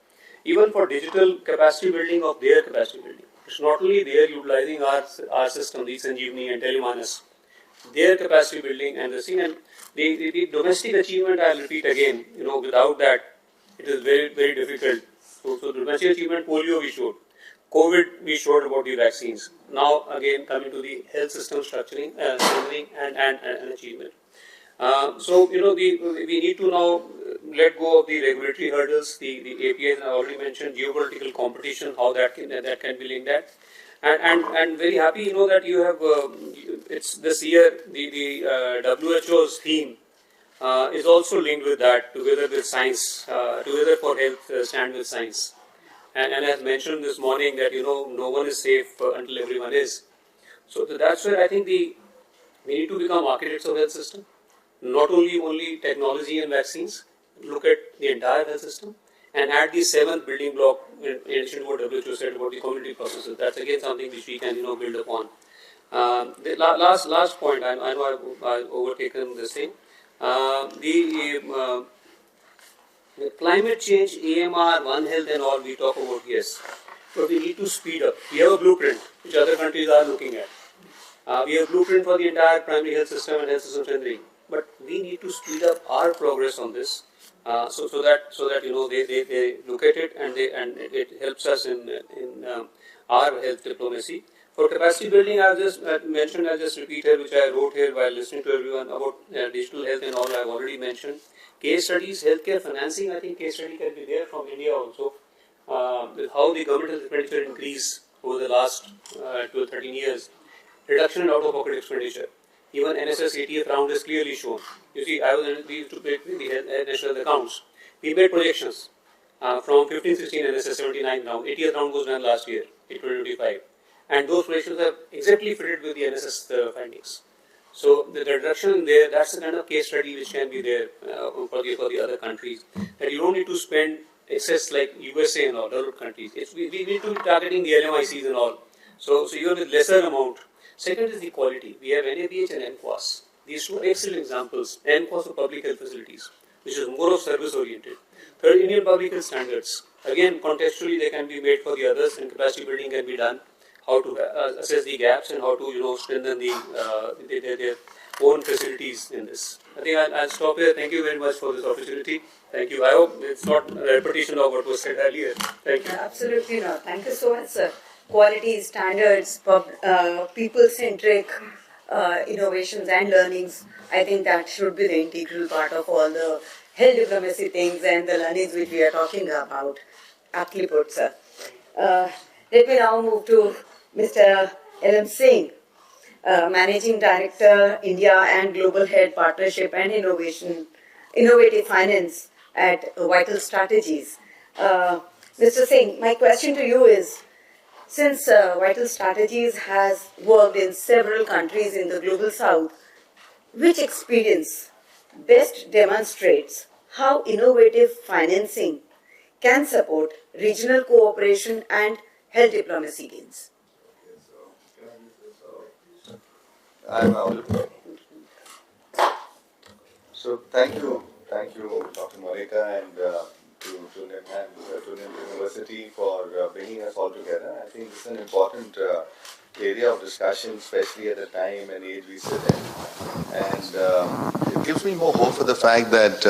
Even for digital capacity building of their capacity building, it's not only they are utilizing our system, the Sanjeevani and Telemanas, their capacity building and the thing. And the domestic achievement, I'll repeat again, without that, it is very, very difficult. So domestic achievement, polio we showed. COVID we showed about the vaccines. Now again coming to the health system structuring, strengthening and achievement. We need to now let go of the regulatory hurdles, the APIs I already mentioned, geopolitical competition, how that can be linked at. And very happy, that you have, it's this year, the WHO's theme is also linked with that, together with science, together for health, stand with science. And as mentioned this morning that, no one is safe until everyone is. So that's where I think we need to become architects of health system. Not only technology and vaccines, look at the entire health system and add the seventh building block in addition to what WHO said about the community processes. That's again something which we can build upon. The last point, I know I've overtaken this thing. The climate change, AMR, One Health and all we talk about, yes. But we need to speed up. We have a blueprint which other countries are looking at. We have a blueprint for the entire primary health system and health system strengthening. But we need to speed up our progress on this, so that they look at it and it helps us in our health diplomacy. For capacity building, I've just mentioned, I'll just repeat here, which I wrote here while listening to everyone about digital health and all I've already mentioned. Case studies, healthcare financing, I think case study can be there from India also, with how the government has expenditure increased over the last 12, 13 years. Reduction in out-of-pocket expenditure. Even NSS 80th round is clearly shown. You see, we used to make the national accounts. We made projections. from 15-16 NSS 79 round, 80th round was done last year, in 2025. And those ratios are exactly fitted with the NSS findings. So the reduction there, that's the kind of case study which can be there for the other countries. That you don't need to spend excess like USA and all developed countries. We need to be targeting the LMICs and all. So even with lesser amount. Second is the quality. We have NABH and NQuas. These two excellent examples. NQuas for public health facilities, which is more of service oriented. Third, Indian public health standards. Again, contextually they can be made for the others, and capacity building can be done. How to assess the gaps and how to strengthen their own facilities in this. I think I'll stop here. Thank you very much for this opportunity. Thank you. I hope it's not a repetition of what was said earlier. Thank you. Absolutely not. Thank you so much, sir. Quality, standards, people-centric innovations and learnings. I think that should be the integral part of all the health diplomacy things and the learnings which we are talking about. Aptly put, sir. Let me now move to Mr. L.M. Singh, Managing Director, India and Global Head Partnership and Innovative Finance at Vital Strategies. Mr. Singh, my question to you is, since Vital Strategies has worked in several countries in the Global South, which experience best demonstrates how innovative financing can support regional cooperation and health diplomacy gains? I'm audible. So thank you, Dr. Monica, and to NIM University for bringing us all together. I think this is an important area of discussion, especially at the time and age we sit in. And it gives me more hope for the fact that,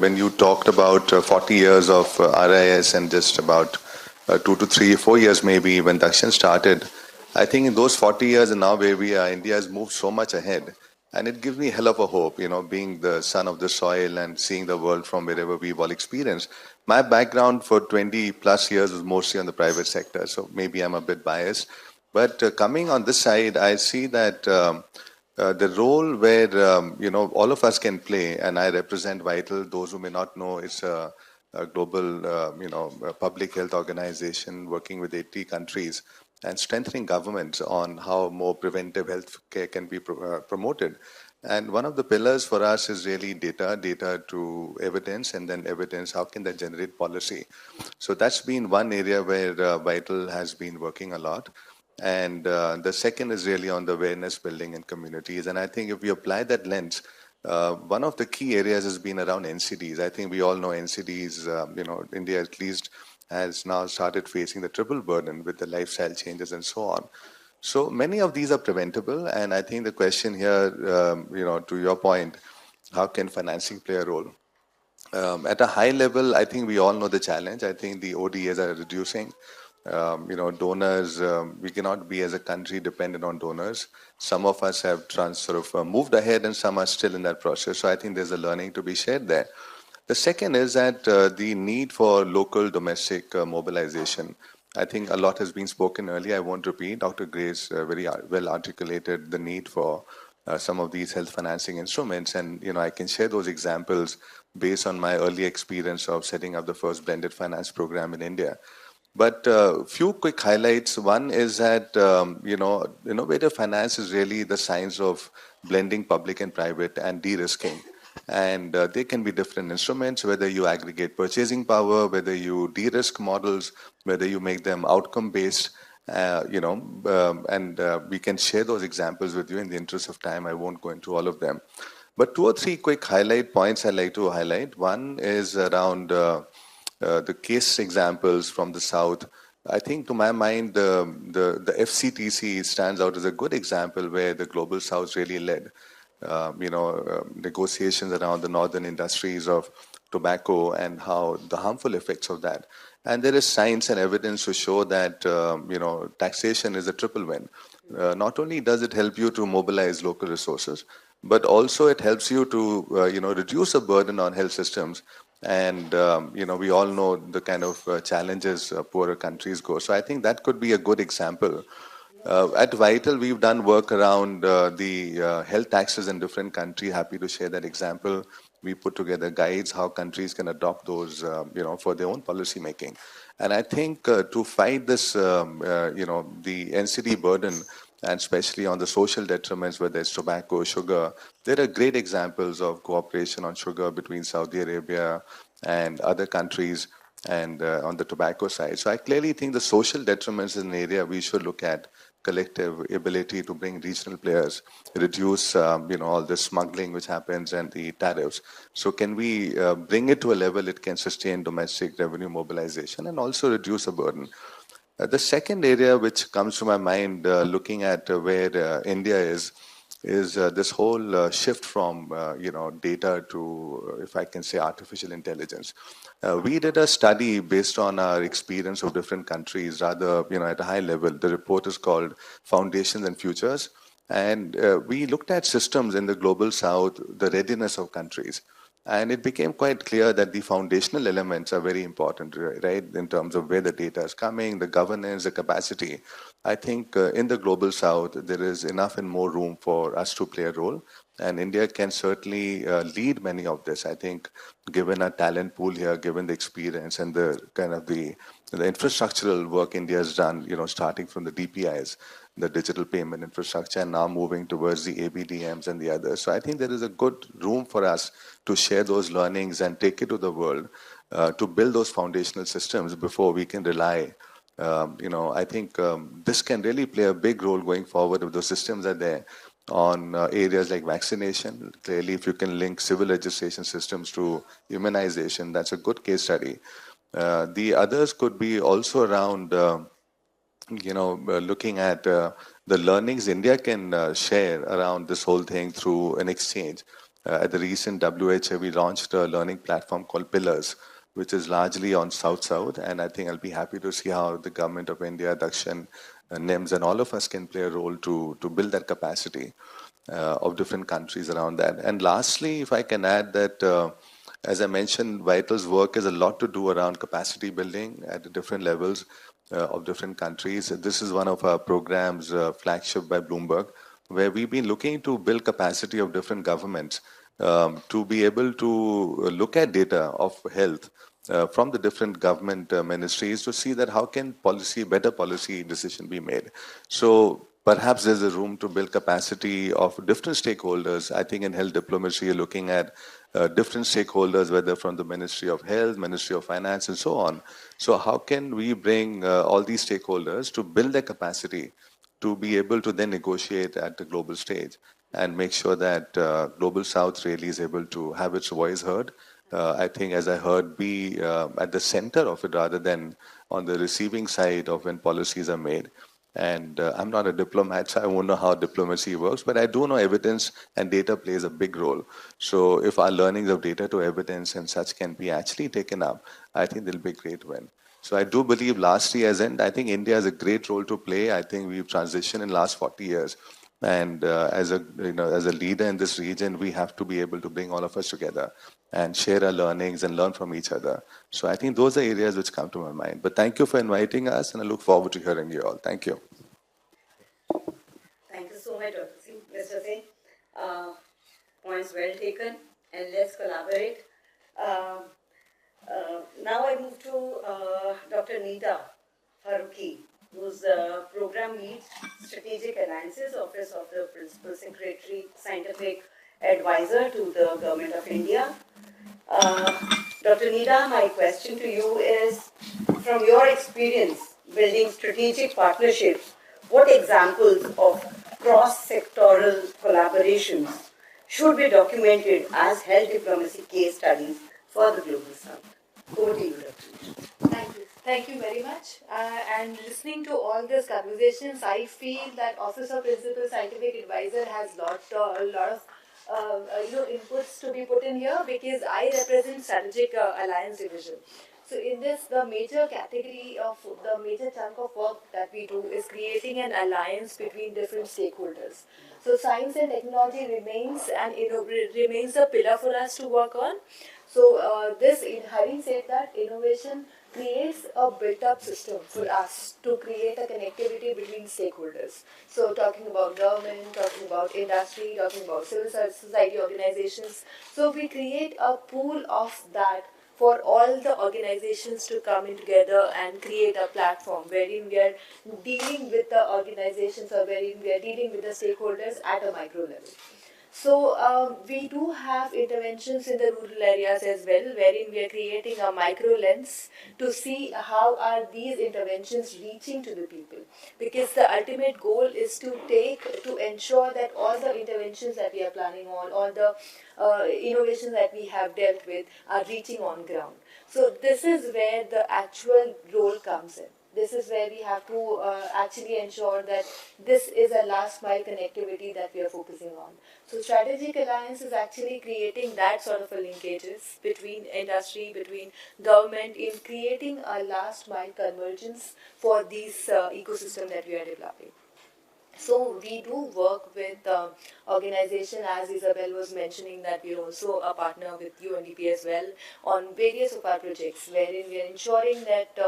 when you talked about 40 years of RIS and just about 2 to 3, 4 years maybe when Dakshin started, I think in those 40 years and now where we are, India has moved so much ahead. And it gives me a hell of a hope, being the son of the soil and seeing the world from wherever we've all experienced. My background for 20 plus years was mostly on the private sector, so maybe I'm a bit biased. But coming on this side, I see that the role where, all of us can play, and I represent Vital. Those who may not know, it's a global, a public health organization working with 80 countries and strengthening governments on how more preventive health care can be promoted. And one of the pillars for us is really data to evidence, and then evidence, how can that generate policy? So that's been one area where Vital has been working a lot. And the second is really on the awareness building in communities. And I think if we apply that lens, one of the key areas has been around NCDs. I think we all know NCDs, India at least has now started facing the triple burden with the lifestyle changes and so on. So many of these are preventable. And I think the question here, to your point, how can financing play a role? At a high level, I think we all know the challenge. I think the ODAs are reducing. Donors, we cannot be as a country dependent on donors. Some of us have moved ahead and some are still in that process. So I think there's a learning to be shared there. The second is that the need for local domestic mobilization. I think a lot has been spoken earlier. I won't repeat. Dr. Grace very well articulated the need for some of these health financing instruments. And, I can share those examples based on my early experience of setting up the first blended finance program in India. But a few quick highlights. One is that, innovative finance is really the science of blending public and private and de-risking. And they can be different instruments, whether you aggregate purchasing power, whether you de-risk models, whether you make them outcome-based, and we can share those examples with you. In the interest of time, I won't go into all of them. But 2 or 3 quick highlight points I'd like to highlight. One is around the case examples from the South. I think to my mind, the FCTC stands out as a good example where the Global South really led. Negotiations around the northern industries of tobacco and how the harmful effects of that. And there is science and evidence to show that, taxation is a triple win. Not only does it help you to mobilize local resources, but also it helps you to, reduce the burden on health systems. And, we all know the kind of challenges poorer countries go. So I think that could be a good example. At Vital, we've done work around the health taxes in different countries. Happy to share that example. we put together guides how countries can adopt those, for their own policy making. And I think to fight this, the NCD burden, and especially on the social detriments, whether it's tobacco, sugar, there are great examples of cooperation on sugar between Saudi Arabia and other countries, and on the tobacco side. So I clearly think the social detriments is an area we should look at, collective ability to bring regional players, reduce, all the smuggling which happens and the tariffs. So can we bring it to a level it can sustain domestic revenue mobilization and also reduce the burden? The second area which comes to my mind, looking at where India is this whole shift from data to, if I can say, artificial intelligence. We did a study based on our experience of different countries, rather at a high level. The report is called Foundations and Futures, and we looked at systems in the global south, the readiness of countries. And it became quite clear that the foundational elements are very important, right, in terms of where the data is coming, the governance, the capacity. I think in the global south, there is enough and more room for us to play a role. And India can certainly lead many of this. I think, given our talent pool here, given the experience and the kind of the infrastructural work India has done, starting from the DPIs, the digital payment infrastructure, and now moving towards the ABDMs and the others. So I think there is a good room for us to share those learnings and take it to the world, to build those foundational systems before we can rely. I think this can really play a big role going forward if those systems are there on areas like vaccination. Clearly, if you can link civil legislation systems to immunization, that's a good case study. The others could be also around looking at the learnings India can share around this whole thing through an exchange. At the recent WHA, we launched a learning platform called Pillars, which is largely on South-South, and I think I'll be happy to see how the government of India, Dakshin, NIMS, and all of us can play a role to build that capacity of different countries around that. And lastly, if I can add that, as I mentioned, Vital's work is a lot to do around capacity building at the different levels of different countries. This is one of our programs, flagship by Bloomberg, where we've been looking to build capacity of different governments to be able to look at data of health from the different government ministries to see that how can better policy decision be made. So perhaps there's a room to build capacity of different stakeholders. I think in health diplomacy, you're looking at different stakeholders, whether from the Ministry of Health, Ministry of Finance, and so on. So how can we bring all these stakeholders to build their capacity to be able to then negotiate at the global stage and make sure that Global South really is able to have its voice heard? I think, as I heard, be at the center of it rather than on the receiving side of when policies are made. And I'm not a diplomat, so I won't know how diplomacy works, but I do know evidence and data plays a big role. So if our learnings of data to evidence and such can be actually taken up, I think there'll be a great win. So I do believe lastly, as in, I think India has a great role to play. I think we've transitioned in the last 40 years. And as a leader in this region, we have to be able to bring all of us together and share our learnings and learn from each other. So I think those are areas which come to my mind. But thank you for inviting us, and I look forward to hearing you all. Thank you. Thank you so much, Mr. Singh. Points well taken, and let's collaborate. Now I move to Dr. Nida Faruqi, who's Program Lead, Strategic Alliances, Office of the Principal Secretary, Scientific Advisor to the Government of India. Dr. Nida, my question to you is, from your experience building strategic partnerships, what examples of cross-sectoral collaborations should be documented as health diplomacy case studies for the Global South? Over to you, Dr. Thank you. Thank you very much. And listening to all these conversations, I feel that Office of Principal Scientific Advisor has a lot of inputs to be put in here, because I represent Strategic Alliance Division. So in this, the major chunk of work that we do is creating an alliance between different stakeholders. So science and technology remains a pillar for us to work on. So having said that, innovation creates a built-up system for us to create a connectivity between stakeholders. So talking about government, talking about industry, talking about civil society organizations. So we create a pool of that for all the organizations to come in together and create a platform wherein we are dealing with the organizations or wherein we are dealing with the stakeholders at a micro level. So we do have interventions in the rural areas as well, wherein we are creating a micro lens to see how are these interventions reaching to the people. Because the ultimate goal is to ensure that all the interventions that we are planning on, all the innovations that we have dealt with are reaching on ground. So this is where the actual role comes in. This is where we have to actually ensure that this is a last mile connectivity that we are focusing on. So strategic alliance is actually creating that sort of a linkages between industry, between government in creating a last mile convergence for these ecosystem that we are developing. So we do work with organization, as Isabel was mentioning, that we're also a partner with UNDP as well on various of our projects, wherein we are ensuring that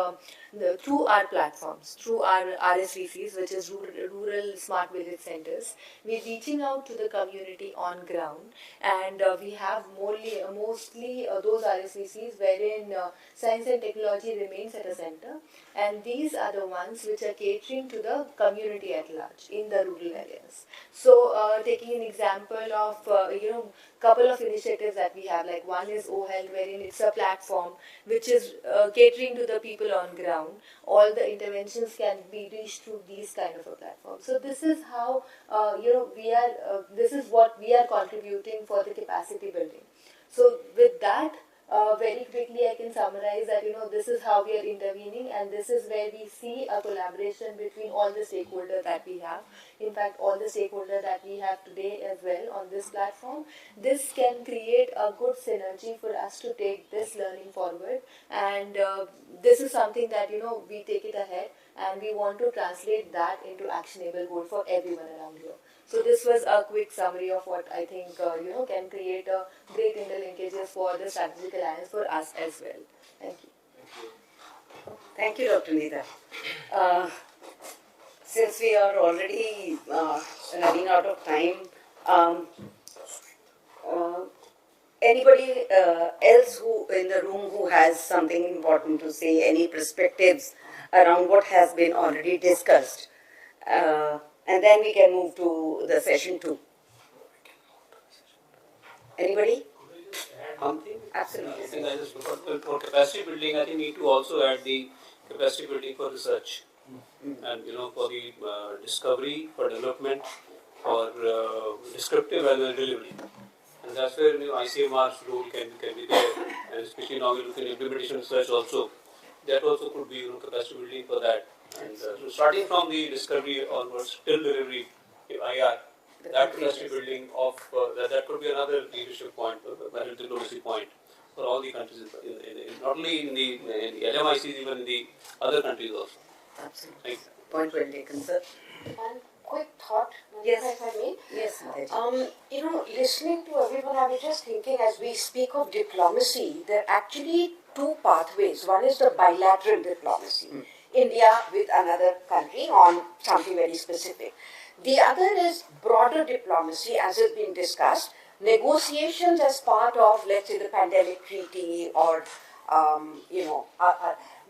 through our platforms, through our RSVCs, which is Rural Smart Village Centers, we're reaching out to the community on ground, and we have mostly those RSVCs wherein science and technology remains at a center, and these are the ones which are catering to the community at large in the rural areas. So taking an example of couple of initiatives that we have, like one is OHealth, wherein it's a platform which is catering to the people on ground. All the interventions can be reached through these kind of a platform. So this is how we are. This is what we are contributing for the capacity building. So with that, very quickly I can summarize that this is how we are intervening, and this is where we see a collaboration between all the stakeholders that we have. In fact, all the stakeholders that we have today as well on this platform. This can create a good synergy for us to take this learning forward, and this is something that we take it ahead, and we want to translate that into actionable goal for everyone around here. So this was a quick summary of what I think can create a great interlinkages for the strategic alliance for us as well. Thank you. Thank you, Dr. Nita. Since we are already running out of time, anybody else who in the room who has something important to say, any perspectives around what has been already discussed? And then we can move to the session 2. Anybody? One thing? Absolutely. I think I just for capacity building, I think we need to also add the capacity building for research, and for the discovery, for development, for descriptive and delivery, and that's where ICMR's role can be there, and especially now we look at implementation research also. That also could be capacity building for that. And so starting from the discovery onwards till delivery, IR, that capacity building of that could be another leadership point, another diplomacy point for all the countries, not only in the LMICs, even in the other countries also. Absolutely. Point well taken, sir. One quick thought, Yes. if I may. Yes, Listening to everyone, I was just thinking, as we speak of diplomacy, there are actually two pathways. One is the bilateral diplomacy, India with another country on something very specific. The other is broader diplomacy, as has been discussed, negotiations as part of, let's say, the pandemic treaty, or,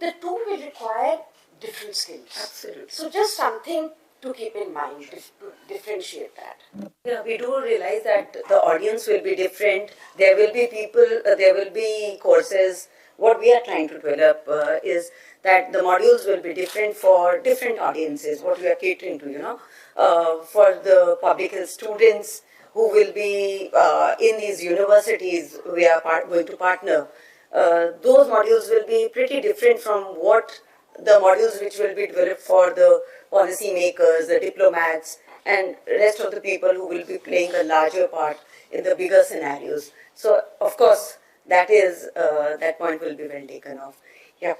the two will require different skills. Absolutely. So just something to keep in mind, to differentiate that. Yeah, we do realize that the audience will be different. There will be people, there will be courses. What we are trying to develop is that the modules will be different for different audiences, what we are catering to, for the public health students who will be in these universities we are going to partner. Those modules will be pretty different from what the modules which will be developed for the policy makers, the diplomats, and rest of the people who will be playing a larger part in the bigger scenarios. So, of course, that point will be well taken off. Yeah.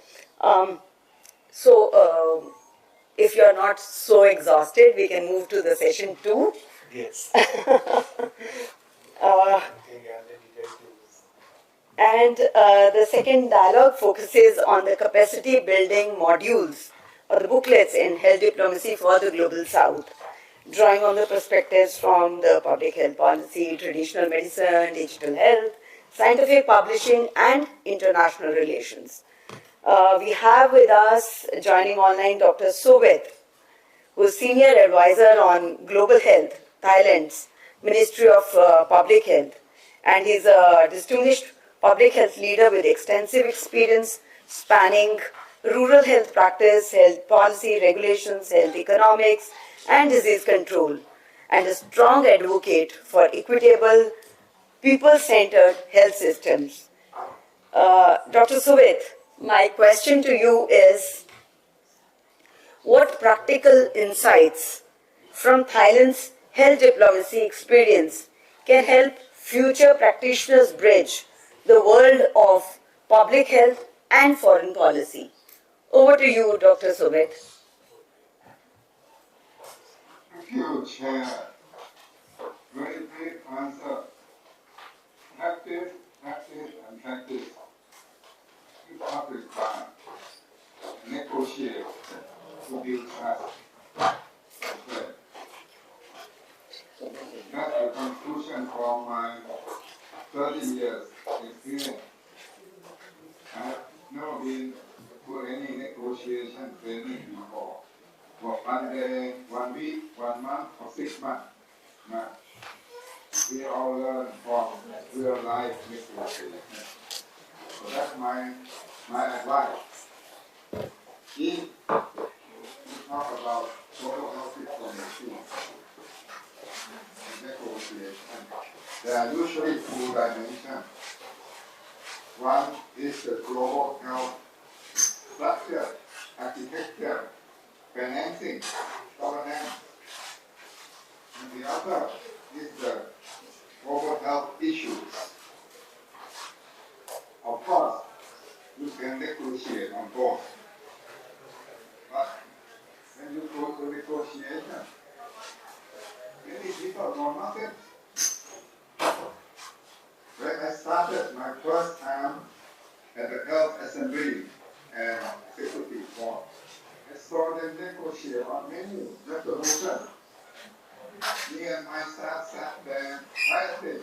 If you are not so exhausted, we can move to the session 2. Yes. And the second dialogue focuses on the capacity building modules or the booklets in Health Diplomacy for the Global South, drawing on the perspectives from the public health policy, traditional medicine, digital health, scientific publishing, and international relations. We have with us, joining online, Dr. Sovet, who is Senior Advisor on Global Health, Thailand's Ministry of Public Health, and he's a distinguished public health leader with extensive experience spanning rural health practice, health policy, regulations, health economics, and disease control, and a strong advocate for equitable, people-centered health systems. Dr. Suvit, my question to you is, what practical insights from Thailand's health diplomacy experience can help future practitioners bridge the world of public health and foreign policy? Over to you, Dr. Suvit. Thank you, Chair. Very brief answer. Practice, practice, and practice. Keep up with time. Negotiate to build trust. Okay. That's the conclusion from my 30 years experience. I have never been to any negotiation training before. For 1 day, 1 week, 1 month, or 6 months. Now, we all learn from real life negotiation. So that's my advice. If we talk about global health diplomacy and negotiation, there are usually 2 dimensions. One is the global health structure, architecture, financing, governance. And the other is the global health issues. Of course, you can negotiate on both. But when you go to negotiation, many people know nothing. When I started my first time at the Health Assembly and Executive Board, I saw them negotiate on many resolutions. Me and my staff sat there quietly.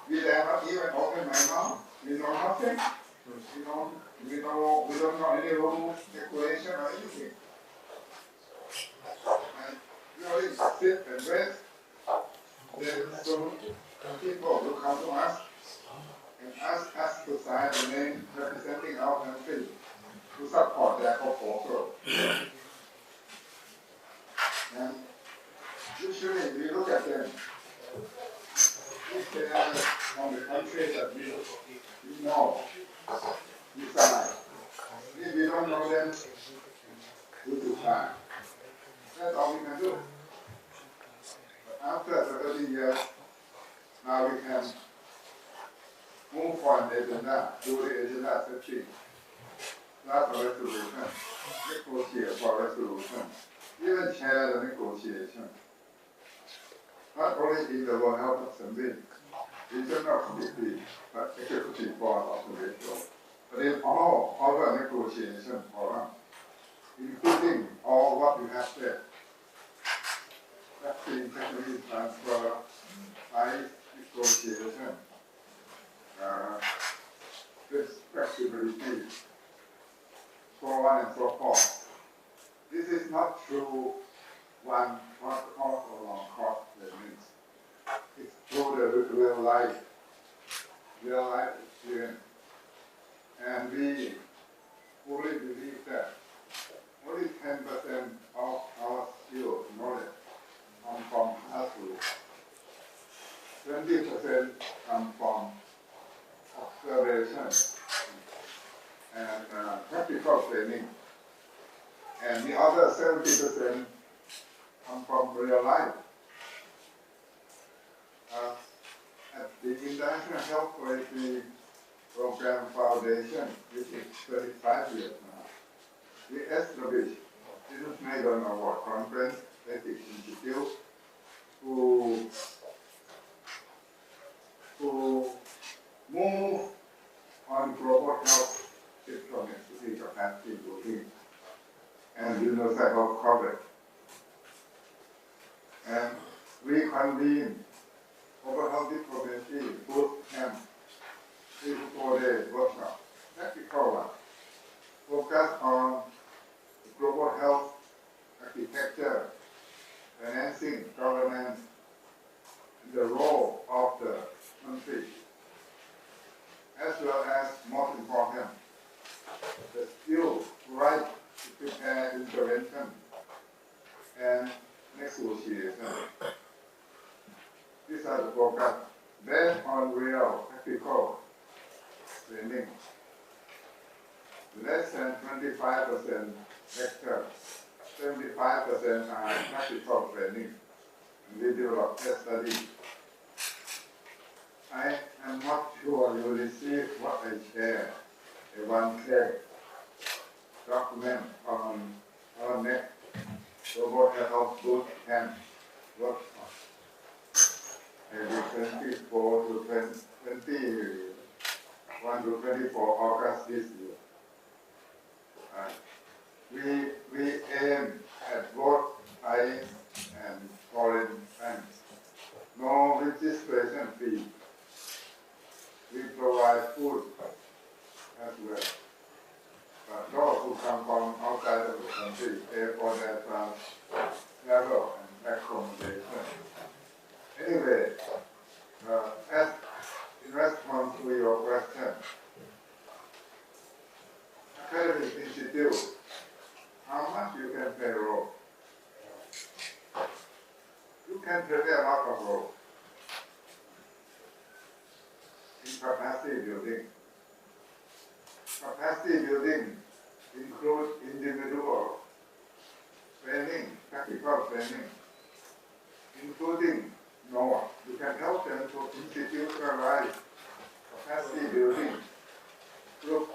We dare not even open my mouth. We know nothing. We don't know any rules, regulation, or anything. And we only sit and wait. Then some people will come to us and ask us to sign the name representing our country to support their proposal. And usually we look at them. If they are from the country that we know, we sign. If we don't know them, we do sign. That's all we can do. But after 30 years, now we can move on the agenda, do the agenda setting, draft a resolution, negotiate for resolution, even chair the negotiation. Not only in the World Health Assembly, regional committee, but executive board of the WHO, but in all other negotiation forums, including all what you have said. Vaccine technology transfer, price negotiation, flexibility, so on and so forth. This is not through one cost or long cost payments. It's through the real life experience. And we fully believe that only 10% of our skills, knowledge, come from classrooms. 20% come from observation and practical training. And the other 70% come from real life. At the International Health Quality Program Foundation, which is 35 years now, we established International Award Conference Ethics Institute to move on global health diplomacy capacity building. And universal coverage. And we convene over health diplomacy boot camp 3 to 4 days workshop, practical one, focus on global health architecture, financing, governance, and the role of the country, as well as, most important, the skill right to prepare intervention and negotiation. These are the focus based on real practical training. Less than 25% lecture, 75% are practical training. We develop case study. I am not sure you receive what I share. A one-page document on our next global health boot camp workshop. Maybe 24 to 21 to 24 August this year. We aim at both Thai and foreign banks. No registration fee. We provide food as well. But those who come from outside of the country pay for their travel and accommodation. Anyway, as in response to your question, academic institute, how much you can payroll? You can prepare a lot of role in capacity building. Capacity building includes individual training, practical training, including you can help them to institutionalize capacity building group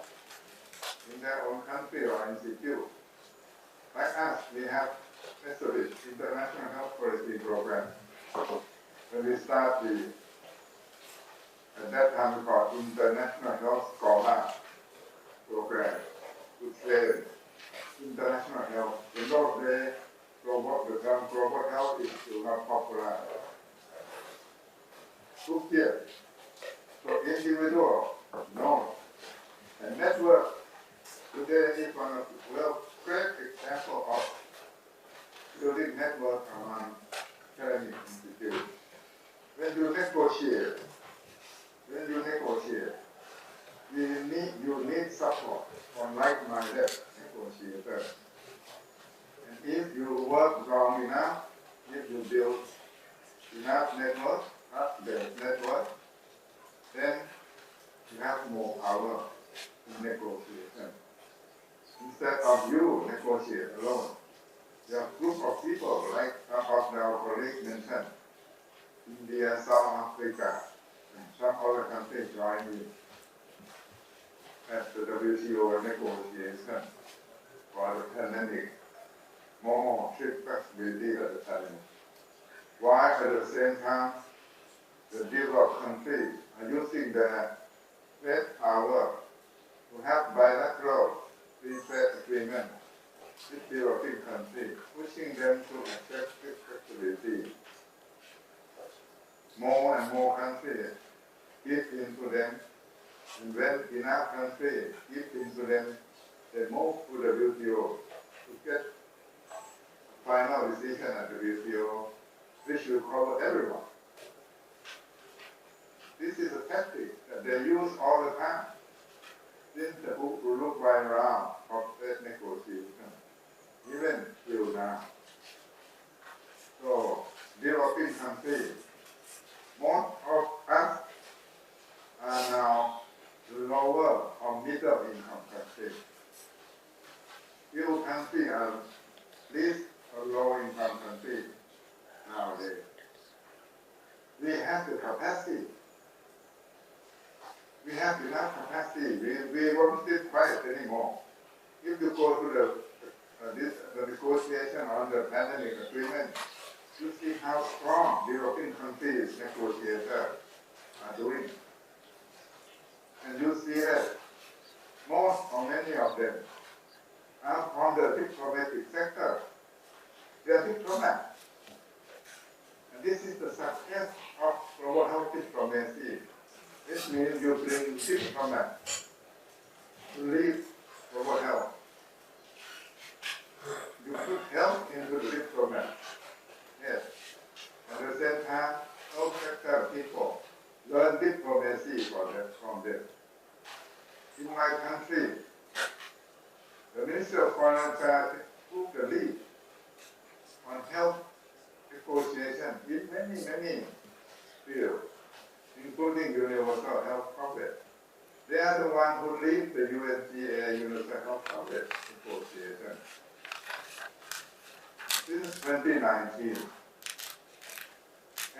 in their own country or institute. Like us, we have established international health policy program. When we start at that time we called International Health Scholar program to train international health. In those days, the term global health is still not popular. Took years. So individual, no. And network, today is one of the great example of building network among academic institutes. When you negotiate, you need support from like-minded negotiators. And if you work long enough, if you build enough network, then you have more power in negotiation. Instead of you negotiate alone, there are a group of people like some of our colleagues mentioned, India, South Africa, and some other countries join in at the WTO negotiation for the pandemic, more trade flexibility at the time. While at the same time, the developed countries are using their trade power to have bilateral free trade agreement with developing countries, pushing them to accept trade flexibility. More and more countries give into them, and when enough countries give into them, they move to the WTO to get a final decision at the WTO, which will cover everyone. This is a tactic that they use all the time since the look right around of trade negotiation, even till now. So, developing countries, most of us are now lower or middle income countries. Few countries are least or low income countries nowadays. We have the capacity. We have enough capacity. We won't sit quiet anymore. If you go to the negotiation on the pandemic agreement, you see how strong the European countries negotiators are doing. And you see that most or many of them and from the diplomatic sector. They are diplomats. And this is the success of global health diplomacy. This means you bring diplomats to lead global health. You put health into the diplomat. Yes. At the same time, health sector people learn diplomacy from them. In my country, the Ministry of Foreign Affairs took the lead on health negotiation in many fields, including universal health coverage. They are the ones who lead the UNGA universal health coverage negotiation. Since 2019,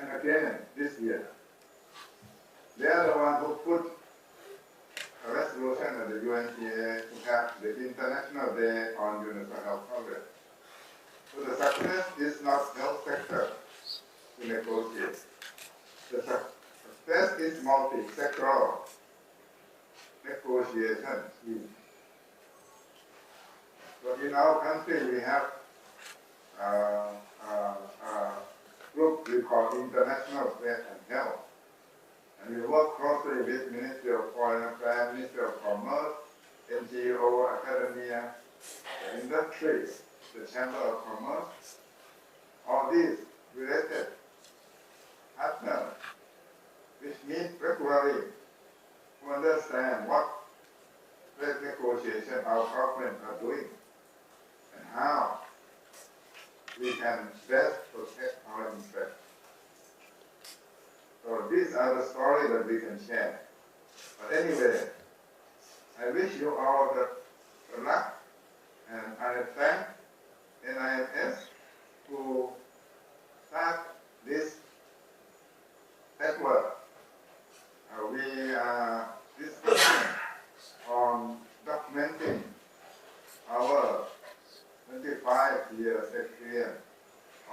and again this year, they are the ones who put a resolution at the UNGA to have the International Day on Universal Health Coverage. So the success is not health sector to negotiate. The success is multi-sectoral negotiation. So in our country, we have a group we call International Trade and Health. And we work closely with Ministry of Foreign Affairs, Ministry of Commerce, NGO, academia, the industry, the Chamber of Commerce, all these related partners which meet regularly to understand what trade negotiation our governments are doing and how we can best protect our interests. So these are the stories that we can share. But anyway, I wish you all the luck, and I thank NIMS to start this network. We are discussing on documenting our 25 years experience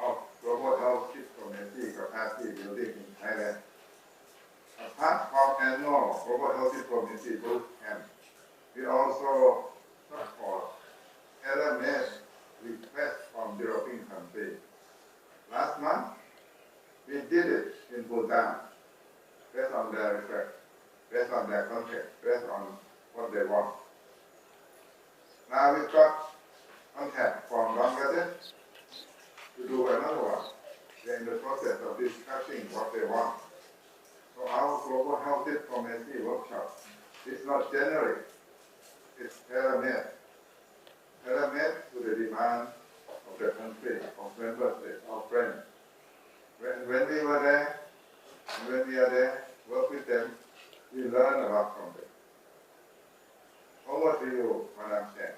of global health diplomacy capacity building in Thailand. Apart from annual global health diplomacy boot camp, we also support tailor-made requests from European countries. Last month, we did it in Bhutan, based on their request, based on their context, based on what they want. Now we've got contact from Bangladesh to do another one. They're in the process of discussing what they want. So our global health diplomacy workshop is not generic, it's tailor-made. Tailor-made to the demand of the country, of member states, of friends. When we were there, and when we are there, work with them, we learn a lot from them. Over to you, Madam Chair.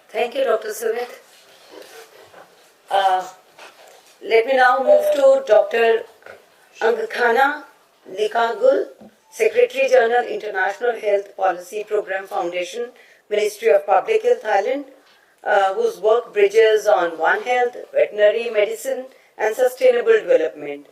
Thank you, Dr. Sumit. Let me now move to Dr. Angkhana Likagul, Secretary General, International Health Policy Program Foundation, Ministry of Public Health, Thailand, whose work bridges on One Health, veterinary medicine, and sustainable development.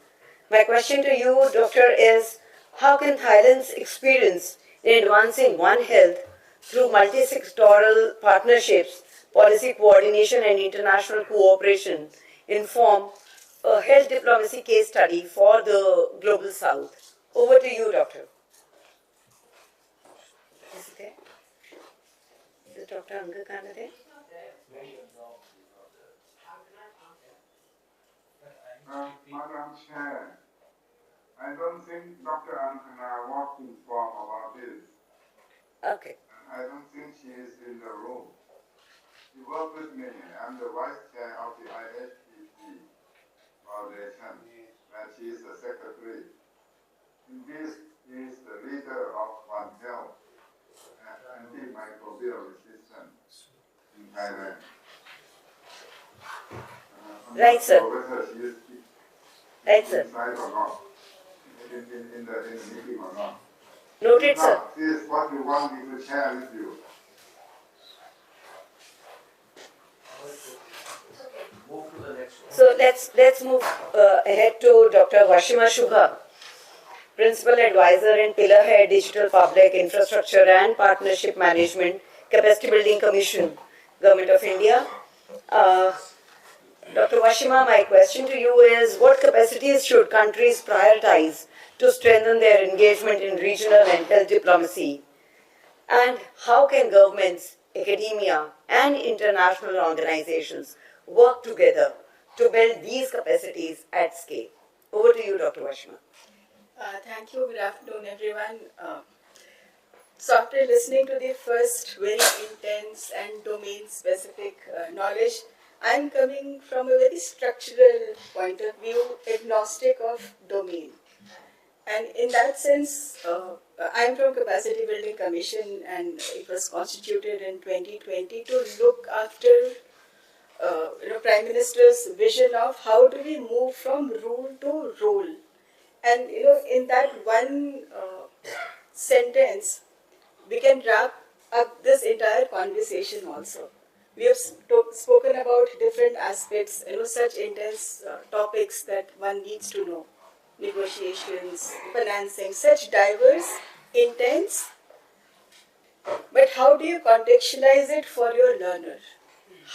My question to you, Doctor, is how can Thailand's experience in advancing One Health through multi-sectoral partnerships, policy coordination, and international cooperation inform a health diplomacy case study for the Global South? Over to you, Doctor. Is it there? Is Dr. Angkhana there? Madam Chair, I don't think Dr. Angkhana was informed about this. Okay. I don't think she is in the room. She worked with me. I'm the vice chair of the IHPC Foundation, and she is the secretary. Indeed, she is the leader of One Health and antimicrobial resistance in Thailand. Right, sir. Whether she is Right, sir. inside or not, in the meeting or not. Noted, sir. This is what we want me to share with you. So let's move ahead to Dr. Vashima Shubha, Principal Advisor and Pillar Head Digital Public Infrastructure and Partnership Management, Capacity Building Commission, Government of India. Dr. Washima, my question to you is, what capacities should countries prioritize to strengthen their engagement in regional and health diplomacy? And how can governments, academia, and international organizations work together to build these capacities at scale? Over to you, Dr. Washima. Thank you. Good afternoon, everyone. So after listening to the first very intense and domain-specific knowledge, I'm coming from a very structural point of view, agnostic of domain. And in that sense, I'm from Capacity Building Commission, and it was constituted in 2020 to look after Prime Minister's vision of how do we move from rule to role. And in that one sentence, we can wrap up this entire conversation also. We have spoken about different aspects, such intense topics that one needs to know. Negotiations, financing, such diverse, intense. But how do you contextualize it for your learner?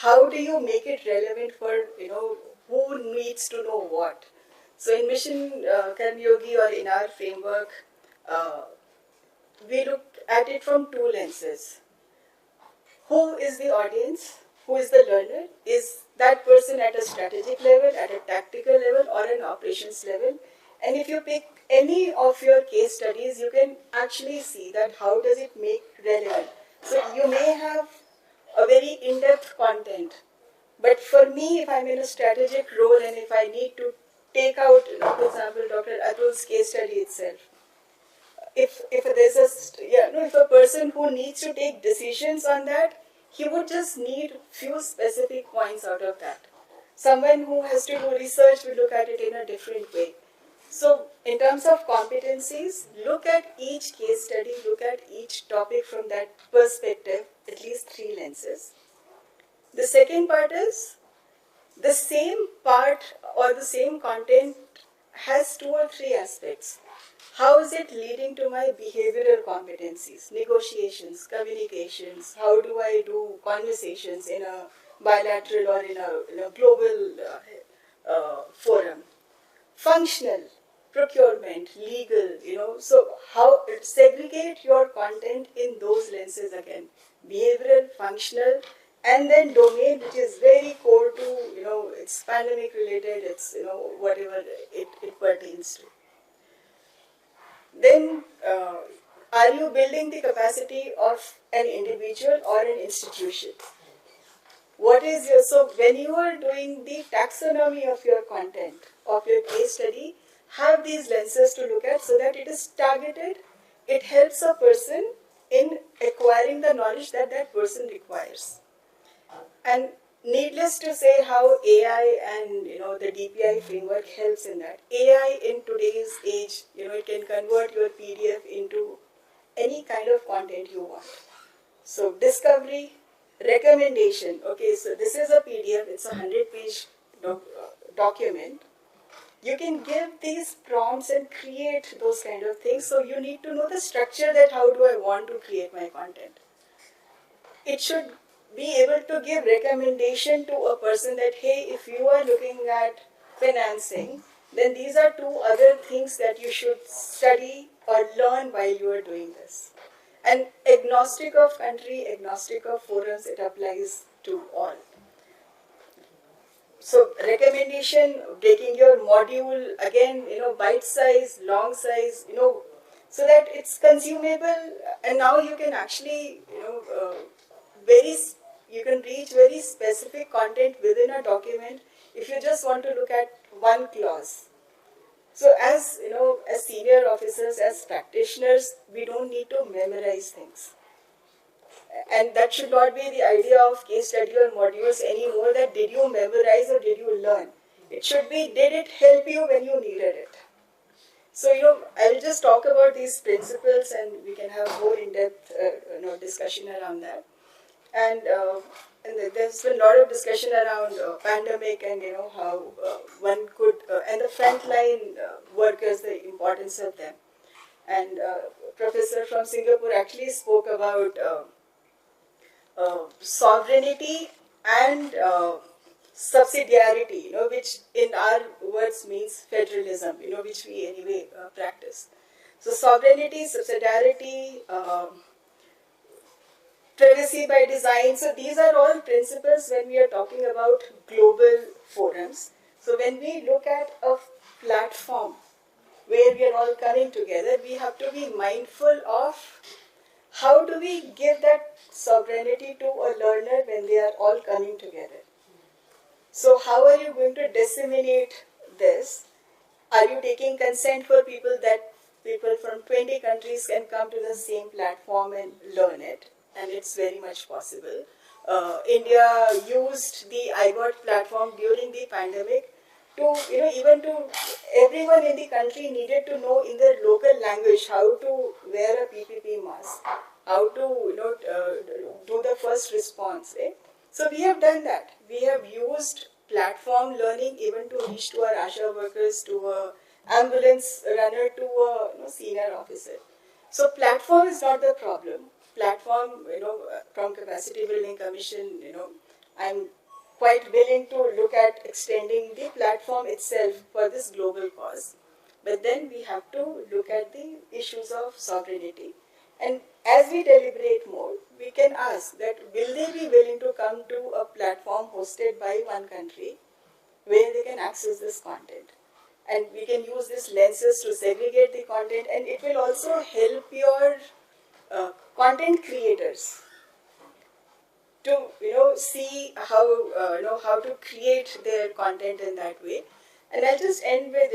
How do you make it relevant for, who needs to know what? So in Mission Karmyogi, or in our framework, we look at it from two lenses. Who is the audience? Who is the learner? Is that person at a strategic level, at a tactical level, or an operations level? And if you pick any of your case studies, you can actually see that how does it make relevant. So you may have a very in-depth content, but for me, if I'm in a strategic role and if I need to take out, for example, Dr. Atul's case study itself, if a person who needs to take decisions on that, he would just need few specific points out of that. Someone who has to do research will look at it in a different way. So in terms of competencies, look at each case study, look at each topic from that perspective, at least 3 lenses. The second part is, the same part or the same content has 2 or 3 aspects. How is it leading to my behavioral competencies, negotiations, communications? How do I do conversations in a bilateral or in a global forum? Functional, procurement, legal, so how segregate your content in those lenses again. Behavioral, functional, and then domain, which is very core to, it's pandemic related, it's, whatever it pertains to. Then, are you building the capacity of an individual or an institution? What is your, so when you are doing the taxonomy of your content, of your case study, have these lenses to look at so that it is targeted. It helps a person in acquiring the knowledge that that person requires. And needless to say how AI and the DPI framework helps in that. AI in today's age, it can convert your PDF into any kind of content you want. So discovery, recommendation. Okay, so this is a PDF, it's a 100-page document. You can give these prompts and create those kind of things. So you need to know the structure, that how do I want to create my content. It should be able to give recommendation to a person that, hey, if you are looking at financing, then these are 2 other things that you should study or learn while you are doing this. And agnostic of country, agnostic of forums, it applies to all. So recommendation, breaking your module, again, bite size, long size, so that it's consumable, and now you can actually, you can reach very specific content within a document if you just want to look at one clause. So as, as senior officers, as practitioners, we don't need to memorize things. And that should not be the idea of case study or modules anymore, that did you memorize or did you learn? It should be, did it help you when you needed it? So, I'll just talk about these principles and we can have more in-depth discussion around that. And there's been a lot of discussion around pandemic and, how one could, and the frontline workers, the importance of them. And professor from Singapore actually spoke about sovereignty and subsidiarity, which in our words means federalism, which we anyway practice. So sovereignty, subsidiarity, privacy by design. So these are all principles when we are talking about global forums. So when we look at a platform where we are all coming together, we have to be mindful of how do we give that sovereignty to a learner when they are all coming together. So how are you going to disseminate this? Are you taking consent for people that people from 20 countries can come to the same platform and learn it? And it's very much possible. India used the iGot platform during the pandemic to, even to everyone in the country needed to know in their local language how to wear a PPP mask, how to, do the first response. Eh? So we have done that. We have used platform learning even to reach to our ASHA workers, to a ambulance runner, to a senior officer. So platform is not the problem. Platform, from Capacity Building Commission, I'm quite willing to look at extending the platform itself for this global cause. But then we have to look at the issues of sovereignty. And as we deliberate more, we can ask that will they be willing to come to a platform hosted by one country where they can access this content? And we can use these lenses to segregate the content, and it will also help your content creators to see how how to create their content in that way. And I'll just end with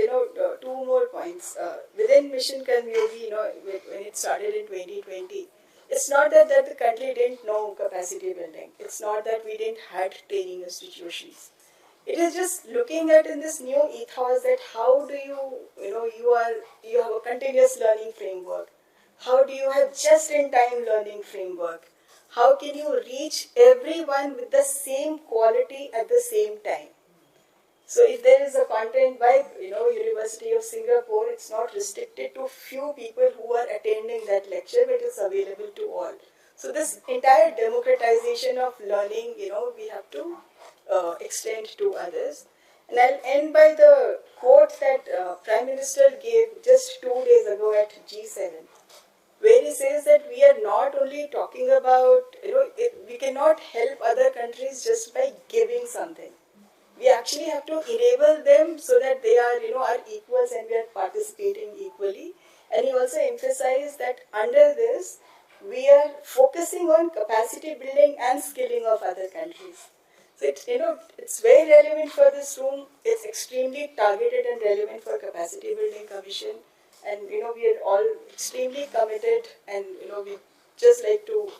two more points. Within Mission Community, when it started in 2020, it's not that the country didn't know capacity building. It's not that we didn't had training institutions. It is just looking at in this new ethos that how do you have a continuous learning framework. How do you have just-in-time learning framework? How can you reach everyone with the same quality at the same time? So if there is a content by University of Singapore, it's not restricted to few people who are attending that lecture, but it's available to all. So this entire democratization of learning, we have to extend to others. And I'll end by the quote that Prime Minister gave just 2 days ago at G7, where he says that we are not only talking about, we cannot help other countries just by giving something. We actually have to enable them so that they are, our equals and we are participating equally. And he also emphasized that under this, we are focusing on capacity building and skilling of other countries. So it's very relevant for this room. It's extremely targeted and relevant for Capacity Building Commission. And we are all extremely committed, and we just like to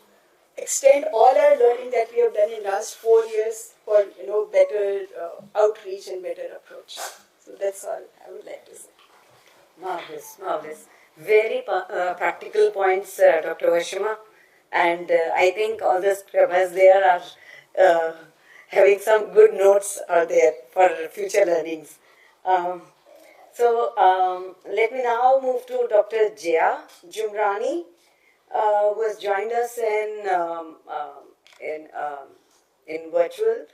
extend all our learning that we have done in last 4 years for better outreach and better approach. So that's all I would like to say. Marvelous, marvelous. Very practical points, Dr. Vashima. And I think all the scrubbers there are having some good notes out there for future learnings. Let me now move to Dr. Jia Jumrani, who has joined us in virtual.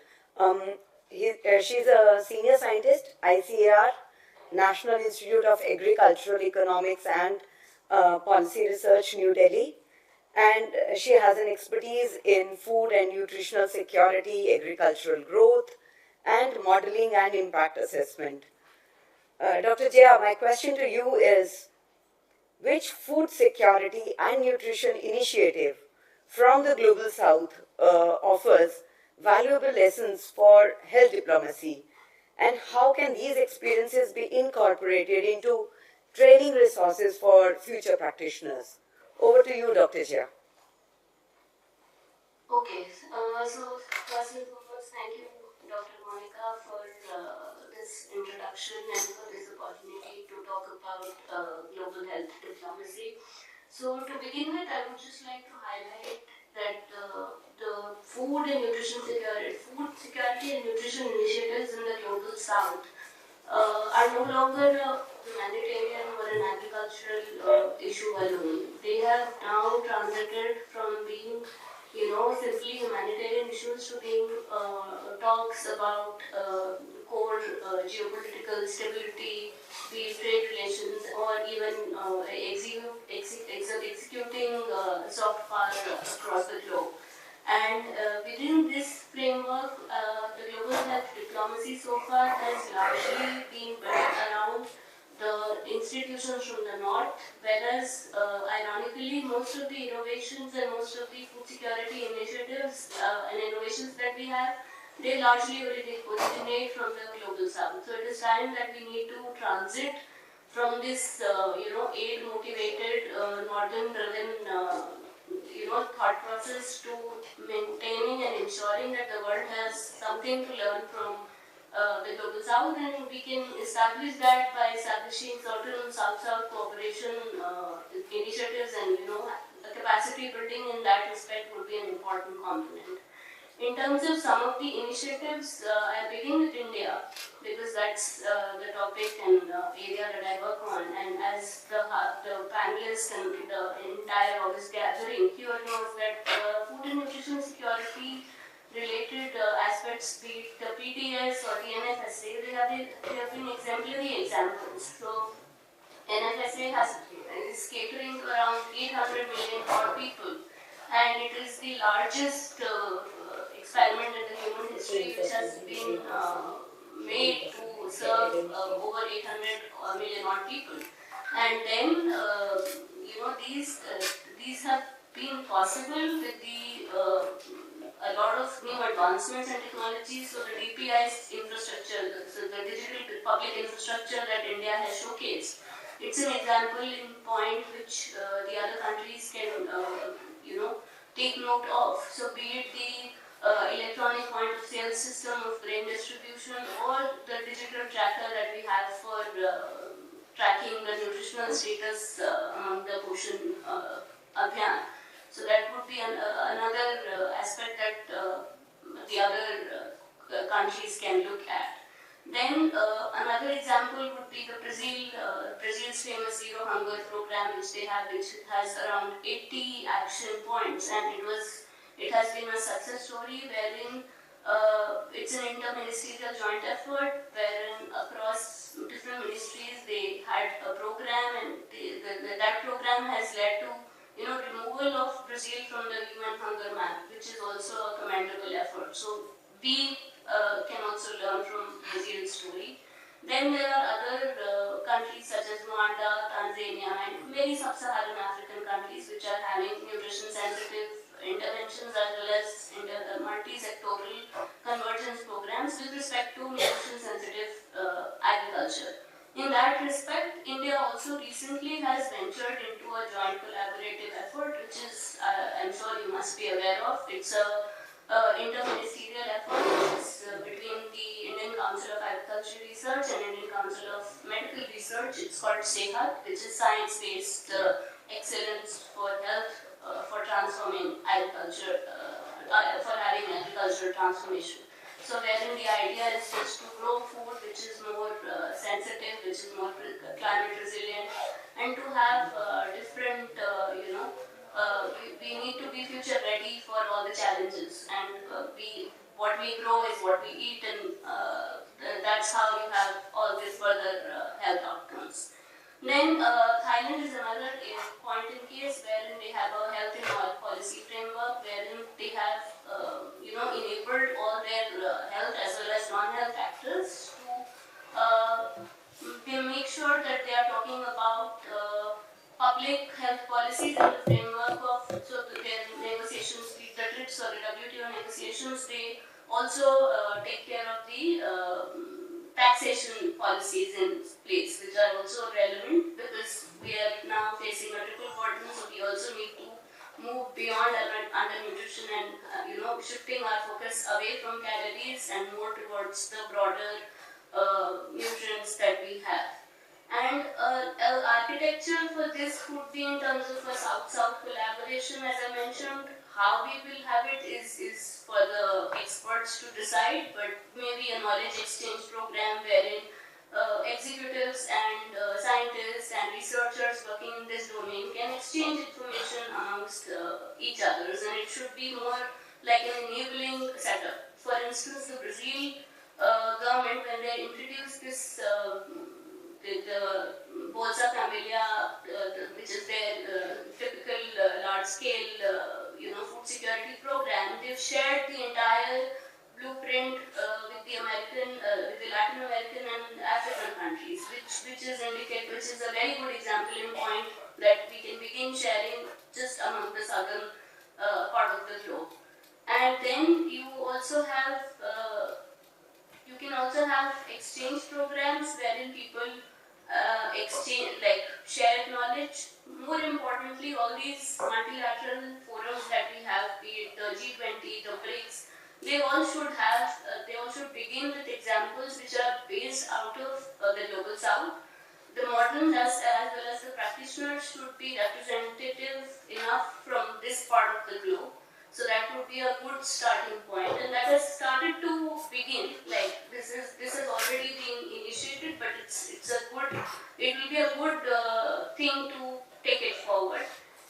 She's a senior scientist, ICAR, National Institute of Agricultural Economics and Policy Research, New Delhi. And she has an expertise in food and nutritional security, agricultural growth, and modeling and impact assessment. Dr. Jia, my question to you is, which food security and nutrition initiative from the Global South offers valuable lessons for health diplomacy, and how can these experiences be incorporated into training resources for future practitioners? Over to you, Dr. Jia. Okay, so first and foremost, thank you, Dr. Monica, for this introduction and for this opportunity to talk about global health diplomacy. So to begin with, I would just like to highlight that the food security and nutrition initiatives in the global south are no longer a humanitarian or an agricultural issue alone. They have now transited from being simply humanitarian issues to being talks about core geopolitical stability, be it trade relations, or even executing soft power across the globe. And within this framework, the global health diplomacy so far has largely been built around the institutions from the north, whereas ironically most of the innovations and most of the food security initiatives and innovations that we have, they largely originate from the global south. So it is time that we need to transit from this, aid-motivated, northern-driven, thought process to maintaining and ensuring that the world has something to learn from the global south, and we can establish that by establishing certain south-south cooperation initiatives, and the capacity building in that respect would be an important component. In terms of some of the initiatives, I begin with India because that's the topic and area that I work on. And as the panelists and the entire August gathering here knows that food and nutrition security related aspects, be it the PDS or the NFSA, they have been exemplary examples. So NFSA is catering to around 800 million poor people, and it is the largest experiment in the human history which has been made to serve over 800 million odd people. And then, these have been possible with a lot of new advancements and technologies. So the DPI's infrastructure, so the digital public infrastructure that India has showcased, it's an example in point which the other countries can, take note of. So be it the electronic point of sale system of grain distribution or the digital tracker that we have for tracking the nutritional status among the Poshan Abhiyan. So that would be another aspect that the other countries can look at. Then another example would be the Brazil's famous Zero Hunger program, which they have, which has around 80 action points, and it has been a success story wherein it's an inter-ministerial joint effort wherein across different ministries they had a program, and that program has led to removal of Brazil from the UN hunger map, which is also a commendable effort. So we can also learn from Brazil's story. Then there are other countries such as Rwanda, Tanzania, and many sub-Saharan African countries which are having nutrition-sensitive interventions as well as multi-sectoral convergence programs with respect to nutrition-sensitive agriculture. In that respect, India also recently has ventured into a joint collaborative effort, which is, I'm sure you must be aware of. It's a inter-ministerial effort which is between the Indian Council of Agricultural Research and Indian Council of Medical Research. It's called SEHAT, which is Science-Based Excellence for Health for Transforming Agriculture, for having agricultural transformation. So wherein the idea is just to grow food which is more sensitive, which is more climate resilient, and to have different, we need to be future ready for all the challenges, and what we grow is what we eat, and that's how you have all these further health outcomes. Then Thailand is another point in case wherein they have a health and oil policy framework wherein they have enabled all their health as well as non-health actors to they make sure that they are talking about public health policies in the framework of their negotiations, the TRIPS or the WTO negotiations. They also take care of the taxation policies in place, which are also relevant because we are now facing a triple burden, so we also need to move beyond undernutrition and shifting our focus away from calories and more towards the broader nutrients that we have. And architecture for this would be in terms of a South-South collaboration, as I mentioned. How we will have it is for the experts to decide, but maybe a knowledge exchange program wherein executives and scientists and researchers working in this domain can exchange information amongst each others, and it should be more like an enabling setup. For instance, the Brazil government, when they introduced this the Bolsa Familia, which is their typical large-scale food security program, they've shared the entire blueprint with the Latin American and African countries, which is a very good example in point that we can begin sharing just among the southern part of the globe. And then you can also have exchange programs wherein people share knowledge. More importantly, all these multilateral forums that we have, be it the G20, the BRICS, they all should begin with examples which are based out of the global south. The moderns as well as the practitioners should be representative enough from this part of the globe. So that would be a good starting point, and that has started to begin. Like this has already been initiated, but it will be a good thing to take it forward.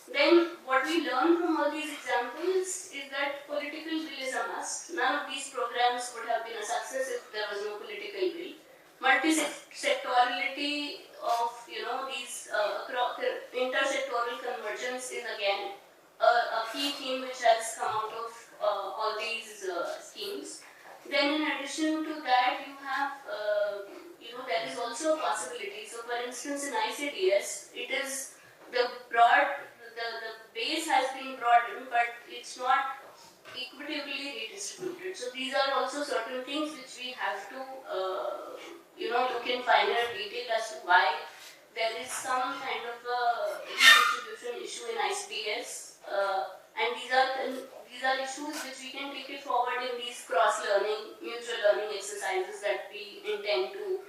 Then what we learn from all these examples is that political will is a must. None of these programs would have been a success if there was no political will. Multi-sectorality of these intersectoral convergence is again a key theme which has come out of all these schemes. Then in addition to that, you have there is also a possibility. So for instance, in ICDS, it is the base has been broadened, but it's not equitably redistributed. So these are also certain things which we have to look in finer detail as to why there is some kind of a redistribution issue in ICDS, and these are issues which we can take it forward in these cross-learning, mutual learning exercises that we intend to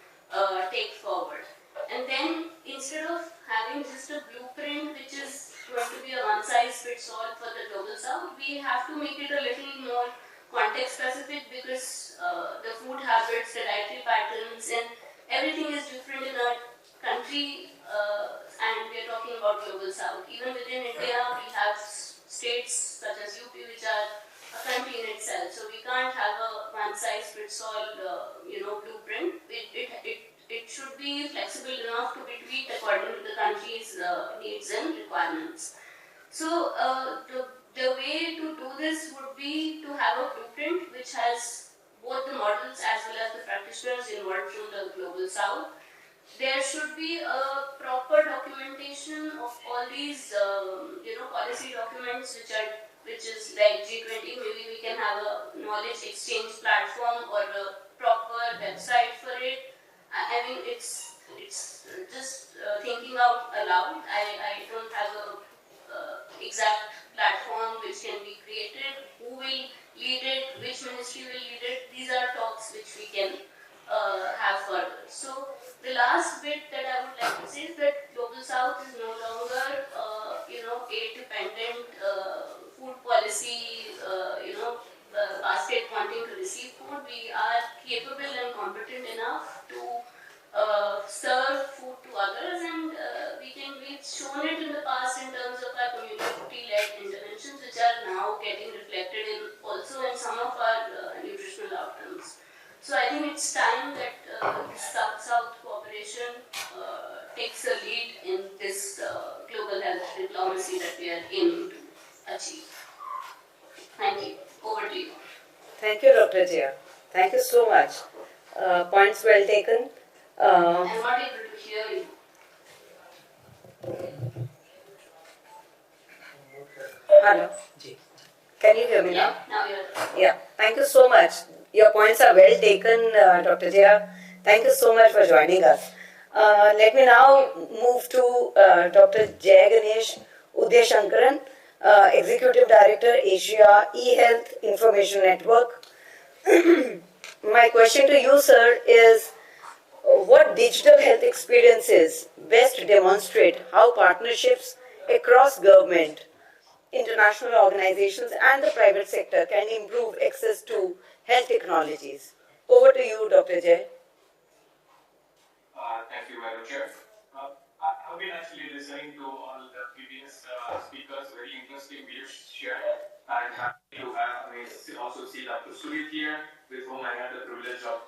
take forward. And then instead of having just a blueprint which is going to be a one-size-fits-all for the global south, we have to make it a little more context-specific, because the food habits, the dietary patterns, and everything is different in our country, and we are talking about global south. Even within India, we have states such as UP which are a country in itself, so we can't have a one-size-fits-all blueprint. It should be flexible enough to be tweaked according to the country's needs and requirements. So the way to do this would be to have a blueprint which has both the models as well as the practitioners involved from the global south. There should be a proper documentation of all these policy documents which is like G20. Maybe we can have a knowledge exchange platform or a proper website for it. I mean, it's just thinking out aloud. I don't have a exact platform which can be created. Who will lead it? Which ministry will lead it? These are talks which we can have further. So the last bit that I would like to say is that Global South is no longer a dependent food policy basket wanting to receive food. We are capable and competent enough to serve food to others, and we've shown it in the past in terms of our community-led interventions, which are now getting reflected also in some of our nutritional outcomes. So I think it's time that South-South cooperation takes a lead in this global health diplomacy that we are aiming to achieve. Thank you. Over to you. Thank you, Dr. Jia. Thank you so much. Points well taken. I'm not able to hear you. Hello. Can you hear me now? Now you're. Yeah. Thank you so much. Your points are well taken, Dr. Jia. Thank you so much for joining us. Let me now move to Dr. Jay Ganesh Udyashankaran, Executive Director, Asia eHealth Information Network. My question to you, sir, is what digital health experiences best demonstrate how partnerships across government, international organizations, and the private sector can improve access to health technologies? Over to you, Dr. Jay. Madam Chair. I've been actually listening to all the previous speakers, very interesting views shared, and happy to have also see Dr. Sudhir here, with whom I had the privilege of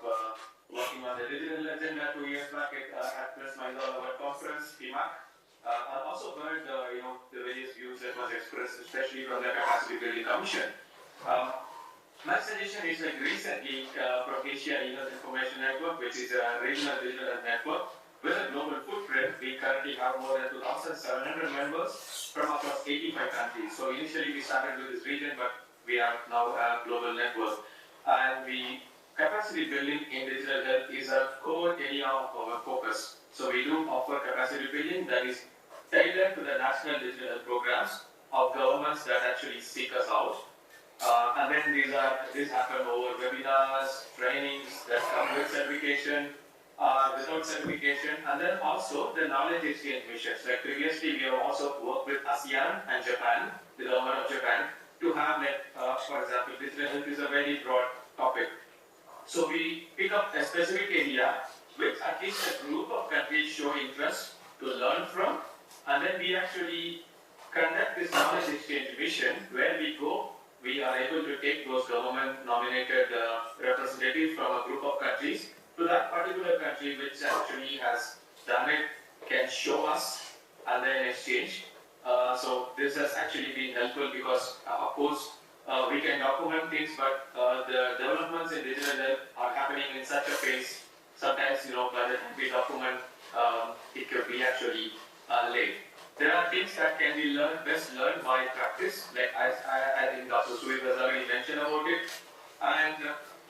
working on the digital agenda 2 years back at Press Mindal World Conference, PMAC. I've also heard the various views that was expressed, especially from the Capacity Building Commission. My suggestion is like recently from Asia Health Information Network, which is a regional digital network with a global footprint. We currently have more than 2,700 members from across 85 countries. So initially we started with this region, but we are now a global network. And the capacity building in digital health is a core area of our focus. So we do offer capacity building that is tailored to the national digital health programs of governments that actually seek us out. And then these happen over webinars, trainings that come with certification, without certification, and then also the knowledge exchange missions. Like previously, we have also worked with ASEAN and Japan, the government of Japan, to have, for example, digital health is a very broad topic. So we pick up a specific area which at least a group of countries show interest to learn from, and then we actually conduct this knowledge exchange mission where we go. We are able to take those government-nominated representatives from a group of countries to that particular country which actually has done it, can show us, and then exchange. So this has actually been helpful because, of course, we can document things, but the developments in digital health are happening in such a pace. Sometimes, by the time we document, it could be actually late. There are things that can be best learned by practice, like I think Dr. Sudhir has already mentioned about it. And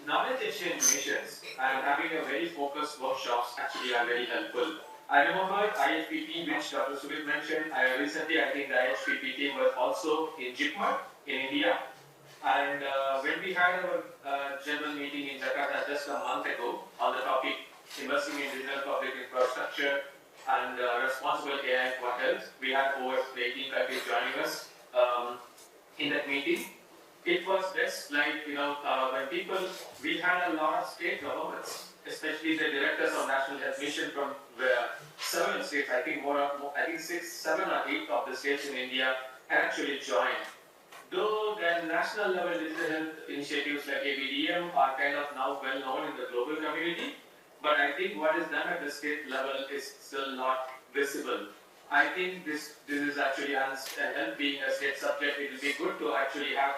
knowledge exchange missions and having a very focused workshops actually are very helpful. I remember IHPP, which Dr. Sudhir mentioned. Recently, I think the IHPP team was also in JIPMER in India. And when we had our general meeting in Jakarta just a month ago on the topic investing in digital public infrastructure and responsible AI for health, we had over 18 countries joining us in that meeting. It was just like, when we had a lot of state governments, especially the directors of National Health Mission from several states, I think 6, 7 or 8 of the states in India had actually joined. Though the national level digital health initiatives like ABDM are kind of now well known in the global community, but I think what is done at the state level is still not visible. I think this is actually, health being a state subject, it will be good to actually have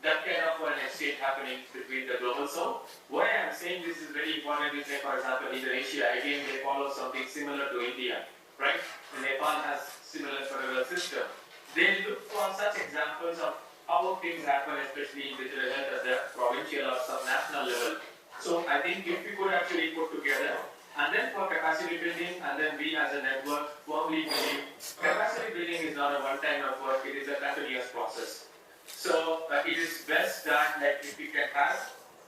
that kind of an exchange happening between the global south. Why I am saying this is very important is, like, for example, Indonesia, again, they follow something similar to India, right? Nepal has similar federal system. They look for such examples of how things happen, especially in digital health at the provincial or subnational level. So I think if we could actually put together, and then for capacity building, and then we as a network firmly believe capacity building is not a one-time work, it is a continuous process. So it is best that, like, if we can have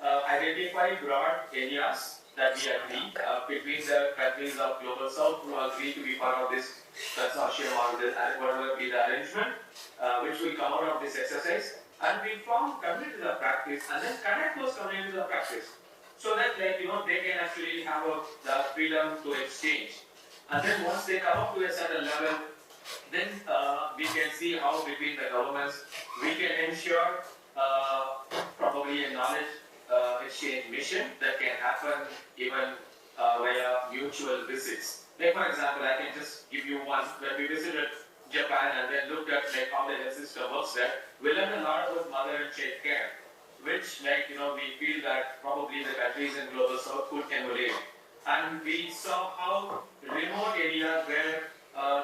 identify broad areas that we agree between the countries of Global South who agree to be part of this consortium or whatever be the arrangement, which will come out of this exercise, and we form communities of practice and then connect those communities of practice so that, like, they can actually have the freedom to exchange. And then once they come up to a certain level, then we can see how between the governments we can ensure probably a knowledge exchange mission that can happen even via mutual visits. Like, for example, I can just give you one. When we visited Japan and then looked at, like, how the health system works there, we learned a lot about mother and child care, which, like, we feel that probably the countries in Global South could emulate. And we saw how remote areas where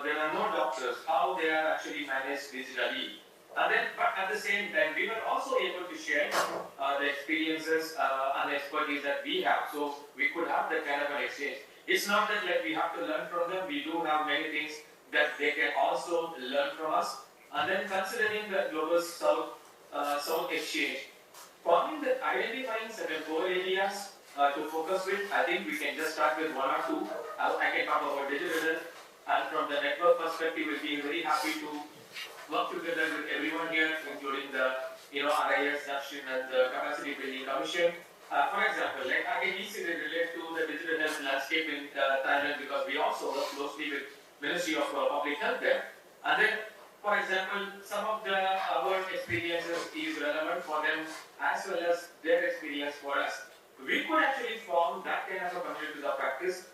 there are no doctors, how they are actually managed digitally. And then, but at the same time, we were also able to share the experiences and the expertise that we have. So we could have that kind of an exchange. It's not that, like, we have to learn from them. We do have many things that they can also learn from us. And then considering the Global South exchange, forming that identifying certain core areas to focus with, I think we can just start with 1 or 2. I can talk about digital, and from the network perspective, we'll be very happy to work together with everyone here, including the RIS, Dakshin, and the Capacity Building Commission. For example, like, I can easily relate to the digital health landscape in Thailand because we also Ministry of Public Health there. And then, for example, some of our experiences is relevant for them as well as their experience for us. We could actually form that kind of a community of practice,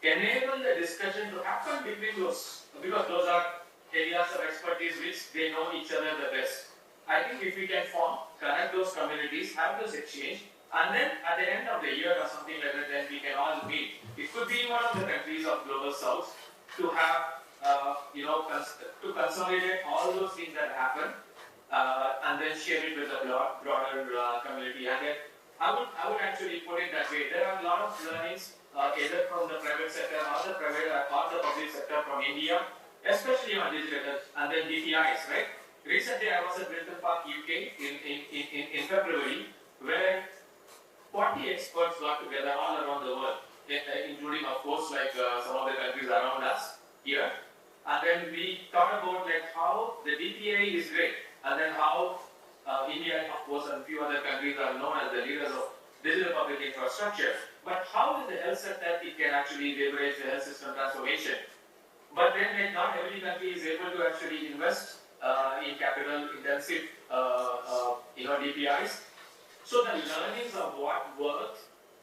enable the discussion to happen between those, because those are areas of expertise which they know each other the best. I think if we can connect those communities, have those exchange, and then at the end of the year or something like that, then we can all meet. It could be one of the countries of Global South to have, to consolidate all those things that happen, and then share it with the broader community. And then I would actually put it that way. There are a lot of learnings, either from the private sector or the public sector from India, especially on digital, and then DPIs, right? Recently, I was at Wilton Park, UK in February, where 40 experts got together all around the world, including, of course, like some of the countries around us here. And then we thought about like how the DPI is great, and then how India, of course, and a few other countries are known as the leaders of digital public infrastructure. But how in the health sector it can actually leverage the health system transformation? But then like, not every country is able to actually invest in capital intensive DPIs. So the learnings of what worked,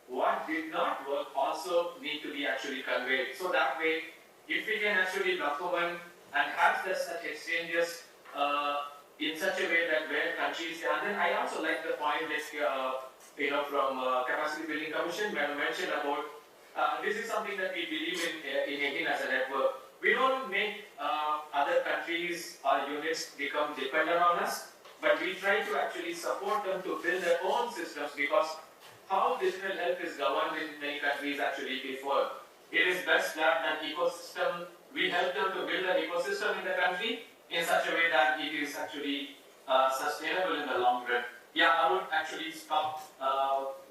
what did not work also need to be actually conveyed. So that way, if we can actually document and have such exchanges in such a way that where countries, and then I also like the point that from Capacity Building Commission mentioned about this is something that we believe in as a network. We don't make other countries or units become dependent on us, but we try to actually support them to build their own systems, because how digital health is governed in many countries actually before. It is best that an ecosystem, we help them to build an ecosystem in the country in such a way that it is actually sustainable in the long run. Yeah, I would actually stop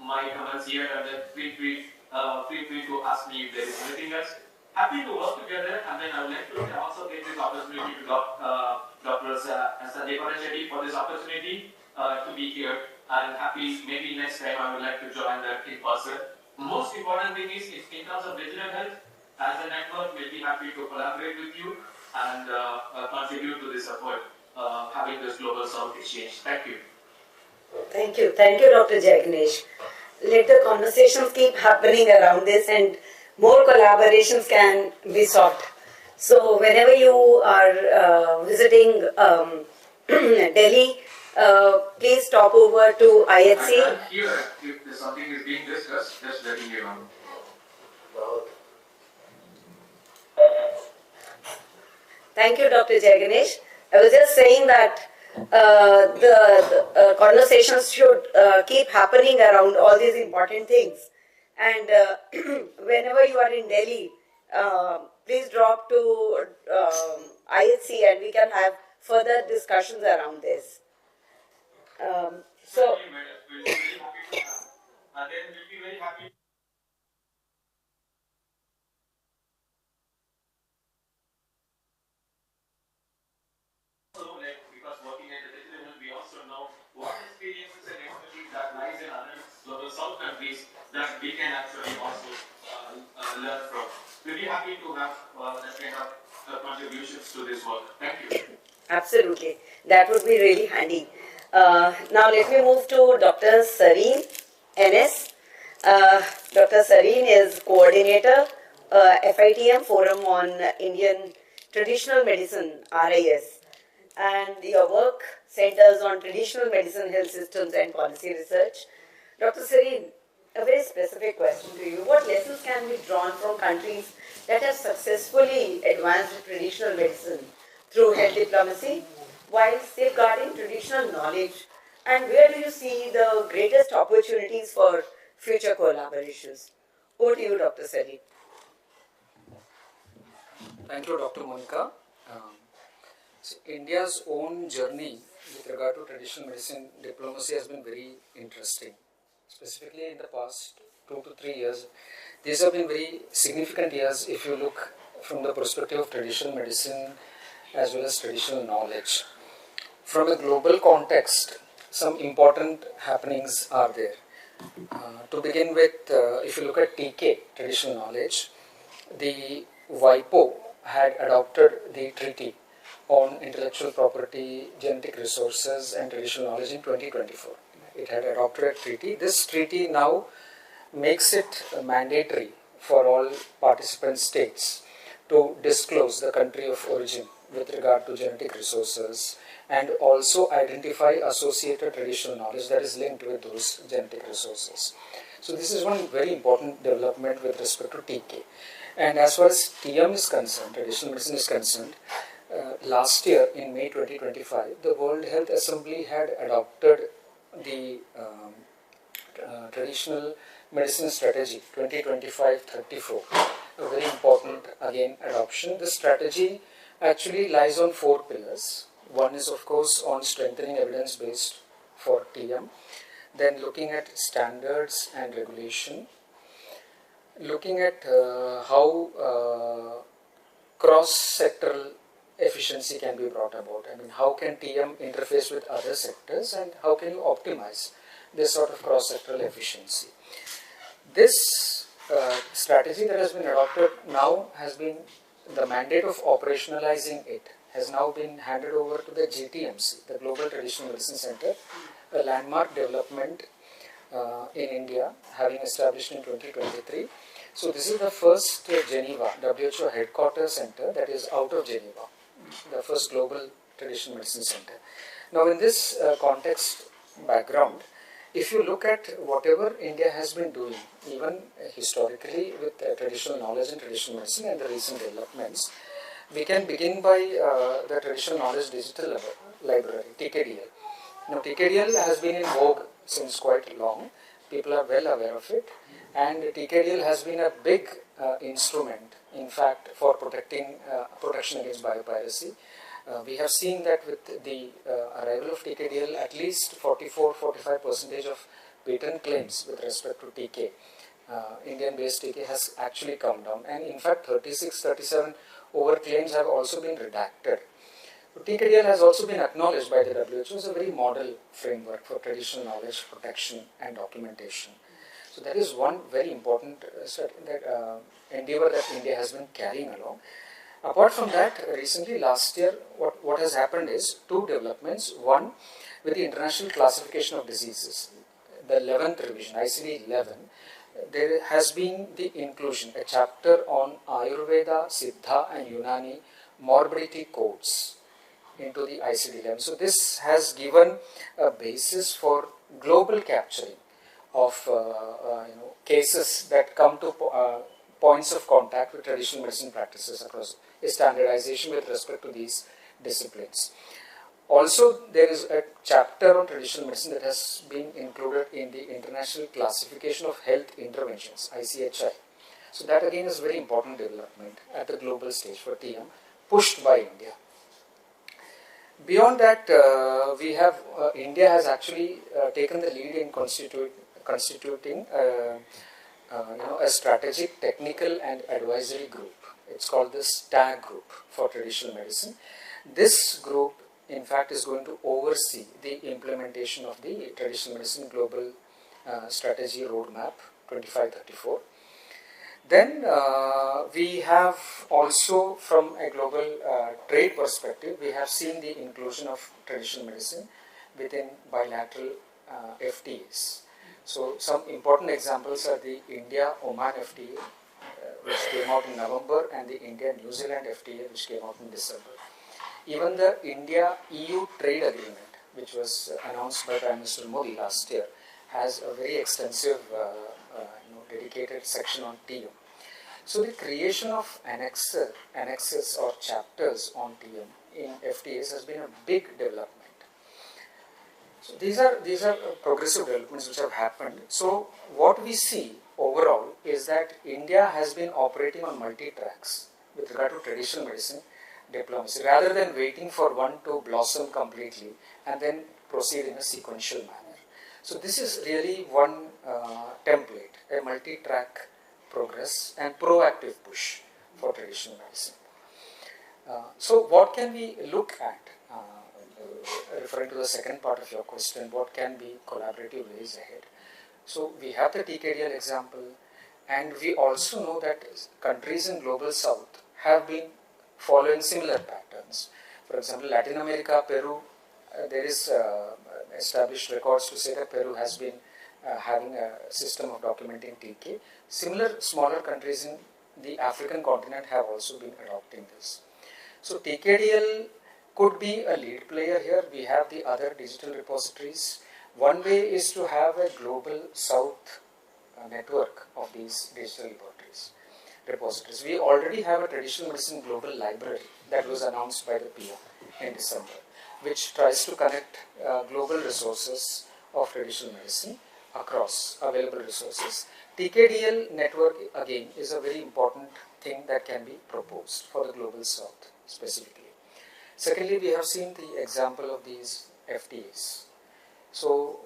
my comments here, and then feel free to ask me if there is anything else. Happy to work together, and then I would like to also take this opportunity to Dr. Sanjay Paranchetti for this opportunity to be here, and happy maybe next time I would like to join them in person. Most important thing is in terms of digital health, as a network, we'll be happy to collaborate with you and contribute to this effort, having this Global South exchange. Thank you. Thank you. Thank you, Dr. Jagnesh. Let the conversations keep happening around this, and more collaborations can be sought. So whenever you are visiting Delhi, please stop over to IHC. I'm here. If something is being discussed, just letting you know. Thank you, Dr. Jagnesh. I was just saying that the conversations should keep happening around all these important things. And whenever you are in Delhi, please drop to IHC, and we can have further discussions around this. So, we'll be very happy to have, and then we'll be very happy. Also, because working at the digital, we also know what experiences and expertise that lies in other Global South countries that we can actually also learn from. We'll be happy to have that kind of contributions to this work. Thank you. absolutely. That would be really handy. Now let me move to Dr. Sareen NS. Dr. Sareen is coordinator, FITM Forum on Indian Traditional Medicine, RIS. And your work centers on traditional medicine, health systems, and policy research. Dr. Sareen, a very specific question to you. What lessons can be drawn from countries that have successfully advanced traditional medicine through health diplomacy while safeguarding traditional knowledge? And where do you see the greatest opportunities for future collaborations? Over to you, Dr. Sareen. Thank you, Dr. Monica. So India's own journey with regard to traditional medicine diplomacy has been very interesting. Specifically in the past 2 to 3 years, these have been very significant years if you look from the perspective of traditional medicine as well as traditional knowledge. From a global context, some important happenings are there. To begin with, if you look at TK, traditional knowledge, the WIPO had adopted the treaty on intellectual property, genetic resources and traditional knowledge in 2024. It had adopted a treaty. This treaty now makes it mandatory for all participant states to disclose the country of origin with regard to genetic resources and also identify associated traditional knowledge that is linked with those genetic resources. So this is one very important development with respect to TK. And as far as TM is concerned, traditional medicine is concerned, last year in May 2025, the World Health Assembly had adopted the traditional medicine strategy 2025-34, a very important again adoption. This strategy actually lies on 4 pillars. One is of course on strengthening evidence based for TM, then looking at standards and regulation, looking at how cross-sectoral efficiency can be brought about. I mean, how can TM interface with other sectors and how can you optimize this sort of cross-sectoral efficiency. This strategy that has been adopted now has been, the mandate of operationalizing it has now been handed over to the GTMC, the Global Traditional Medicine Center, a landmark development in India, having established in 2023. So this is the first Geneva WHO headquarters center that is out of Geneva, the first global traditional medicine center. Now in this context background, if you look at whatever India has been doing, even historically with traditional knowledge and traditional medicine and the recent developments, we can begin by the Traditional Knowledge Digital Library, TKDL. Now TKDL has been in vogue since quite long. People are well aware of it, and TKDL has been a big instrument, in fact, for protection against biopiracy. We have seen that with the arrival of TKDL, at least 44-45% of patent claims with respect to TK, Indian-based TK, has actually come down, and in fact 36-37 over claims have also been redacted. TKDL has also been acknowledged by the WHO as a very model framework for traditional knowledge protection and documentation. So that is one very important endeavor that India has been carrying along. Apart from that, recently last year, what has happened is 2 developments. One, with the International Classification of Diseases, the 11th revision, ICD-11, there has been the inclusion, a chapter on Ayurveda, Siddha and Unani morbidity codes into the ICD-11. So this has given a basis for global capturing of cases that come to points of contact with traditional medicine practices across a standardization with respect to these disciplines. Also, there is a chapter on traditional medicine that has been included in the International Classification of Health Interventions, ICHI. So that again is a very important development at the global stage for TM, pushed by India. Beyond that, we have India has actually taken the lead in constituting a strategic, technical and advisory group. It's called the STAG group for traditional medicine. This group, in fact, is going to oversee the implementation of the traditional medicine global strategy roadmap 2534. Then we have also, from a global trade perspective, we have seen the inclusion of traditional medicine within bilateral FTAs. So some important examples are the India-Oman FTA, which came out in November, and the India-New Zealand FTA, which came out in December. Even the India-EU trade agreement, which was announced by Prime Minister Modi last year, has a very extensive dedicated section on TM. So the creation of annexes or chapters on TM in FTAs has been a big development. So these are progressive developments which have happened. So what we see overall is that India has been operating on multi-tracks with regard to traditional medicine diplomacy, rather than waiting for one to blossom completely and then proceed in a sequential manner. So this is really one template, a multi-track progress and proactive push for traditional medicine. So what can we look at? Referring to the second part of your question, what can be collaborative ways ahead? So we have the TKDL example, and we also know that countries in Global South have been following similar patterns. For example, Latin America, Peru, there is established records to say that Peru has been having a system of documenting TK. Similar smaller countries in the African continent have also been adopting this. So TKDL could be a lead player here. We have the other digital repositories. One way is to have a global south network of these digital repositories. We already have a traditional medicine global library that was announced by the PM in December, which tries to connect global resources of traditional medicine across available resources. TKDL network again is a very important thing that can be proposed for the global south specifically. Secondly, we have seen the example of these FTAs. So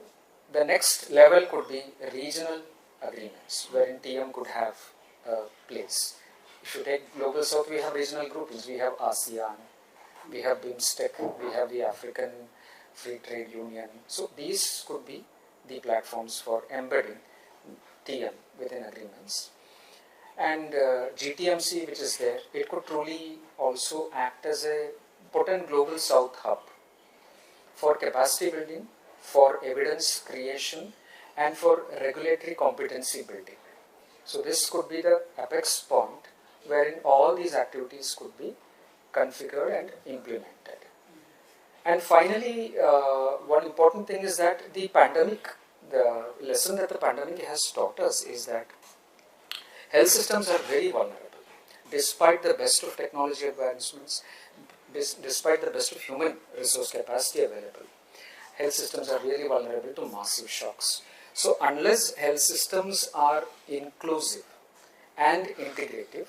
the next level could be regional agreements wherein TM could have a place. If you take global south, we have regional groupings. We have ASEAN, we have BIMSTEC, we have the African Free Trade Union. So these could be the platforms for embedding TM within agreements. And GTMC, which is there, it could truly also act as a potent global south hub for capacity building, for evidence creation, and for regulatory competency building. So this could be the apex point wherein all these activities could be configured and implemented. And finally, one important thing is that the pandemic, the lesson that the pandemic has taught us is that health systems are very vulnerable. Despite the best of technology advancements, despite the best of human resource capacity available, health systems are really vulnerable to massive shocks. So unless health systems are inclusive and integrative,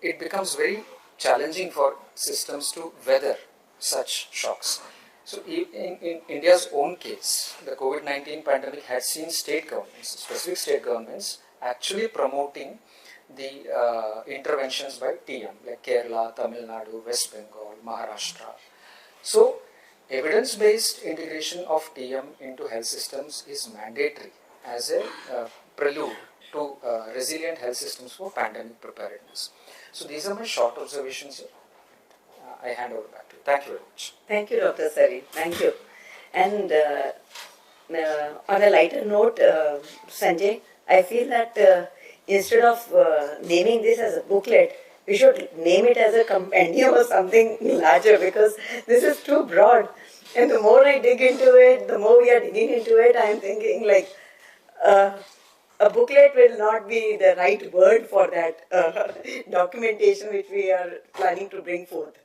it becomes very challenging for systems to weather such shocks. So in India's own case, the COVID-19 pandemic had seen state governments, specific state governments, actually promoting the interventions by TM, like Kerala, Tamil Nadu, West Bengal, Maharashtra. So evidence-based integration of TM into health systems is mandatory as a prelude to resilient health systems for pandemic preparedness. So these are my short observations here. I hand over back to you. Thank you very much. Thank you, Dr. Sari. Thank you. And on a lighter note, Sanjay, I feel that instead of naming this as a booklet, we should name it as a compendium or something larger, because this is too broad. And the more I dig into it, the more we are digging into it, I am thinking like a booklet will not be the right word for that documentation which we are planning to bring forth.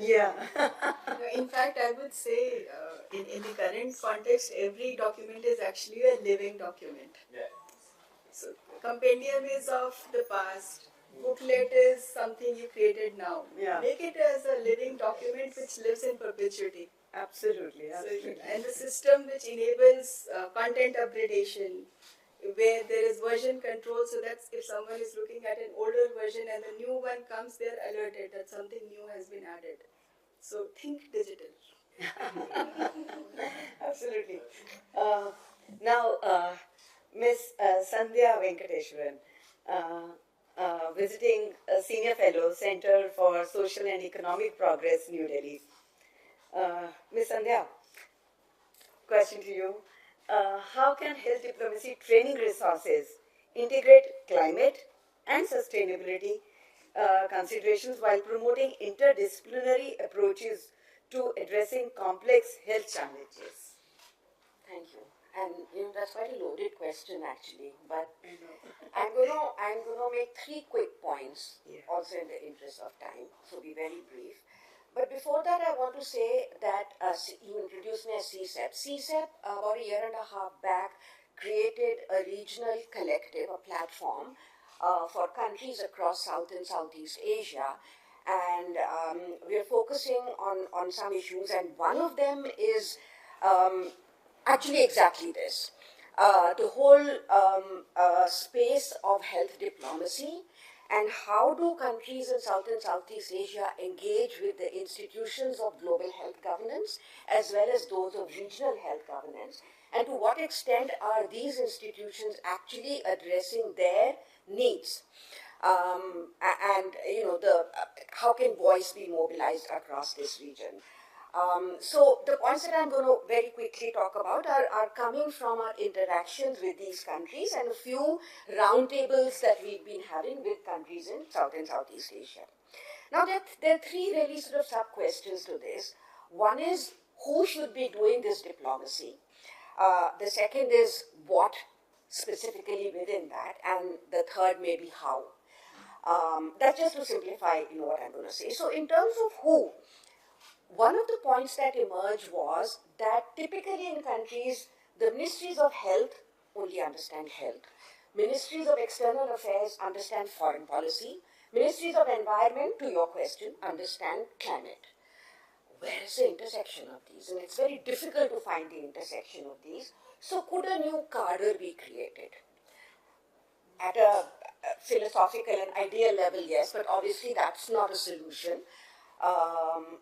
Yeah. In fact, I would say in the current context, every document is actually a living document. Yeah. So compendium is of the past. Booklet is something you created now. Yeah. Make it as a living document which lives in perpetuity. Absolutely. Absolutely. So, and the system which enables content upgradation, where there is version control, so that if someone is looking at an older version and the new one comes, they're alerted that something new has been added. So think digital. Absolutely. Now, Miss Sandhya Venkateshwaran, visiting a senior fellow, Center for Social and Economic Progress, New Delhi. Miss Sandhya, question to you. How can health diplomacy training resources integrate climate and sustainability considerations while promoting interdisciplinary approaches to addressing complex health challenges? Thank you. And that's quite a loaded question actually, but I'm gonna make 3 quick points, also in the interest of time, so be very brief. But before that, I want to say that you introduced me as CSEP. CSEP, about a year and a half back, created a regional collective, a platform for countries across South and Southeast Asia. And we are focusing on some issues, and one of them is actually exactly this. The whole space of health diplomacy, and how do countries in South and Southeast Asia engage with the institutions of global health governance as well as those of regional health governance, and to what extent are these institutions actually addressing their needs? And how can voice be mobilized across this region? So the points that I'm going to very quickly talk about are coming from our interactions with these countries and a few roundtables that we've been having with countries in South and Southeast Asia. Now, there are three really sort of sub-questions to this. One is, who should be doing this diplomacy? The second is, what specifically within that? And the third may be how. That's just to simplify what I'm going to say. So in terms of who, one of the points that emerged was that typically in countries, the ministries of health only understand health. Ministries of external affairs understand foreign policy. Ministries of environment, to your question, understand climate. Where is the intersection of these? And it's very difficult to find the intersection of these. So could a new cadre be created? At a philosophical and ideal level, yes, but obviously that's not a solution.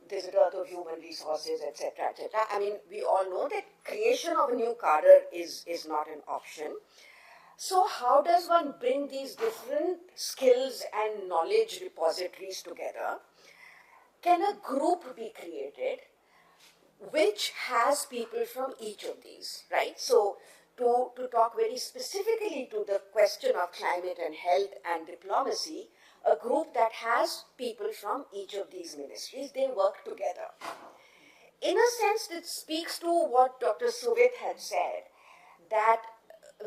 There's a dearth of human resources, etc., etc. I mean, we all know that creation of a new cadre is not an option. So how does one bring these different skills and knowledge repositories together? Can a group be created which has people from each of these, right? So to talk very specifically to the question of climate and health and diplomacy, a group that has people from each of these ministries, they work together. In a sense, it speaks to what Dr. Suvit had said, that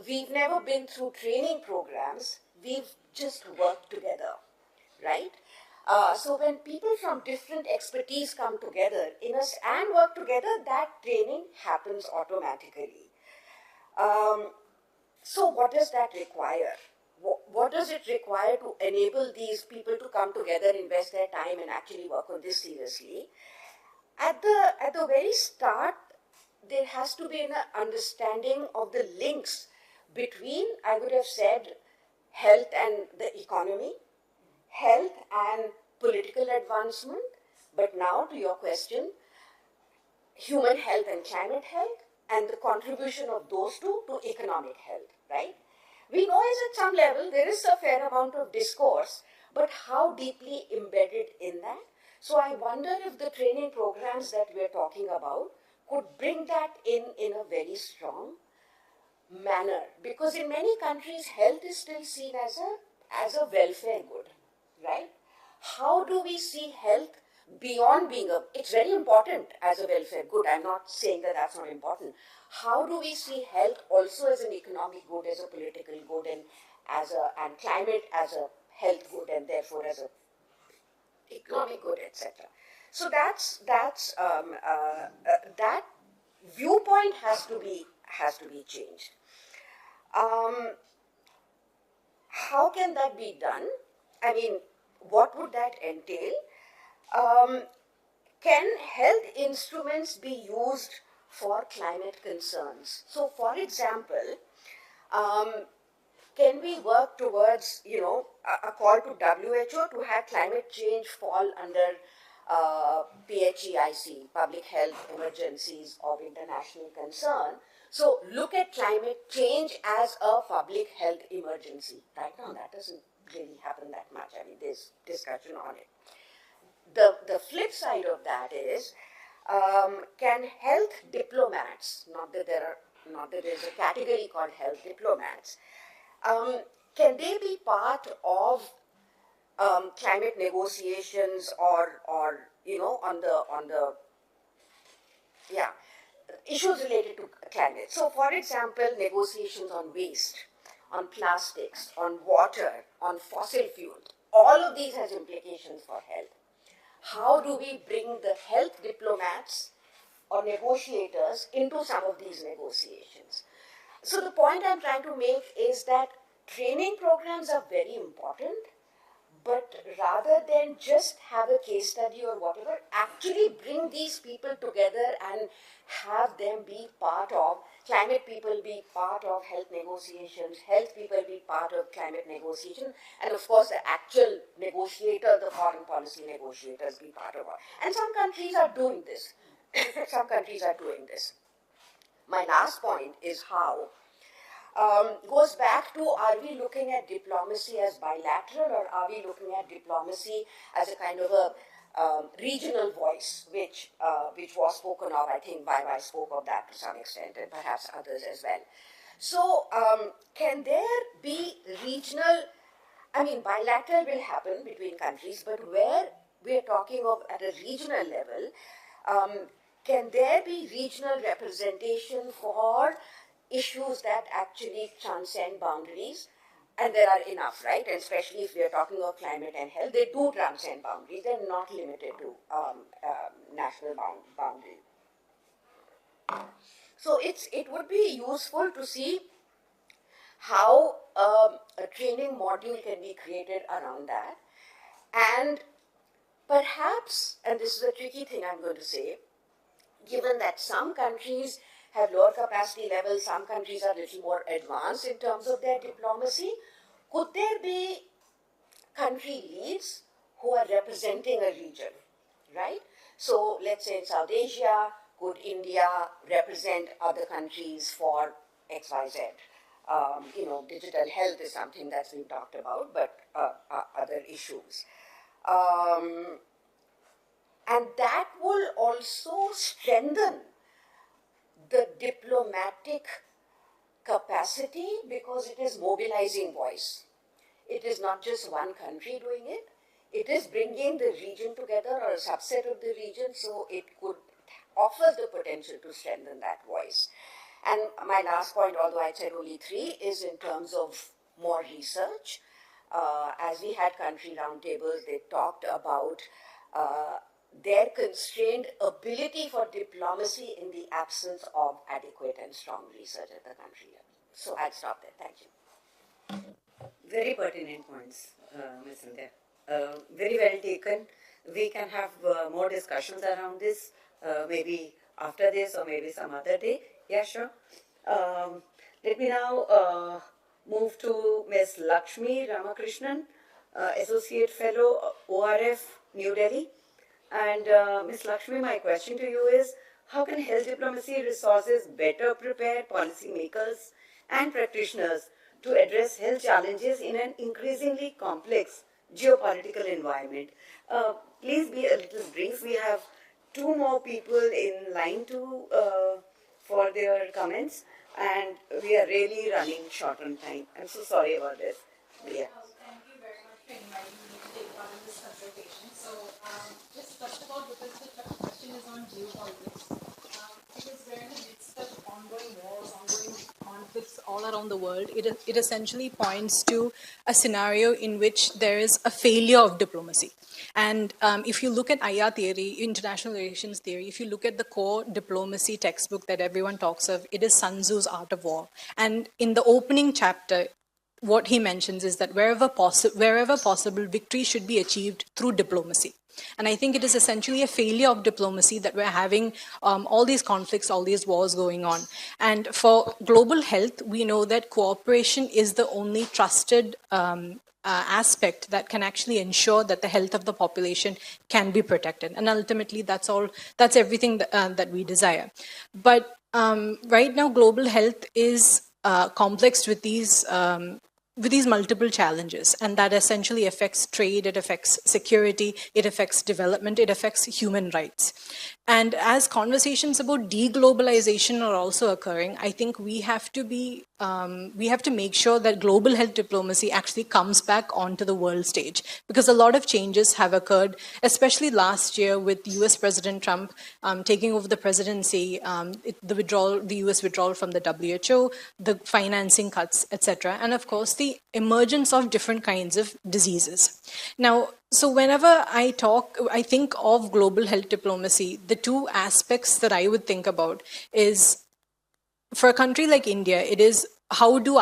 we've never been through training programs, we've just worked together, right? So when people from different expertise come together and work together, that training happens automatically. So what does that require? What does it require to enable these people to come together, invest their time, and actually work on this seriously? At the very start, there has to be an understanding of the links between, I would have said, health and the economy, health and political advancement, but now to your question, human health and climate health, and the contribution of those two to economic health, right? We know is at some level there is a fair amount of discourse, but how deeply embedded in that? So I wonder if the training programs that we're talking about could bring that in a very strong manner. Because in many countries, health is still seen as a welfare good, right? How do we see health beyond being it's very important as a welfare good. I'm not saying that that's not important. How do we see health also as an economic good, as a political good, and climate as a health good, and therefore as a economic good, etc. So that viewpoint has to be changed. How can that be done? I mean, what would that entail? Can health instruments be used for climate concerns? So, for example, can we work towards, a call to WHO to have climate change fall under PHEIC, Public Health Emergencies of International Concern? So look at climate change as a public health emergency. Right now, that doesn't really happen that much. I mean, there's discussion on it. The flip side of that is, can health diplomats, not that there's a category called health diplomats, can they be part of climate negotiations or on the issues related to climate? So, for example, negotiations on waste, on plastics, on water, on fossil fuels. All of these has implications for health. How do we bring the health diplomats or negotiators into some of these negotiations? So the point I'm trying to make is that training programs are very important, but rather than just have a case study or whatever, actually bring these people together and have them be part of, climate people be part of health negotiations, health people be part of climate negotiation, and of course the actual negotiator, the foreign policy negotiators be part of it. And some countries are doing this. Some countries are doing this. my last point is how, goes back to, are we looking at diplomacy as bilateral, or are we looking at diplomacy as a kind of a regional voice, which was spoken of, I think I spoke of that to some extent, and perhaps others as well. So can there be regional, I mean, bilateral will happen between countries, but where we're talking of at a regional level, can there be regional representation for issues that actually transcend boundaries? And there are enough, right? And especially if we are talking of climate and health, they do transcend boundaries. They're not limited to national boundaries. So it would be useful to see how a training module can be created around that. And perhaps, and this is a tricky thing I'm going to say, given that some countries have lower capacity levels, some countries are a little more advanced in terms of their diplomacy, could there be country leads who are representing a region, right? So let's say in South Asia, could India represent other countries for XYZ? Digital health is something that's been talked about, but other issues. And that will also strengthen the diplomatic capacity because it is mobilizing voice. It is not just one country doing it. It is bringing the region together or a subset of the region, so it could offer the potential to strengthen that voice. And my last point, although I said only 3, is in terms of more research. As we had country roundtables, they talked about their constrained ability for diplomacy in the absence of adequate and strong research at the country level. So I'll stop there. Thank you. Very pertinent points, Ms. Sandhya. Very well taken. We can have more discussions around this, maybe after this or maybe some other day. Yeah, sure. Let me now move to Ms. Lakshmi Ramakrishnan, Associate Fellow, ORF, New Delhi. And Ms. Lakshmi, my question to you is, how can health diplomacy resources better prepare policymakers and practitioners to address health challenges in an increasingly complex geopolitical environment? Please be a little brief. We have 2 more people in line for their comments, and we are really running short on time. I'm so sorry about this. Yeah. Thank you very much for inviting me to take part in this consultation. So, just first of all, because the question is on geopolitics, because we're in the midst of ongoing wars, ongoing conflicts all around the world, it essentially points to a scenario in which there is a failure of diplomacy. And if you look at IR theory, international relations theory, if you look at the core diplomacy textbook that everyone talks of, it is Sun Tzu's Art of War. And in the opening chapter, what he mentions is that wherever possible, victory should be achieved through diplomacy. And I think it is essentially a failure of diplomacy that we're having all these conflicts, all these wars going on. And for global health, we know that cooperation is the only trusted aspect that can actually ensure that the health of the population can be protected. And ultimately, that's everything that we desire. But right now, global health is complex with these multiple challenges, and that essentially affects trade, it affects security, it affects development, it affects human rights. And as conversations about deglobalization are also occurring, I think we have to make sure that global health diplomacy actually comes back onto the world stage, because a lot of changes have occurred, especially last year with US President Trump taking over the presidency, the US withdrawal from the WHO, the financing cuts, etc., and of course the emergence of different kinds of diseases. Now, so whenever I think of global health diplomacy, the 2 aspects that I would think about is, for a country like India, it is how does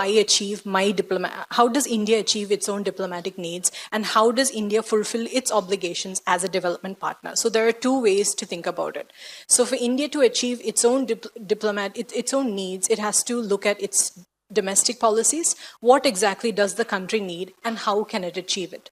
India achieve its own diplomatic needs, and how does India fulfill its obligations as a development partner? So there are 2 ways to think about it. So for India to achieve its own its own needs, it has to look at its domestic policies. What exactly does the country need, and how can it achieve it?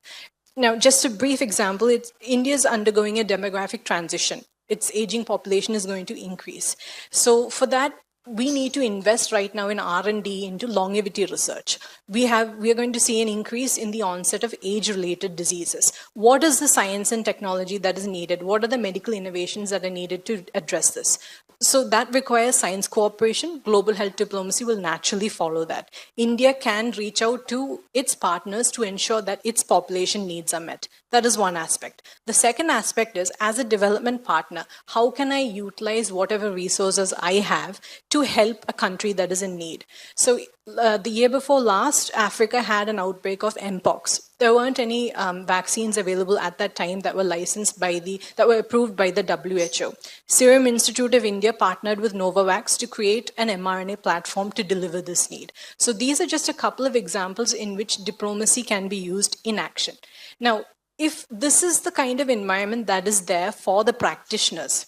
Now, just a brief example, India is undergoing a demographic transition. Its aging population is going to increase. So for that, we need to invest right now in R&D into longevity research. We are going to see an increase in the onset of age-related diseases. What is the science and technology that is needed? What are the medical innovations that are needed to address this? So that requires science cooperation. Global health diplomacy will naturally follow that. India can reach out to its partners to ensure that its population needs are met. That is one aspect. The second aspect is, as a development partner, how can I utilize whatever resources I have to help a country that is in need? So the year before last, Africa had an outbreak of Mpox. There weren't any vaccines available at that time that were that were approved by the WHO. Serum Institute of India partnered with Novavax to create an mRNA platform to deliver this need. So these are just a couple of examples in which diplomacy can be used in action. Now, if this is the kind of environment that is there for the practitioners,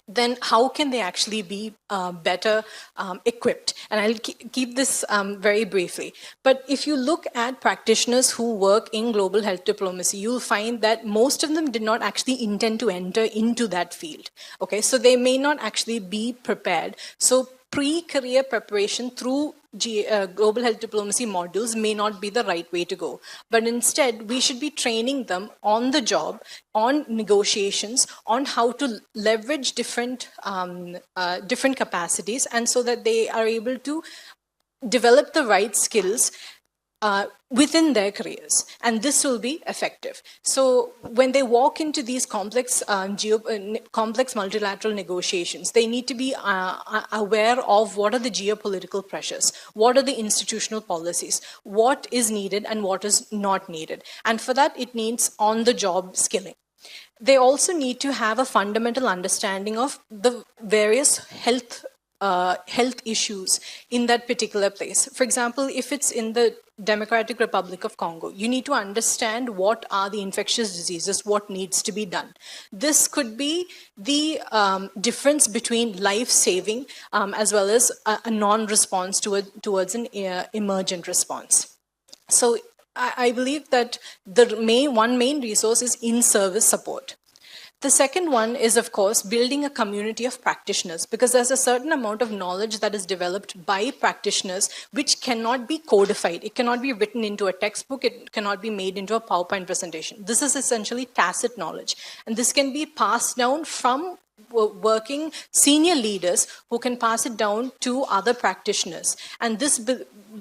then how can they actually be better equipped? And I'll keep this very briefly. But if you look at practitioners who work in global health diplomacy, you'll find that most of them did not actually intend to enter into that field. Okay, so they may not actually be prepared. So pre-career preparation through global health diplomacy modules may not be the right way to go. But instead, we should be training them on the job, on negotiations, on how to leverage different capacities, and so that they are able to develop the right skills within their careers, and this will be effective. So when they walk into these complex multilateral negotiations, they need to be aware of what are the geopolitical pressures, what are the institutional policies, what is needed and what is not needed. And for that, it needs on-the-job skilling. They also need to have a fundamental understanding of the various health issues in that particular place. For example, if it's in the Democratic Republic of Congo, you need to understand what are the infectious diseases, what needs to be done. This could be the difference between life-saving as well as a non-response towards an emergent response. So I believe that one main resource is in-service support. The second one is, of course, building a community of practitioners, because there's a certain amount of knowledge that is developed by practitioners which cannot be codified. It cannot be written into a textbook. It cannot be made into a PowerPoint presentation. This is essentially tacit knowledge. And this can be passed down from working senior leaders who can pass it down to other practitioners. And this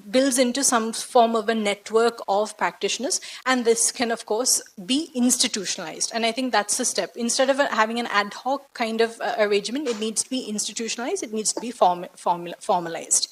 builds into some form of a network of practitioners, and this can, of course, be institutionalized. And I think that's the step. Instead of having an ad hoc kind of arrangement, it needs to be institutionalized, it needs to be formalized.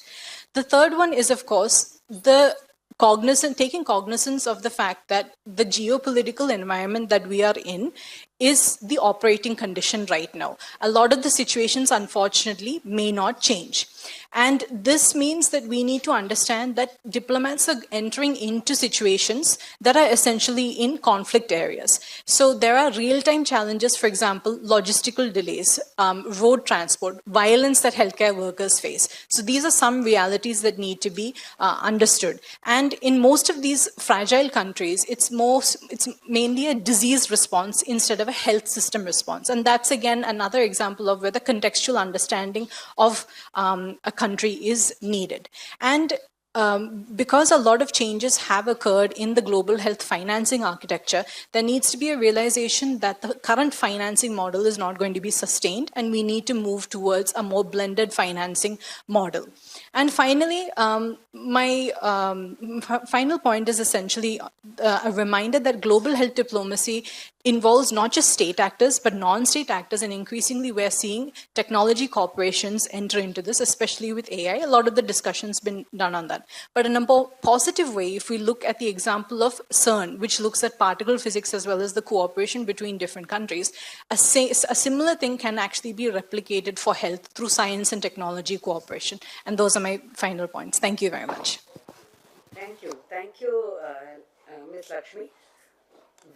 The third one is, of course, taking cognizance of the fact that the geopolitical environment that we are in is the operating condition right now. A lot of the situations, unfortunately, may not change. And this means that we need to understand that diplomats are entering into situations that are essentially in conflict areas. So there are real-time challenges, for example, logistical delays, road transport, violence that healthcare workers face. So these are some realities that need to be understood. And in most of these fragile countries, it's mainly a disease response instead of a health system response. And that's, again, another example of where the contextual understanding of a country is needed. And because a lot of changes have occurred in the global health financing architecture, there needs to be a realization that the current financing model is not going to be sustained, and we need to move towards a more blended financing model. And finally, my final point is essentially a reminder that global health diplomacy involves not just state actors, but non-state actors, and increasingly we're seeing technology corporations enter into this, especially with AI. A lot of the discussion's been done on that. But in a more positive way, if we look at the example of CERN, which looks at particle physics as well as the cooperation between different countries, a similar thing can actually be replicated for health through science and technology cooperation. And those are my final points. Thank you very much. Thank you, Ms. Lakshmi.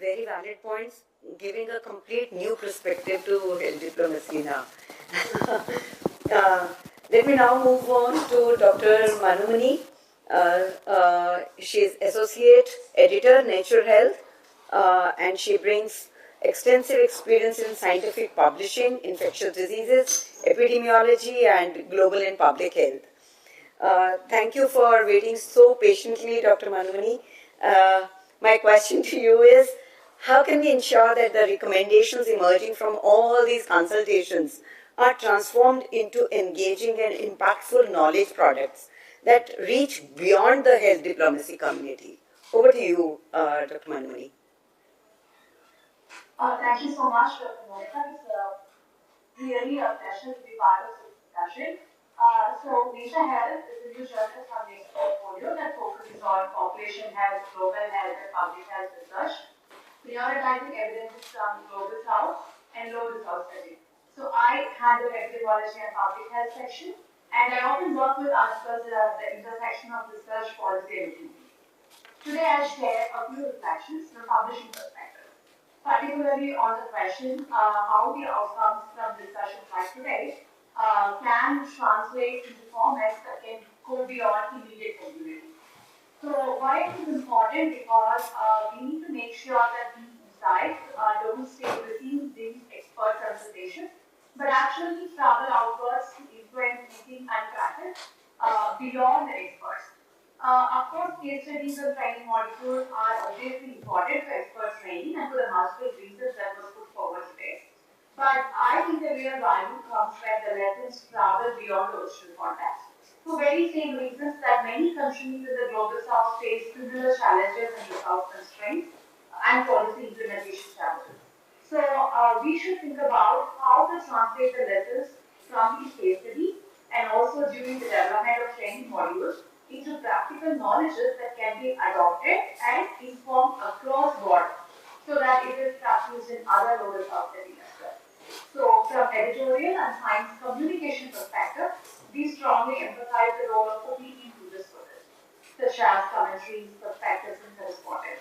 Very valid points, giving a complete new perspective to health diplomacy now. Let me now move on to Dr. Manumani. She is Associate Editor, Nature Health, and she brings extensive experience in scientific publishing, infectious diseases, epidemiology, and global and public health. Thank you for waiting so patiently, Dr. Manmani. My question to you is, how can we ensure that the recommendations emerging from all these consultations are transformed into engaging and impactful knowledge products that reach beyond the health diplomacy community? Over to you, Dr. Manmani. Thank you so much, Dr. Monica. It's really a pleasure to be part of this discussion. So, Nisha Health is a new journal from Nisha portfolio that focuses on population health, global health, and public health research, prioritizing evidence from global south and global south studies. So, I handle epidemiology and public health section, and I often work with articles that are at the intersection of research, policy, and utility. Today, I share a few reflections from publishing perspective, particularly on the question how the outcomes from discussions like today can translate into formats that can go beyond immediate community. So why it is important? Because we need to make sure that these insights don't stay within these expert consultations, but actually travel outwards to influence thinking and practice beyond the experts. Of course, case studies and training modules are obviously important for expert training and for the multiple reasons that was put forward today. But I think the real value comes when the lessons travel beyond the original context. For very same reasons that many countries in the global south face similar challenges and resource constraints and policy implementation challenges. So we should think about how to translate the lessons from these case studies and also during the development of training modules into practical knowledges that can be adopted and informed across borders so that it is practiced in other global south settings as well. So from editorial and science communication perspective, we strongly emphasize the role of opinion to this process, such as commentaries, perspectives, and correspondence.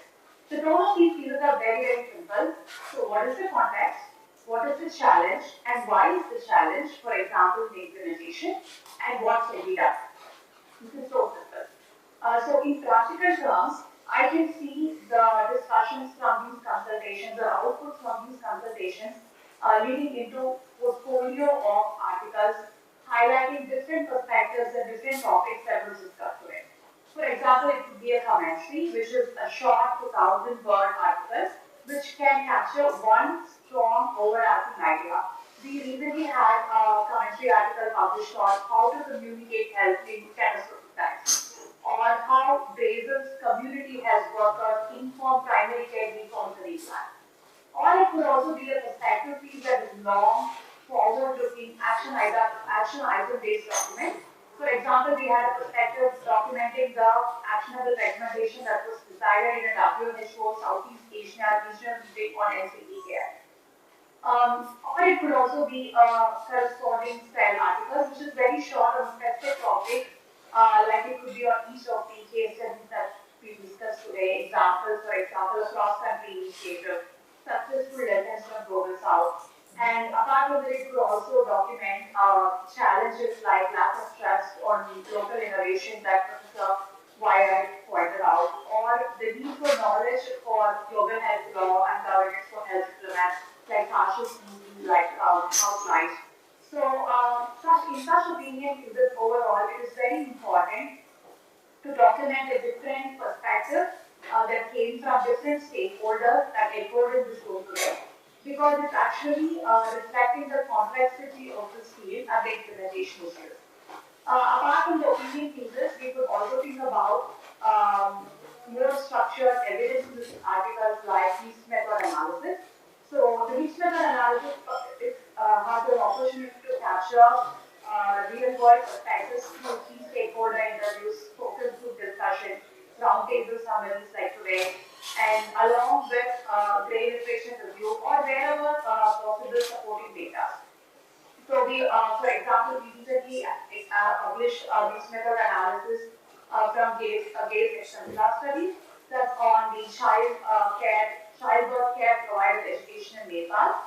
The tone of these pieces are very, very simple. So what is the context? What is the challenge? And why is the challenge, for example, the implementation? And what can be done? This is so simple. So in practical terms, I can see the discussions from these consultations or outputs from these consultations leading into portfolio of articles highlighting different perspectives and different topics that were discussed today. For example, it could be a commentary, which is a short 2,000-word article, which can capture one strong overarching idea. We recently had a commentary article published on how to communicate health in catastrophic times, or how Brazil's community health workers inform primary care needs on the plan. Or it could also be a perspective piece that is long, forward-looking, action item-based document. For example, we had a perspective documenting the actionable recommendation that was decided in a WHO Southeast Asia regional meeting on NCD care. Or it could also be a corresponding style article, which is very short on a specific topic, like it could be on each of the case studies that we discussed today. Examples, for example, a cross-country initiative, successful lessons from Global South. And apart from that, it could also document challenges like lack of trust on local innovation that Professor Wyatt pointed out, or the need for knowledge for global health law and governance for health diplomats, like Tasha's movie, like outlined. So, in such opinion, is that overall, it is very important to document a different perspective that came from different stakeholders that echoed in this room today, because it's actually reflecting the complexity of this field and the implementation issues. Apart from the opinion pieces, we could also think about more structured evidence-based articles like mixed method analysis. So the mixed method analysis has an opportunity to capture real-world perspectives through key stakeholder interviews, focus group discussion, roundtable summaries like today, and along with grey literature review or wherever possible supporting data. So we, for example, we recently published this method analysis from Gates External study that's on the childbirth care provider education in Nepal,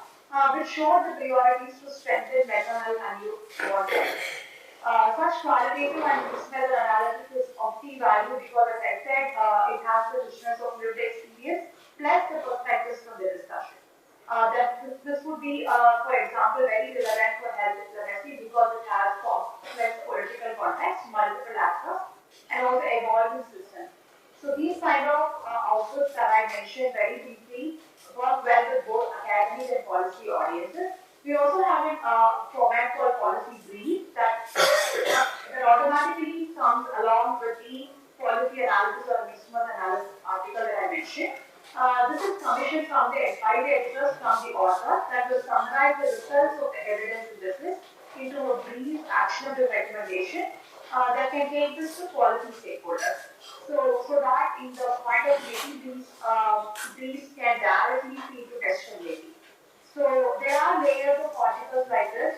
which showed the priorities to strengthen maternal and newborn health. Such qualitative and mixed method analysis is of key value because, as I said, it has the richness of lived experience plus the perspectives from the discussion. This would be, for example, very relevant for health diplomacy because it has complex political context, multiple actors, and also evolving system. So these kind of outputs that I mentioned very briefly work well with both academic and policy audiences. We also have a format called policy brief that automatically comes along with the policy analysis or mission analysis article that I mentioned. This is commissioned by the editors from the author that will summarize the results of the evidence synthesis into a brief actionable recommendation that can take this to policy stakeholders. So that in the point of making these can directly feed to decision making. So there are layers of articles like this,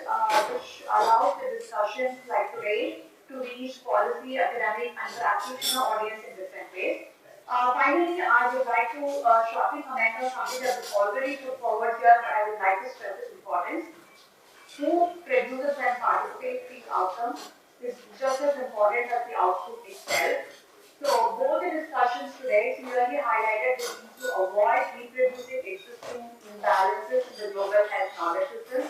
which allows the discussions like today to reach policy, academic, and practitioner audience in different ways. Finally, I would like to shortly comment on something that was already put forward here, but I would like to stress its importance. Who produces and participates in these outcomes is just as important as the output itself. So both the discussions today clearly highlighted the need to avoid reproducing existing imbalances in the global health knowledge system.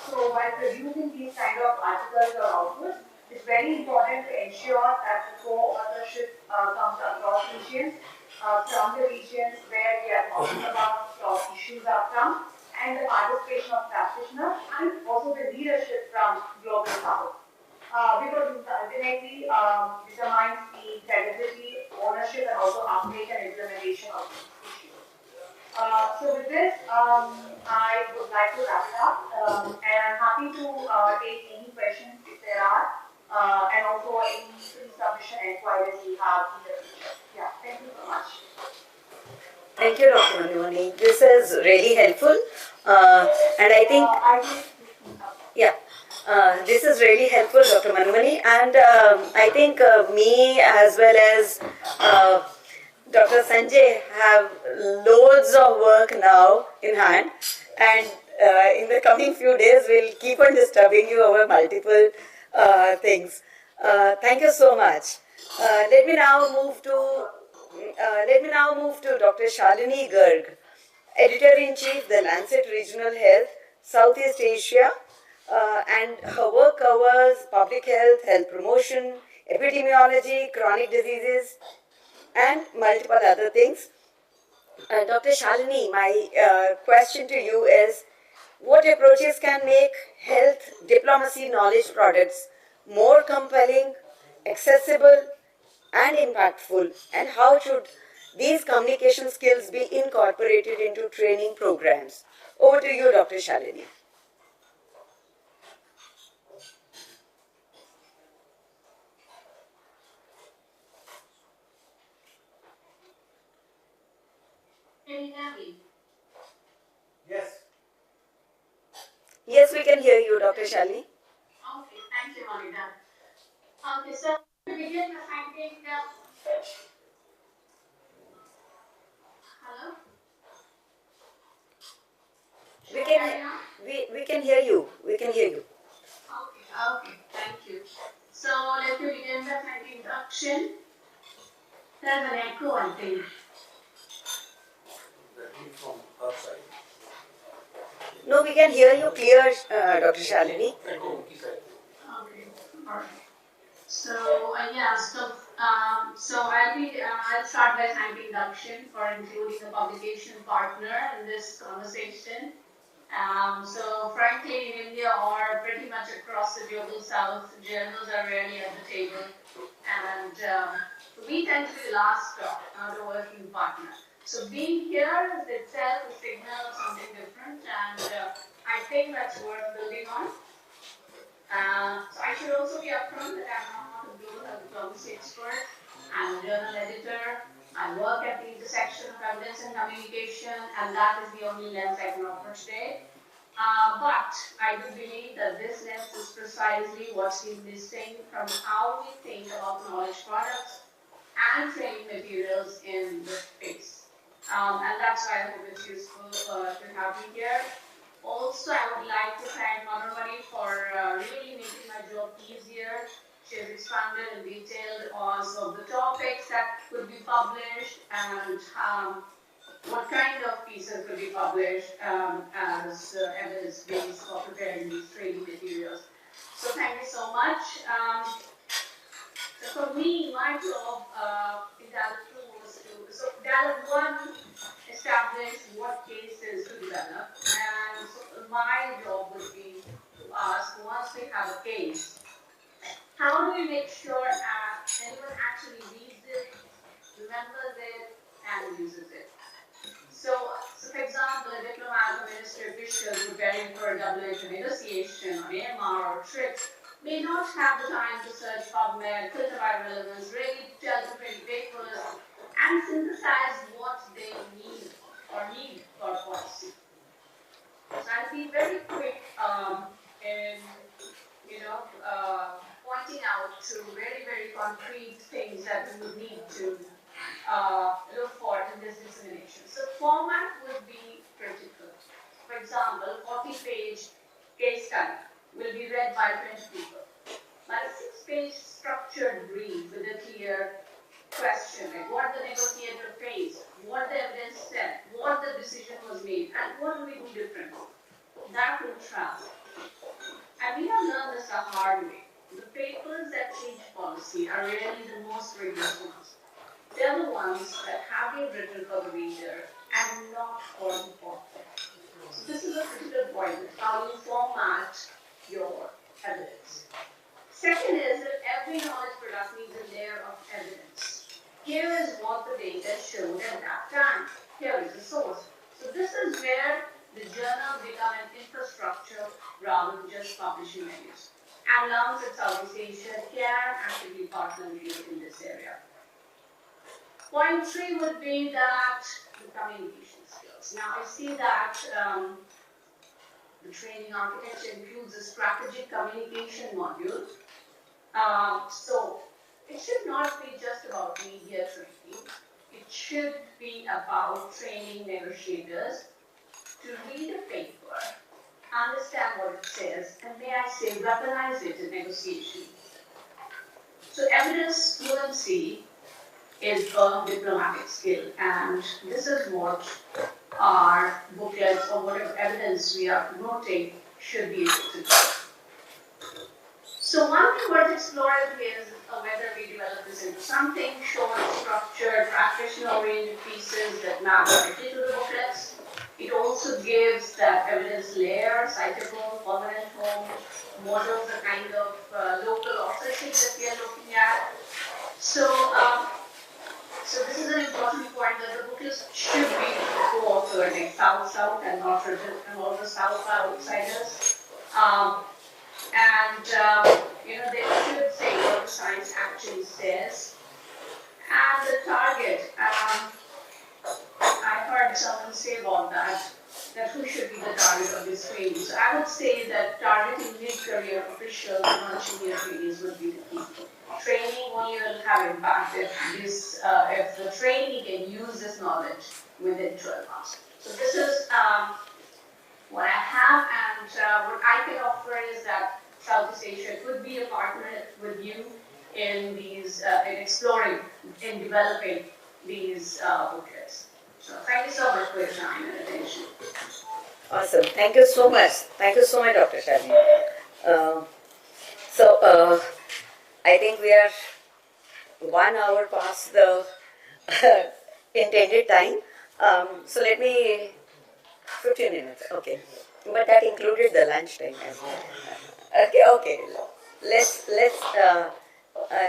So while producing these kind of articles or outputs, it's very important to ensure that the co-authorship comes across regions, from the regions where we are talking about issues are from, and the participation of practitioners, and also the leadership from Global South. Because it ultimately determines the credibility, ownership, and also uptake and implementation of these issues. So with this, I would like to wrap it up, and I'm happy to take any questions if there are, and also any pre-submission inquiries you have in the future. Yeah, thank you so much. Thank you, Dr. Manimani. This is really helpful, and I think, yeah, this is really helpful, Dr. Manimani, and I think me as well as Dr. Sanjay have loads of work now in hand, and in the coming few days we'll keep on disturbing you over multiple things. Thank you so much. Let me now move to Dr. Shalini Garg, Editor-in-Chief, The Lancet Regional Health, Southeast Asia, and her work covers public health, health promotion, epidemiology, chronic diseases, and multiple other things. Dr. Shalini, my question to you is, what approaches can make health diplomacy knowledge products more compelling, accessible, and impactful, and how should these communication skills be incorporated into training programs? Over to you, Dr. Shalini. Can you hear me? Yes. Yes, we can hear you, Dr. Shalini. Okay, thank you, Monica. Okay, so to begin with thanking hello? We can hear you. We can hear you. Okay, thank you. So let me begin with an introduction. There's an echo, I think. From outside. No, we can hear you clear, Dr. Shalini. Okay, all right. So I'll start by thanking Dakshin for including the publication partner in this conversation. So frankly, in India or pretty much across the global south, journals are rarely at the table, and we tend to be the last stop, not a working partner. So being here is itself a signal of something different, and I think that's worth building on. So I should also be upfront that I'm not a global health diplomacy expert. I'm a journal editor. I work at the intersection of evidence and communication, and that is the only lens I can offer today. But I do believe that this lens is precisely what's been missing from how we think about knowledge products and training materials in this space. And that's why I hope it's useful to have you here. Also, I would like to thank Manurmani for really making my job easier. She has expanded and detailed on some of the topics that could be published, and what kind of pieces will be published as evidence-based for preparing these training materials. So thank you so much. So for me, my job in Dialog 2 was so Dialog 1 established what cases to develop, and so my job would be to ask, once we have a case, how do we make sure anyone actually reads it, remembers it, and uses it? So for example, a diplomat or ministry official preparing for a WHO negotiation on AMR or TRIPS may not have the time to search PubMed, filter by relevance, read 12 to 20 papers, and synthesize what they need for policy. So I'll be very quick in pointing out to very concrete things that we would need to look for in this dissemination. So format would be critical. For example, 40-page case study will be read by 20 people. But a 6-page structured brief with a clear question, like what the negotiator faced, what the evidence said, what the decision was made, and what do we do differently. That will travel. And we have learned this the hard way. The papers that change policy are really the most rigorous ones. They're the ones that have been written for the reader and not for the author. So this is a critical point, how you format your evidence. Second is that every knowledge product needs a layer of evidence. Here is what the data showed at that time. Here is the source. So this is where the journals become an infrastructure rather than just publishing venues. And Lungs at Southeast Asia can actively partner with you in this area. Point 3 would be that the communication skills. Now I see that the training architecture includes a strategic communication module. So it should not be just about media training. It should be about training negotiators to read a paper, understand what it says, and may I say, weaponize it in negotiation. So evidence fluency is a diplomatic skill, and this is what our booklets or whatever evidence we are promoting should be able to do. So one thing worth exploring is whether we develop this into something short, structured, practitioner-oriented pieces that map directly to the booklets. It also gives that evidence layer, citable, permanent home, models the kind of local authorship that we are looking at. So this is an important point that the booklets should be co-authored, like South-South and North-Region, and all the South are outsiders. They should say what the science actually says. And the target, I heard someone say about that who should be the target of this training. So I would say that targeting mid-career officials and non-junior trainees would be the key. Training only will have impact if the trainee can use this knowledge within 12 months. So this is what I have, and what I can offer is that Southeast Asia could be a partner with you in these, in exploring, in developing these booklets. So thank you so much for your time and attention. Awesome. Thank you so much. Thank you so much, Dr. Shalini. I think we are 1 hour past the intended time. So let me, 15 minutes, okay. But that included the lunch time as well. Okay.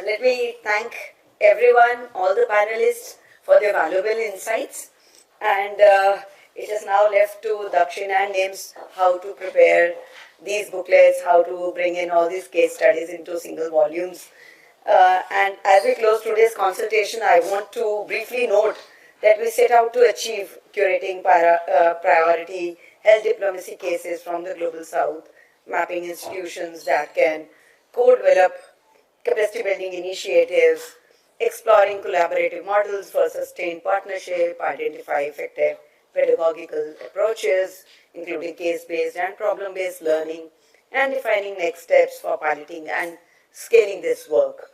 Let me thank everyone, all the panelists, for their valuable insights. And it is now left to Dakshina and NIMS how to prepare these booklets, how to bring in all these case studies into single volumes. And as we close today's consultation, I want to briefly note that we set out to achieve curating priority health diplomacy cases from the Global South, mapping institutions that can co-develop capacity building initiatives, exploring collaborative models for sustained partnership, identify effective pedagogical approaches, including case-based and problem-based learning, and defining next steps for piloting and scaling this work.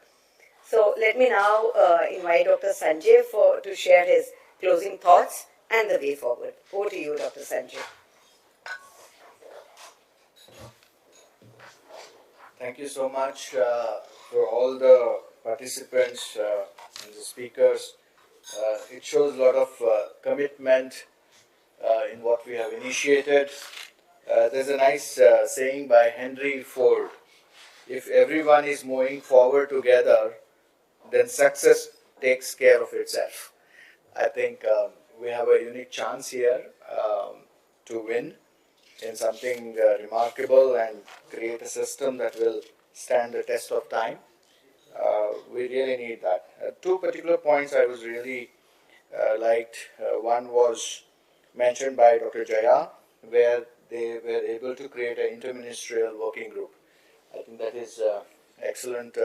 So let me now invite Dr. Sanjay to share his closing thoughts and the way forward. Over to you, Dr. Sanjay. Thank you so much for all the participants and the speakers. It shows a lot of commitment in what we have initiated. There's a nice saying by Henry Ford: if everyone is moving forward together, then success takes care of itself. I think we have a unique chance here to win in something remarkable and create a system that will stand the test of time. We really need that. Two particular points I was really liked. One was mentioned by Dr. Jaya, where they were able to create an interministerial working group. I think that is excellent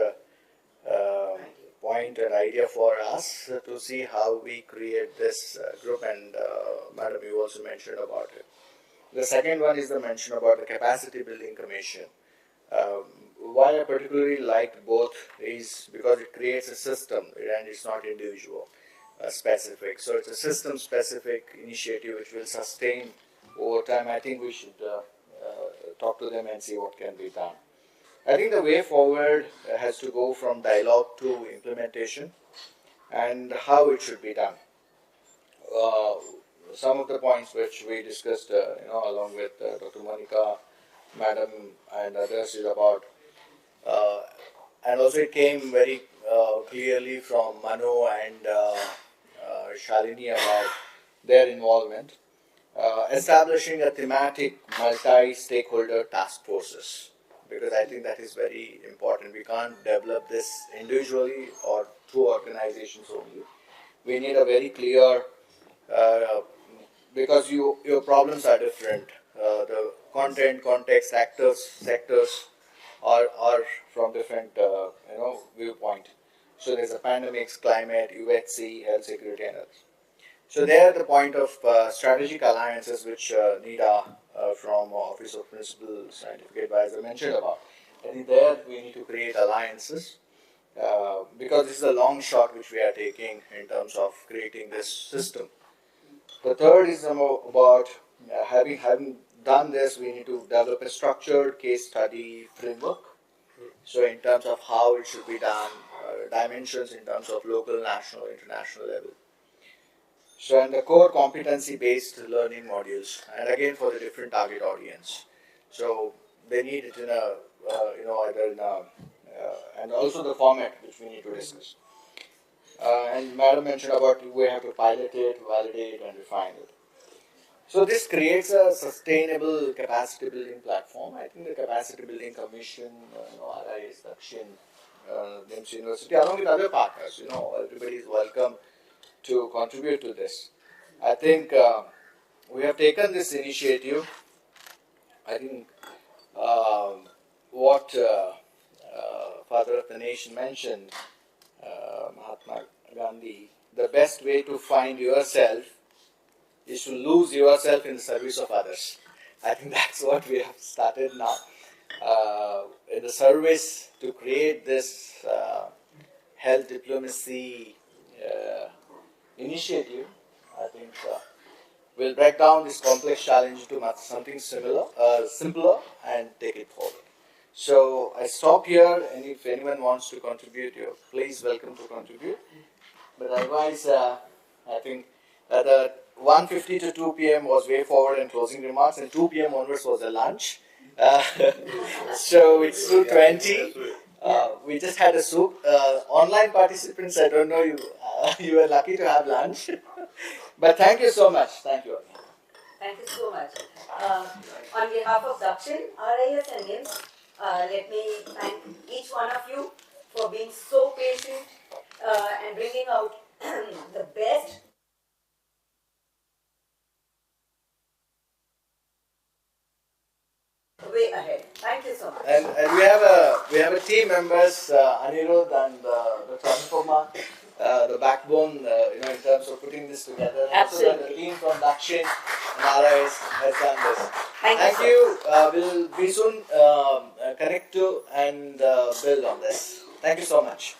point and idea for us to see how we create this group, and Madam, you also mentioned about it. The second one is the mention about the capacity building commission. Why I particularly liked both is because it creates a system and it's not individual specific. So it's a system specific initiative which will sustain over time. I think we should talk to them and see what can be done. I think the way forward has to go from dialogue to implementation and how it should be done. Some of the points which we discussed, along with Dr. Monica, Madam, and others, is about, and also it came very clearly from Manu and Shalini about their involvement. Establishing a thematic multi-stakeholder task forces, because I think that is very important. We can't develop this individually or through organizations only. We need a very clear, because your problems are different. The content, context, actors, sectors are from different viewpoint. So there's a pandemics, climate, UHC, health security, and others. So there, the point of strategic alliances, which Nida from Office of Principal Scientific Advisor mentioned about. I think there we need to create alliances because this is a long shot which we are taking in terms of creating this system. The third is about having done this, we need to develop a structured case study framework. So in terms of how it should be done, dimensions in terms of local, national, international level. So, and the core competency-based learning modules, and again for the different target audience. So they need it in a, either in a, and also the format which we need to discuss. And Madam mentioned about we have to pilot it, validate, and refine it. So this creates a sustainable capacity building platform. I think the capacity building commission, RIS, Dakshin, NIMS University, along with other partners, everybody is welcome to contribute to this. I think we have taken this initiative. I think what Father of the Nation mentioned, Mahatma Gandhi, the best way to find yourself is to lose yourself in the service of others. I think that's what we have started now. In the service to create this health diplomacy initiative, I think we'll break down this complex challenge to something simpler, and take it forward. So I stop here, and if anyone wants to contribute, you're please welcome to contribute. But otherwise, I think the 1:50 to 2 p.m. was way forward and closing remarks, and 2 p.m. onwards was the lunch. So it's 2:20. We just had a soup. Online participants, I don't know, you were lucky to have lunch. But thank you so much. Thank you. Thank you so much. On behalf of Dakshin, RIS and NIMS, let me thank each one of you for being so patient and bringing out the best way ahead. Thank you so much. And we have a team members, Anirudh and Dr. Anupama, the backbone, in terms of putting this together. Absolutely. So the team from Dakshin and RIS has done this. Thank you. We'll be soon connect to and build on this. Thank you so much.